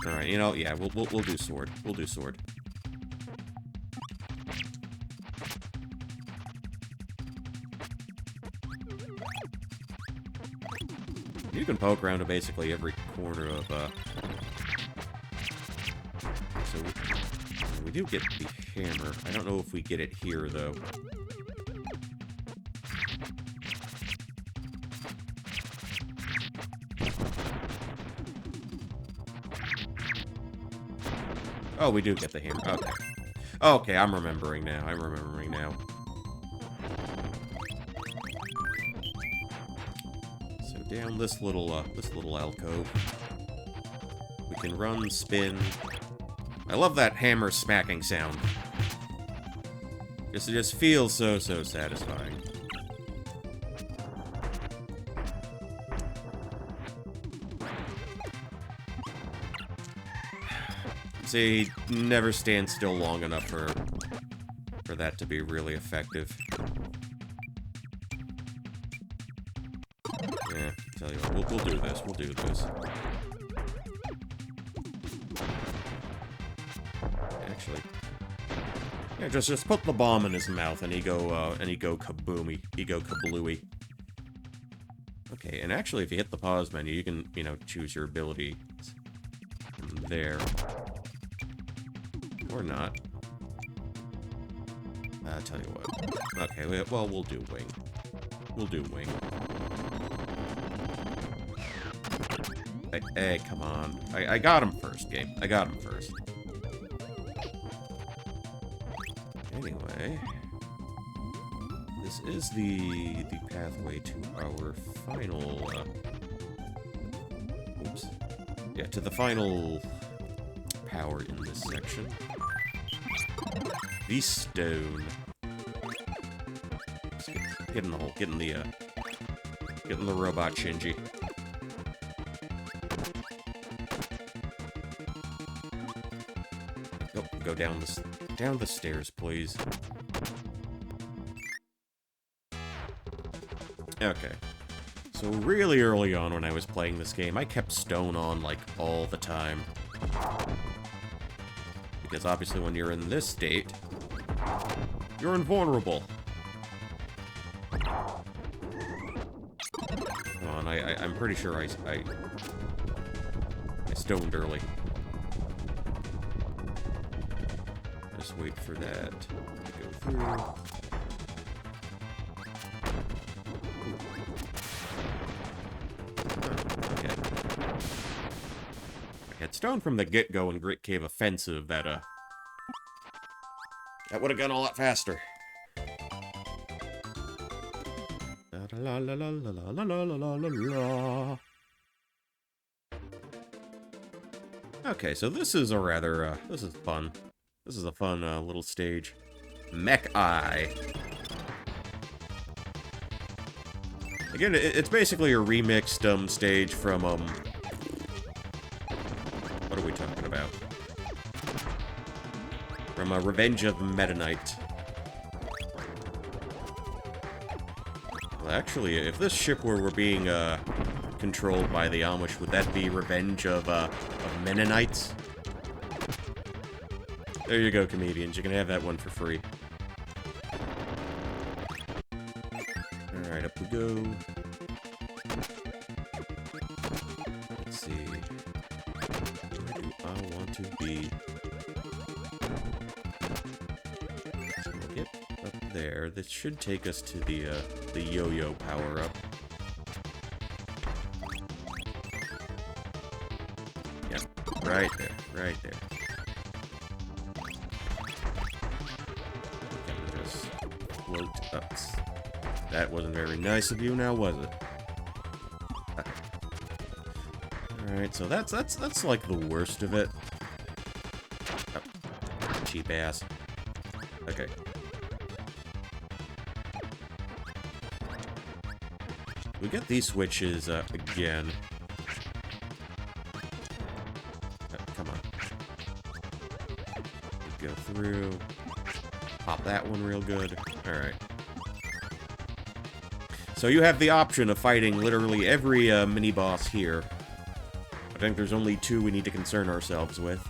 Alright, you know, yeah, we'll do sword. We'll do sword. You can poke around to basically every corner of, so we do get the hammer. I don't know if we get it here, though. Oh, we do get the hammer. Okay. Okay, I'm remembering now. I'm remembering now. Down this little alcove. We can run, spin, I love that hammer smacking sound. It just feels so satisfying. See, never stand still long enough for that to be really effective. Yeah, tell you what, we'll do this. We'll do this. Actually, yeah, just put the bomb in his mouth and he go kaboomy, he go kablooey. Okay, and actually, if you hit the pause menu, you can, you know, choose your ability from there. Or not. I'll tell you what. Okay, well, we'll do wing. We'll do wing. Hey, come on. I got him first, game. I got him first. Anyway. This is the pathway to our final, oops. Yeah, to the final power in this section. The stone. Get in the hole. Get in the robot Shinji. Go down the stairs, please. Okay. So really early on when I was playing this game, I kept stone on, like, all the time. Because obviously when you're in this state, you're invulnerable. Come on, I'm pretty sure I stoned early. Just wait for that to go through. Okay. I had stone from the get-go in Grit Cave Offensive that would have gone a lot faster. La la la la la la la la la la. Okay, so this is a rather this is fun. This is a fun little stage. Mech Eye. Again, it's basically a remixed stage from what are we talking about? From Revenge of Meta Knight. Well, actually, if this ship were being controlled by the Amish, would that be Revenge of Mennonites? There you go, comedians. You can have that one for free. Alright, up we go. Let's see. Where do I want to be? So we'll get up there. This should take us to the yo-yo power-up. Yep, right there, right there. Float up. That wasn't very nice of you, now was it? Alright, so that's like the worst of it. Oh, cheap ass. Okay. We get these switches again. Come on. We go through. Pop that one real good. Alright. So you have the option of fighting literally every mini-boss here. I think there's only two we need to concern ourselves with.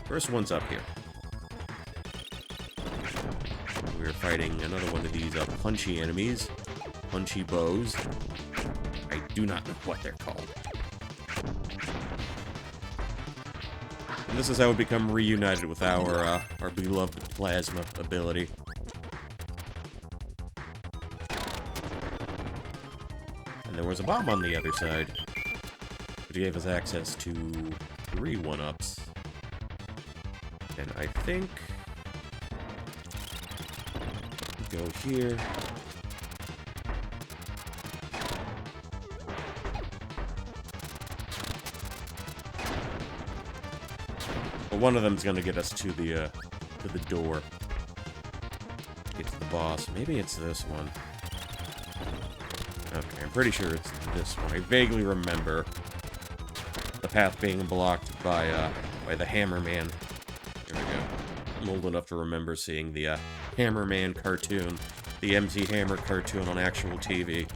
First one's up here. We're fighting another one of these punchy enemies. Punchy bows. I do not know what they're called. And this is how we become reunited with our beloved plasma ability. And there was a bomb on the other side, which gave us access to 3 1-ups. And I think we go here. But one of them's gonna get us to the door. Get to the boss. Maybe it's this one. Okay, I'm pretty sure it's this one. I vaguely remember the path being blocked by the Hammerman. Here we go. I'm old enough to remember seeing the Hammerman cartoon, the MC Hammer cartoon on actual TV.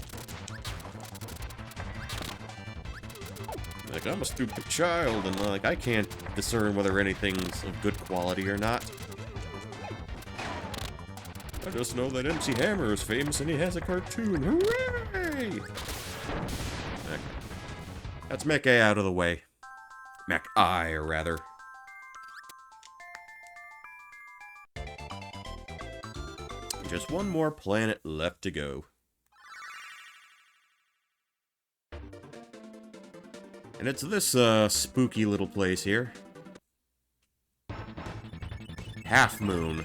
Like, I'm a stupid child, and like I can't discern whether anything's of good quality or not. I just know that MC Hammer is famous and he has a cartoon. Hooray! Okay. That's Mech A out of the way. Mech I, rather. Just one more planet left to go. And it's this, spooky little place here. Half Moon.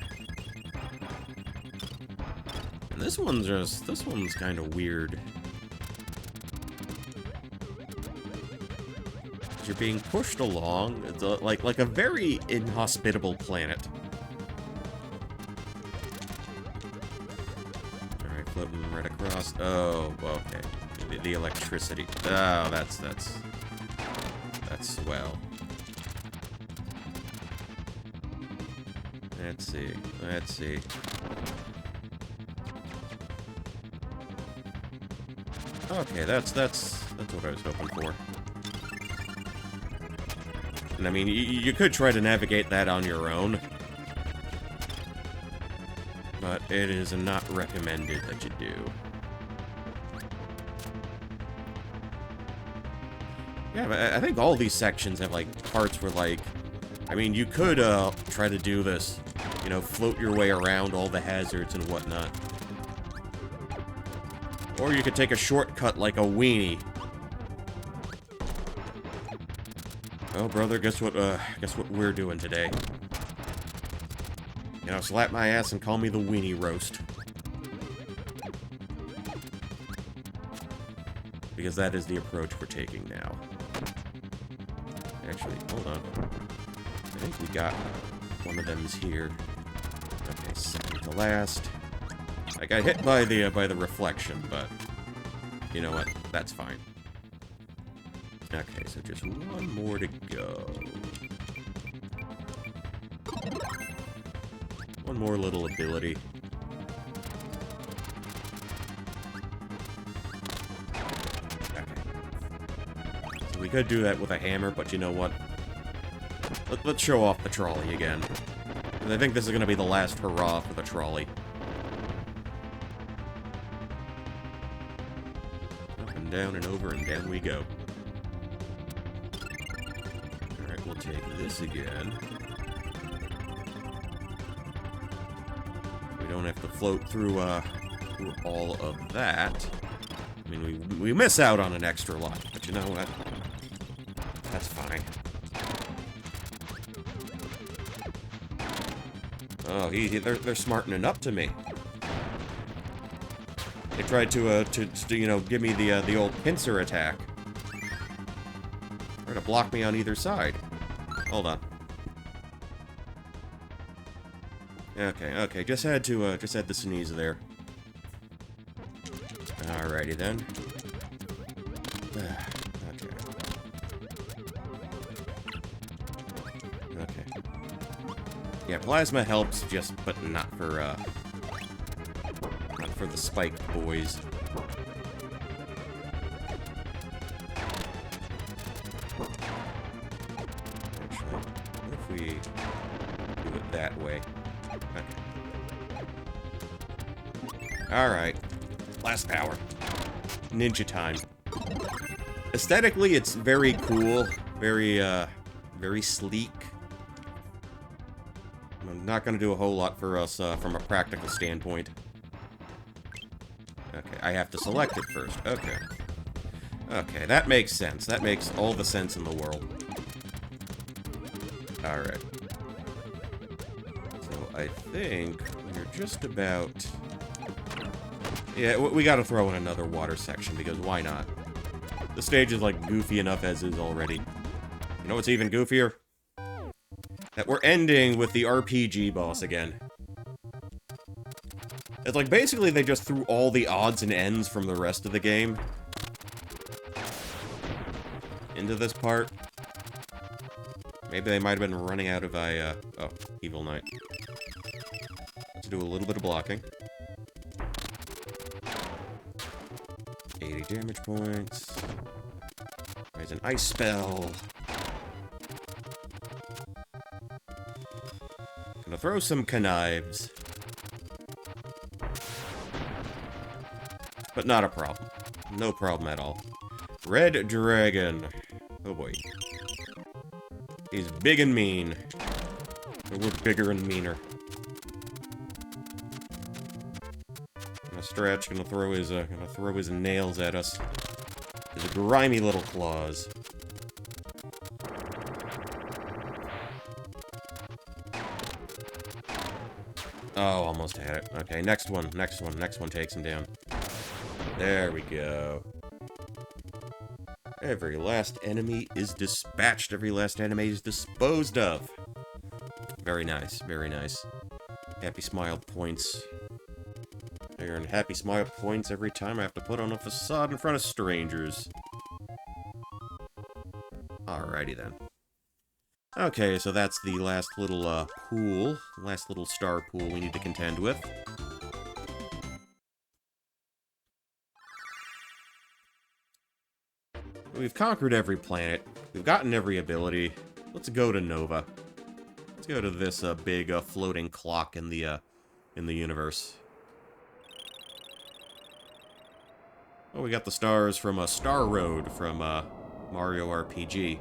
And this one's kind of weird. You're being pushed along. It's like a very inhospitable planet. Alright, floating right across. Oh, okay. The electricity. Oh, that's swell. Let's see. Okay, that's what I was hoping for. And I mean, you could try to navigate that on your own, but it is not recommended that you do. Yeah, but I think all these sections have, like, parts where, like, I mean, you could, try to do this, you know, float your way around all the hazards and whatnot. Or you could take a shortcut like a weenie. Oh, brother, guess what we're doing today? You know, slap my ass and call me the weenie roast. Because that is the approach we're taking now. Actually, hold on. I think we got one of them's here. Okay, second to last. I got hit by the reflection, but you know what? That's fine. Okay, so just one more to go. One more little ability. Okay. So we could do that with a hammer, but you know what? Let's show off the trolley again. And I think this is going to be the last hurrah for the trolley. Up and down and over and down we go. Alright, we'll take this again. We don't have to float through all of that. I mean, we miss out on an extra life, but you know what? That's fine. Oh, they're smartening up to me. They tried to you know, give me the old pincer attack. Try to block me on either side. Hold on. Okay, just had to sneeze there. Alrighty then. Okay. Yeah, plasma helps, but not for the spiked boys. Actually, what if we do it that way? Okay. Alright. Last power. Ninja time. Aesthetically, it's very cool. Very sleek. I'm not going to do a whole lot for us from a practical standpoint. Okay, I have to select it first. Okay. Okay, that makes sense. That makes all the sense in the world. Alright. So, I think we're just about... Yeah, we gotta throw in another water section, because why not? The stage is, like, goofy enough as is already. You know what's even goofier? that we're ending with the RPG boss again. It's like, basically, they just threw all the odds and ends from the rest of the game into this part. Maybe they might have been running out of oh, Evil Knight. Let's do a little bit of blocking. 80 damage points. There's an ice spell. Gonna throw some knives. But not a problem. No problem at all. Red Dragon. Oh boy. He's big and mean. But we're bigger and meaner. Gonna stretch, gonna throw his nails at us. His grimy little claws. Oh, almost had it. Okay, next one takes him down. There we go. Every last enemy is dispatched. Every last enemy is disposed of. Very nice, very nice. Happy smile points. I earn happy smile points every time I have to put on a facade in front of strangers. Alrighty then. Okay, so that's the last little pool. Last little star pool we need to contend with. We've conquered every planet. We've gotten every ability. Let's go to Nova. Let's go to this big floating clock in the universe. Oh, we got the stars from Star Road from Mario RPG.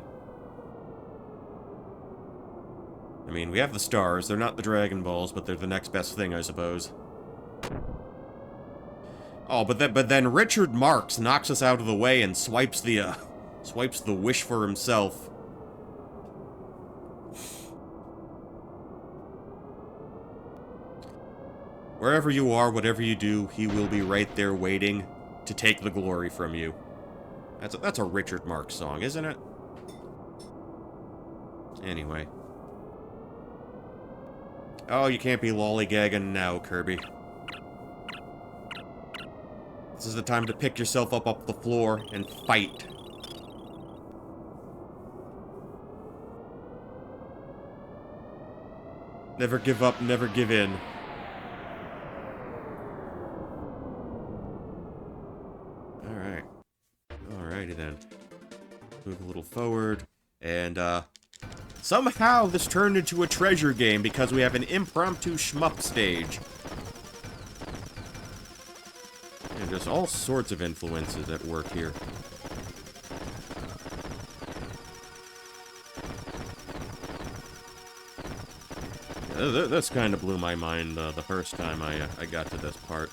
I mean, we have the stars. They're not the Dragon Balls, but they're the next best thing, I suppose. Oh, but then Richard Marx knocks us out of the way and swipes the wish for himself. Wherever you are, whatever you do, he will be right there waiting to take the glory from you. That's a Richard Marx song, isn't it? Anyway. Oh, you can't be lollygagging now, Kirby. This is the time to pick yourself up off the floor and fight. Never give up, never give in. Alright. Alrighty then. Move a little forward, and somehow this turned into a treasure game because we have an impromptu shmup stage. And there's all sorts of influences at work here. Yeah, this kind of blew my mind the first time I got to this part.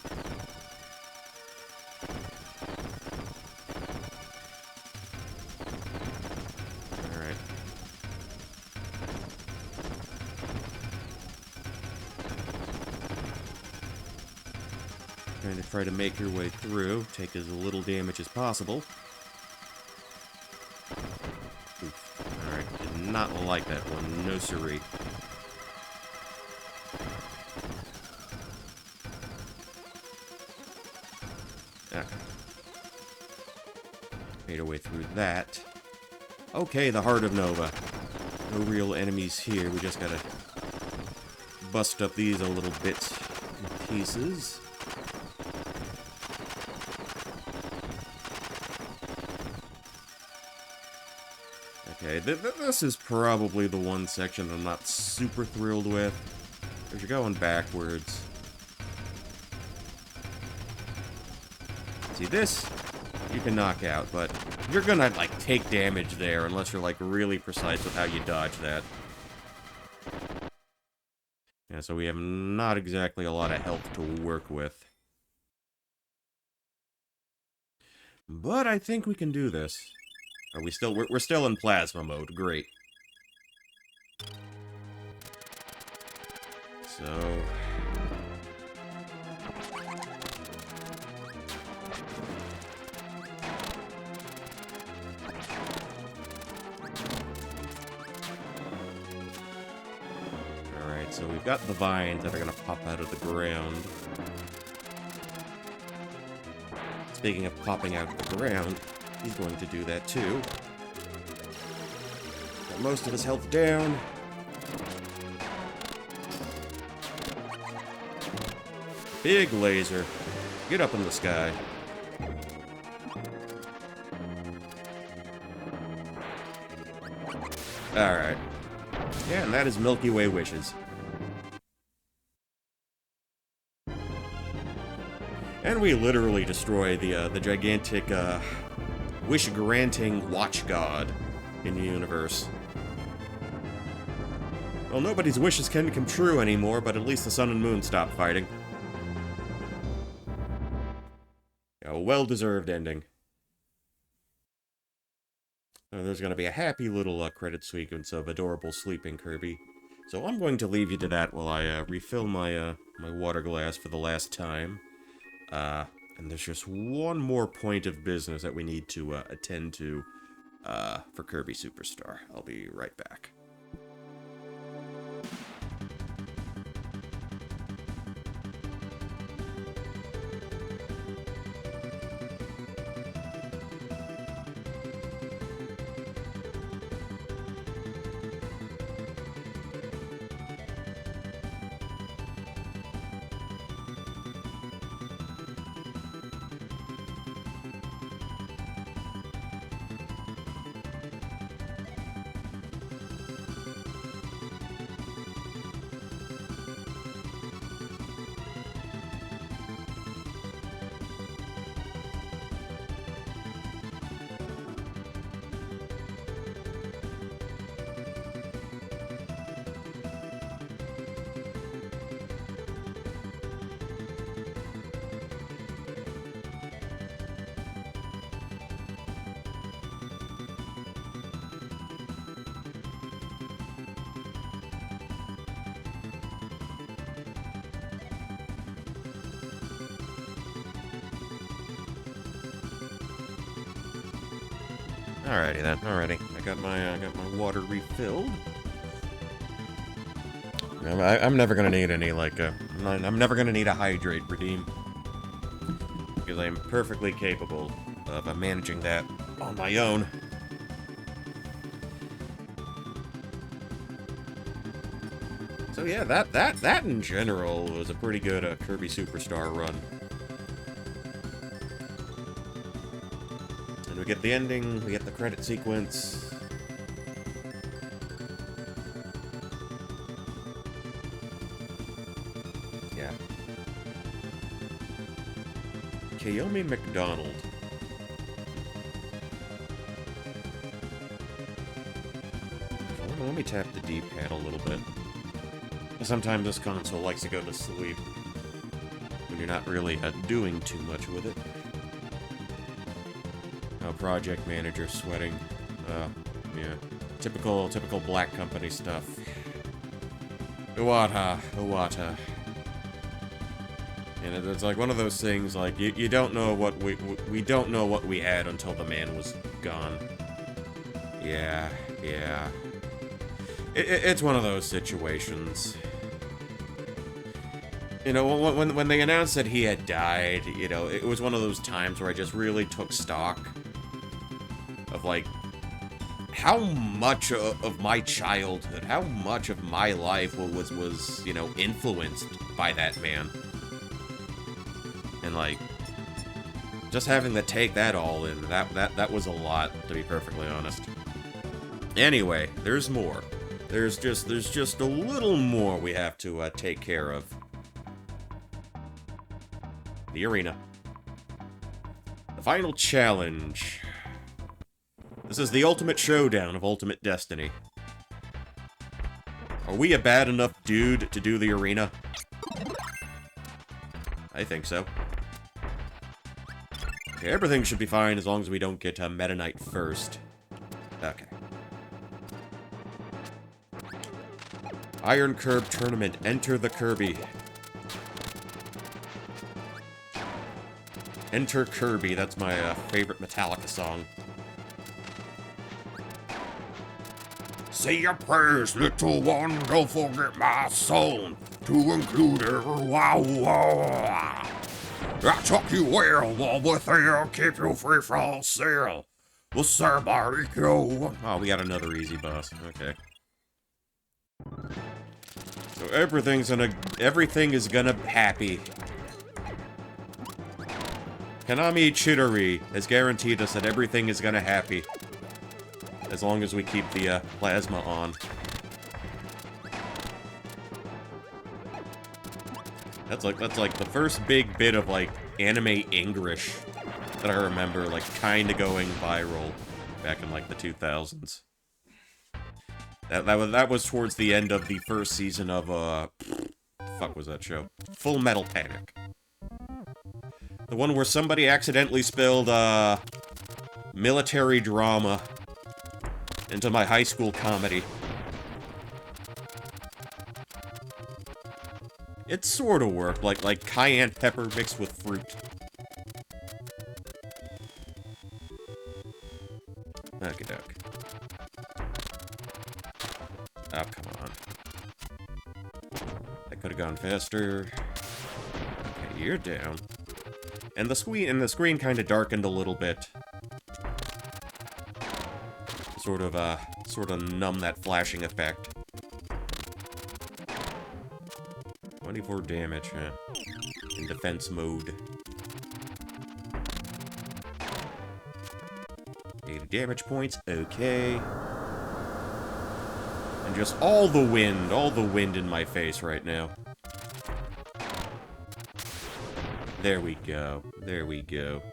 Alright. Going to try to make your way through, take as little damage as possible. Oof. Alright, did not like that one, no siree. Okay. Made our way through that. Okay, the heart of Nova. No real enemies here, we just gotta bust up these a little bit in pieces. Okay, this is probably the one section I'm not super thrilled with. Because you're going backwards. See, this you can knock out, but you're gonna, like, take damage there unless you're, like, really precise with how you dodge that. Yeah, so we have not exactly a lot of health to work with. But I think we can do this. Are we still... We're still in plasma mode. Great. So... so we've got the vines that are gonna pop out of the ground. Speaking of popping out of the ground, he's going to do that too. Got most of his health down. Big laser. Get up in the sky. Alright. Yeah, and that is Milky Way wishes. And we literally destroy the gigantic, wish-granting watch god in the universe. Well, nobody's wishes can come true anymore, but at least the sun and moon stop fighting. A well-deserved ending. There's going to be a happy little credit sequence of adorable sleeping Kirby. So I'm going to leave you to that while I refill my my water glass for the last time. And there's just one more point of business that we need to attend to for Kirby Superstar. I'll be right back. Alrighty then, alrighty. I got my water refilled. I'm never gonna need any, like, I'm never gonna need a hydrate redeem. Because I am perfectly capable of managing that on my own. So yeah, that in general was a pretty good Kirby Superstar run. And we get the ending, we get the credit sequence. Yeah. Kiyomi McDonald. Let me tap the D-pad a little bit. Sometimes this console likes to go to sleep when you're not really doing too much with it. Project manager sweating. Yeah. Typical black company stuff. Iwata. And it's like one of those things, like, you don't know what we don't know what we had until the man was gone. Yeah. It's one of those situations. You know, when they announced that he had died, you know, it was one of those times where I just really took stock of, like, how much of my childhood, how much of my life was, you know, influenced by that man. And, like, just having to take that all in, that was a lot, to be perfectly honest. Anyway, there's more. There's just a little more we have to take care of. The arena. The final challenge. This is the ultimate showdown of Ultimate Destiny. Are we a bad enough dude to do the arena? I think so. Okay, everything should be fine as long as we don't get Meta Knight first. Okay. Iron Curb Tournament. Enter the Kirby. Enter Kirby. That's my favorite Metallica song. say your prayers, little one. Don't forget my song to include every wow wow. I took you well with you, keep you free from sale. Will somebody go? Oh, we got another easy boss. Okay. So everything is gonna happy. Konami Chidori has guaranteed us that everything is gonna happy. As long as we keep the plasma on. That's like the first big bit of like anime English that I remember like kinda going viral back in like the 2000s. That was towards the end of the first season of fuck was that show? Full Metal Panic. The one where somebody accidentally spilled military drama into my high school comedy. It sort of worked, like cayenne pepper mixed with fruit. Okie doke. Oh, come on. I could have gone faster. Okay, you're down. And the screen kind of darkened a little bit. Sort of numb that flashing effect. 24 damage, huh? In defense mode. 80 damage points, okay. And just all the wind in my face right now. There we go. There we go.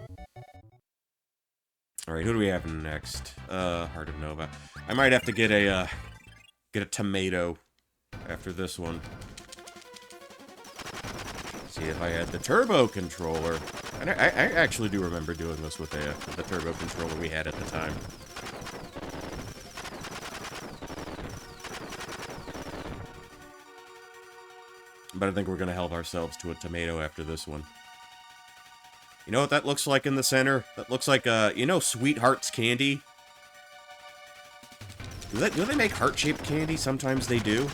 Alright, who do we have next? Heart of Nova. I might have to get a tomato after this one. See if I had the turbo controller. And I actually do remember doing this with the turbo controller we had at the time. But I think we're gonna help ourselves to a tomato after this one. You know what that looks like in the center? That looks like, you know Sweethearts candy? Do they make heart-shaped candy? Sometimes they do.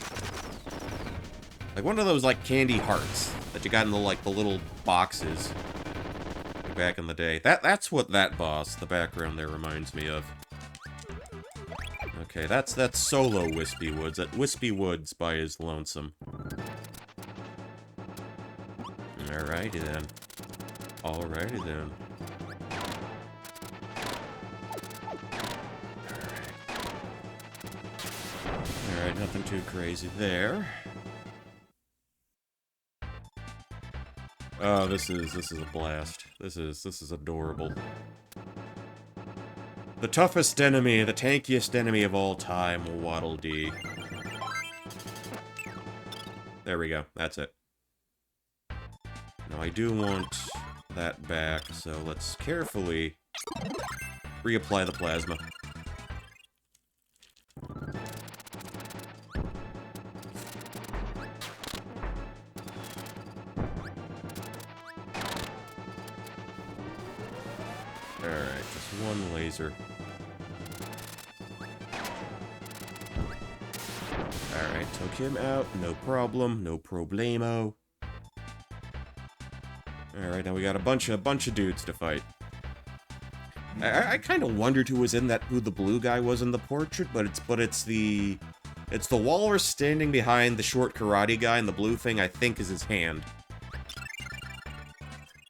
Like one of those, like, candy hearts that you got in the, like, the little boxes back in the day. That's what that boss, the background there, reminds me of. Okay, that's Solo Wispy Woods. That Wispy Woods by his lonesome. Alrighty then. Alrighty then. Alright, nothing too crazy there. Oh, this is a blast. This is adorable. The toughest enemy, the tankiest enemy of all time, Waddle Dee. There we go, that's it. Now I do want that back, so let's carefully reapply the plasma. Alright, just one laser. Alright, took him out, no problem, no problemo. Alright, now we got a bunch of dudes to fight. I kind of wondered who the blue guy was in the portrait, but it's the walrus standing behind the short karate guy, and the blue thing I think is his hand.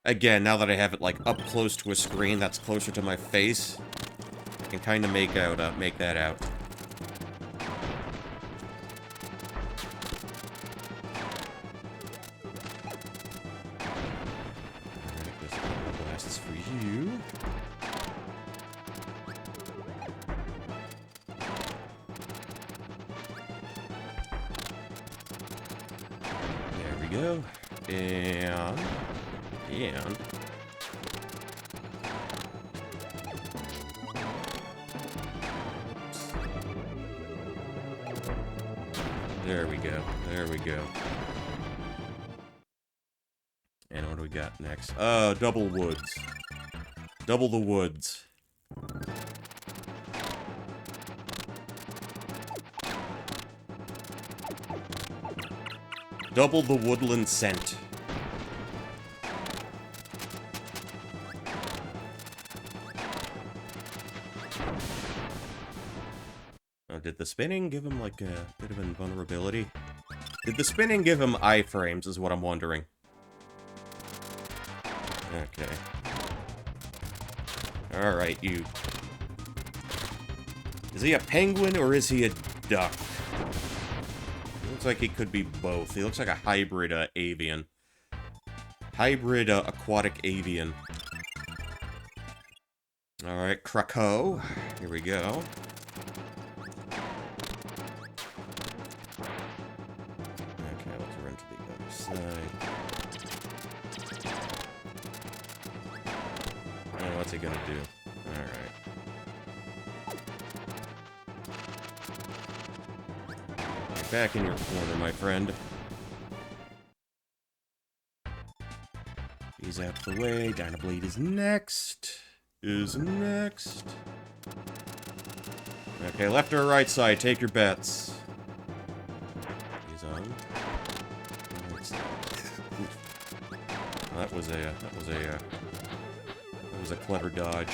Again, now that I have it like up close to a screen that's closer to my face, I can kind of make that out. Go. And... There we go. There we go. And what do we got next? Double woods. Double the woods. Double the woodland scent. Oh, did the spinning give him, like, a bit of invulnerability? Did the spinning give him iframes, is what I'm wondering. Okay. Alright, you... Is he a penguin, or is he a duck? He looks like he could be both. He looks like a hybrid, avian. Hybrid, aquatic avian. Alright, Krakow. Here we go. Okay, let's run to the other side. Oh, what's he gonna do? Alright. Get back in your corner, my friend. He's out of the way. Dynablade is next. Okay, left or right side, take your bets. He's on. That was a clever dodge.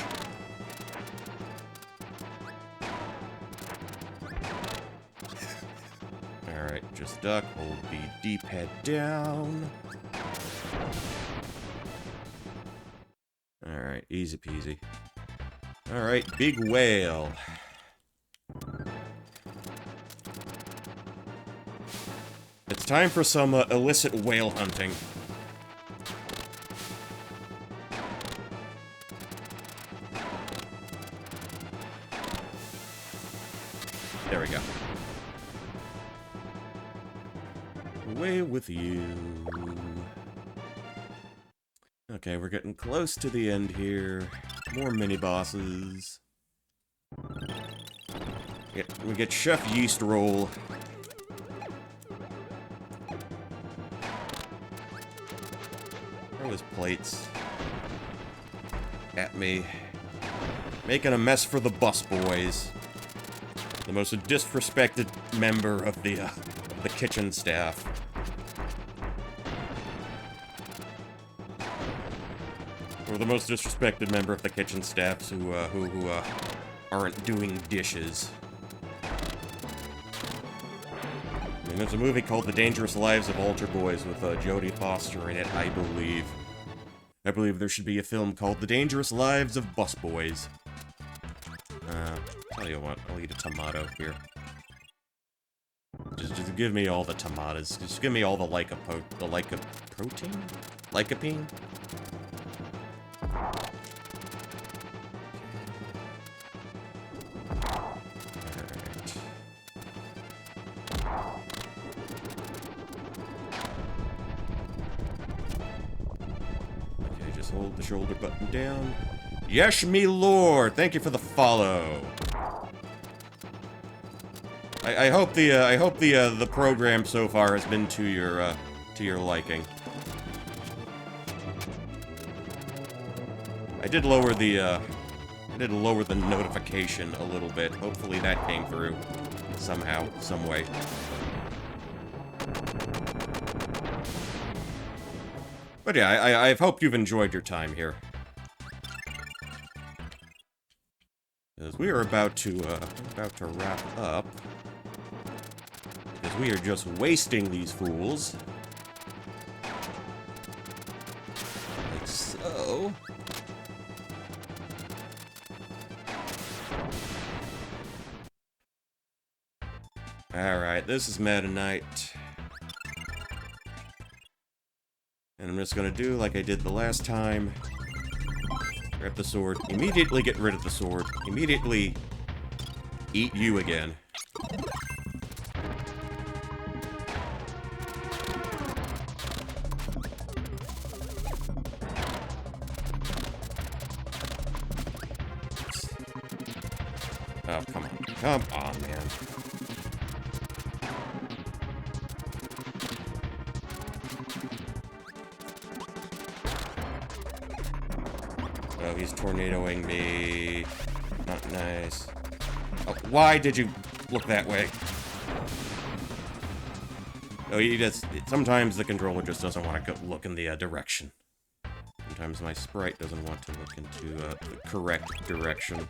Alright, just duck, hold the D-pad down. Alright, easy peasy. Alright, big whale. It's time for some illicit whale hunting. There we go. Away with you. Okay, we're getting close to the end here. More mini-bosses. We get Chef Yeast Roll. Throw his plates at me. Making a mess for the busboys. The most disrespected member of the kitchen staff. Or the most disrespected member of the kitchen staffs who aren't doing dishes. I mean, there's a movie called The Dangerous Lives of Altar Boys with Jodie Foster in it, I believe. I believe there should be a film called The Dangerous Lives of Busboys. Tell you what, I'll eat a tomato here. Just give me all the tomatoes. Just give me all the protein? Lycopene? Hold the shoulder button down. Yes, me lord! Thank you for the follow. I hope the program so far has been to your liking. I did lower the notification a little bit. Hopefully that came through somehow, some way. But yeah, I hope you've enjoyed your time here. Because we are about to wrap up. Because we are just wasting these fools. Like so. Alright, this is Meta Knight. And I'm just gonna do like I did the last time. Grab the sword. Immediately get rid of the sword. Immediately eat you again. Oh, come on. Come on, man. Oh, he's tornadoing me. Not nice. Oh, why did you look that way? Oh, sometimes the controller just doesn't want to look in the direction. Sometimes my sprite doesn't want to look into the correct direction.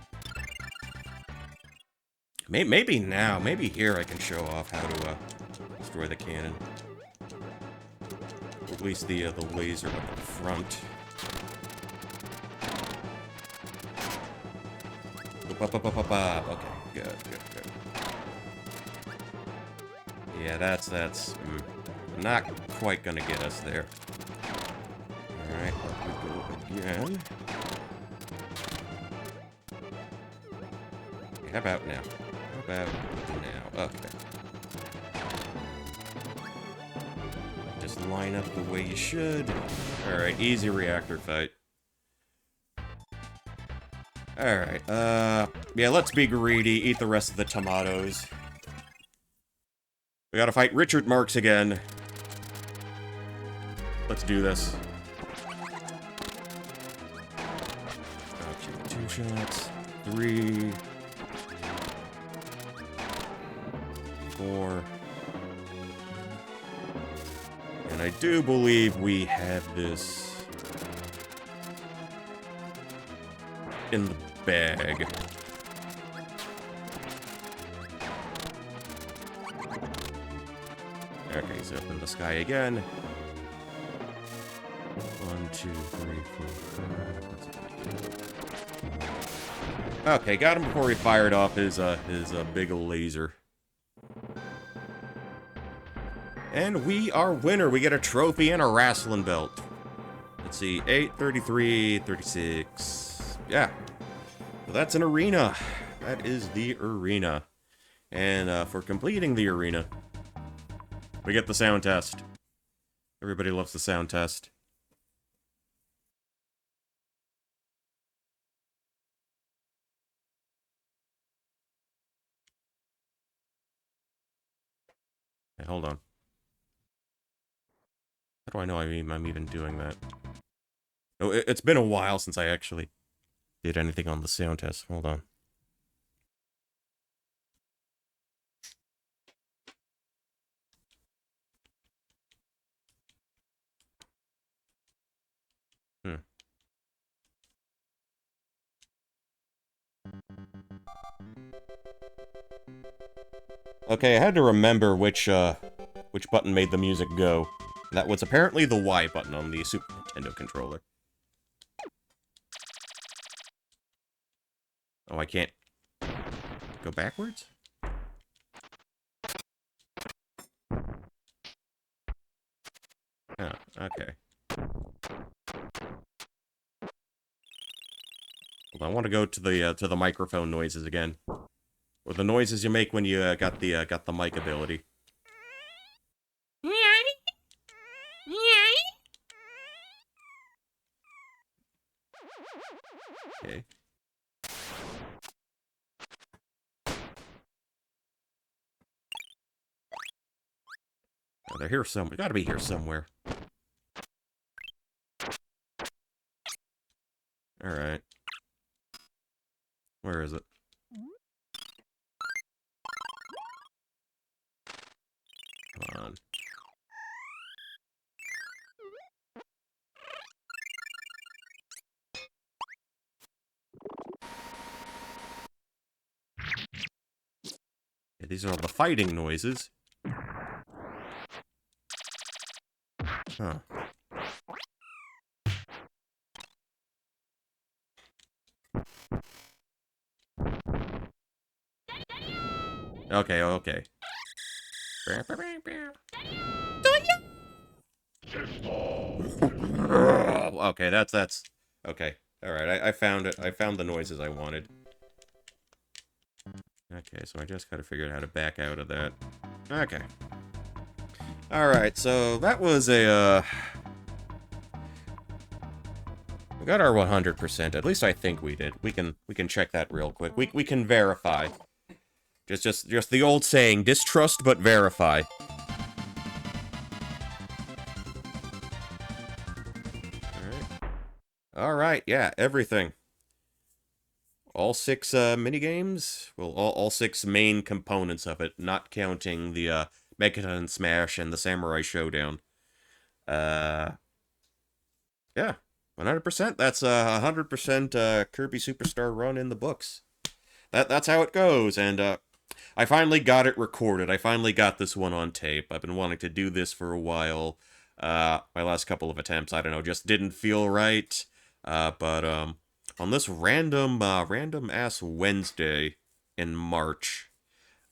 Maybe now, maybe here I can show off how to destroy the cannon. At least the laser up at the front. Okay, good. Yeah, that's not quite gonna get us there. Alright, we go again. How about now? Okay. Just line up the way you should. Alright, easy reactor fight. Alright, yeah, let's be greedy, eat the rest of the tomatoes. We gotta fight Richard Marx again. Let's do this. Okay, 2 shots, 3, 4. And I do believe we have this in the bag. Okay, he's up in the sky again. 1, 2, 3, 4, 5. Okay, got him before he fired off his big laser. And we are winner. We get a trophy and a wrestling belt. Let's see, 8, 33, 36. Yeah. So that's an arena. That is the arena. And for completing the arena, we get the sound test. Everybody loves the sound test. Hey, hold on. How do I know I'm even doing that? Oh, it's been a while since I actually did anything on the sound test. Hold on. Okay, I had to remember which button made the music go. That was apparently the Y button on the Super Nintendo controller. Oh, I can't go backwards? Oh, okay. Hold on, I want to go to the microphone noises again. Or the noises you make when you got the mic ability. Okay. Oh, they're here somewhere. Gotta be here somewhere. Alright. Where is it? Come on. Yeah, these are all the fighting noises. Huh. Okay, okay. Okay, that's okay. Alright, I found it. I found the noises I wanted. Okay, so I just gotta figure out how to back out of that. Okay. Alright, so that was a, we got our 100%. At least I think we did. We can check that real quick. We can verify. Just the old saying, distrust but verify. Alright, yeah, everything. All 6 minigames? Well, all 6 main components of it, not counting the Mega and Smash and the Samurai Showdown. Uh, yeah, 100%. That's a 100% Kirby Superstar run in the books. That's how it goes, and I finally got it recorded. I finally got this one on tape. I've been wanting to do this for a while. My last couple of attempts, I don't know, just didn't feel right. But on this random ass Wednesday in March,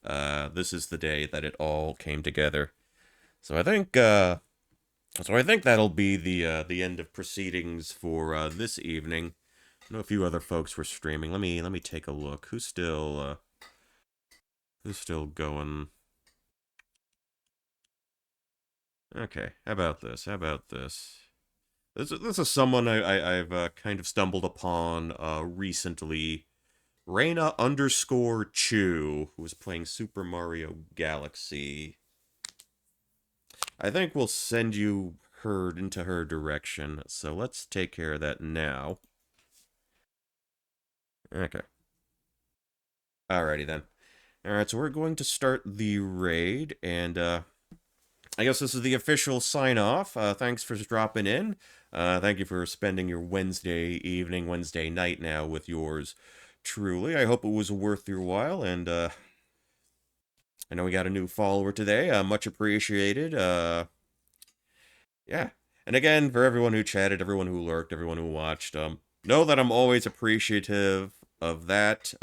this is the day that it all came together. So I think that'll be the end of proceedings for this evening. I know a few other folks were streaming. Let me take a look. Who's still going? Okay, how about this? How about this? This is someone I've kind of stumbled upon recently. Reina underscore Chew, who was playing Super Mario Galaxy. I think we'll send you into her direction. So let's take care of that now. Okay. Alrighty then. Alright, so we're going to start the raid, and I guess this is the official sign-off. Thanks for dropping in. Thank you for spending your Wednesday evening, Wednesday night now with yours truly. I hope it was worth your while, and I know we got a new follower today. Much appreciated. Yeah. And again, for everyone who chatted, everyone who lurked, everyone who watched, know that I'm always appreciative of that.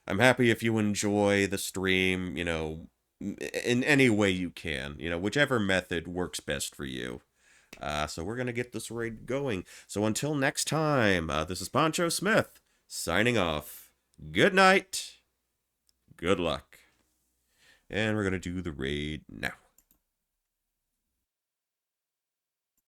I'm happy if you enjoy the stream, in any way you can, whichever method works best for you. So we're going to get this raid going. So until next time, this is Poncho Smith, signing off. Good night. Good luck. And we're going to do the raid now.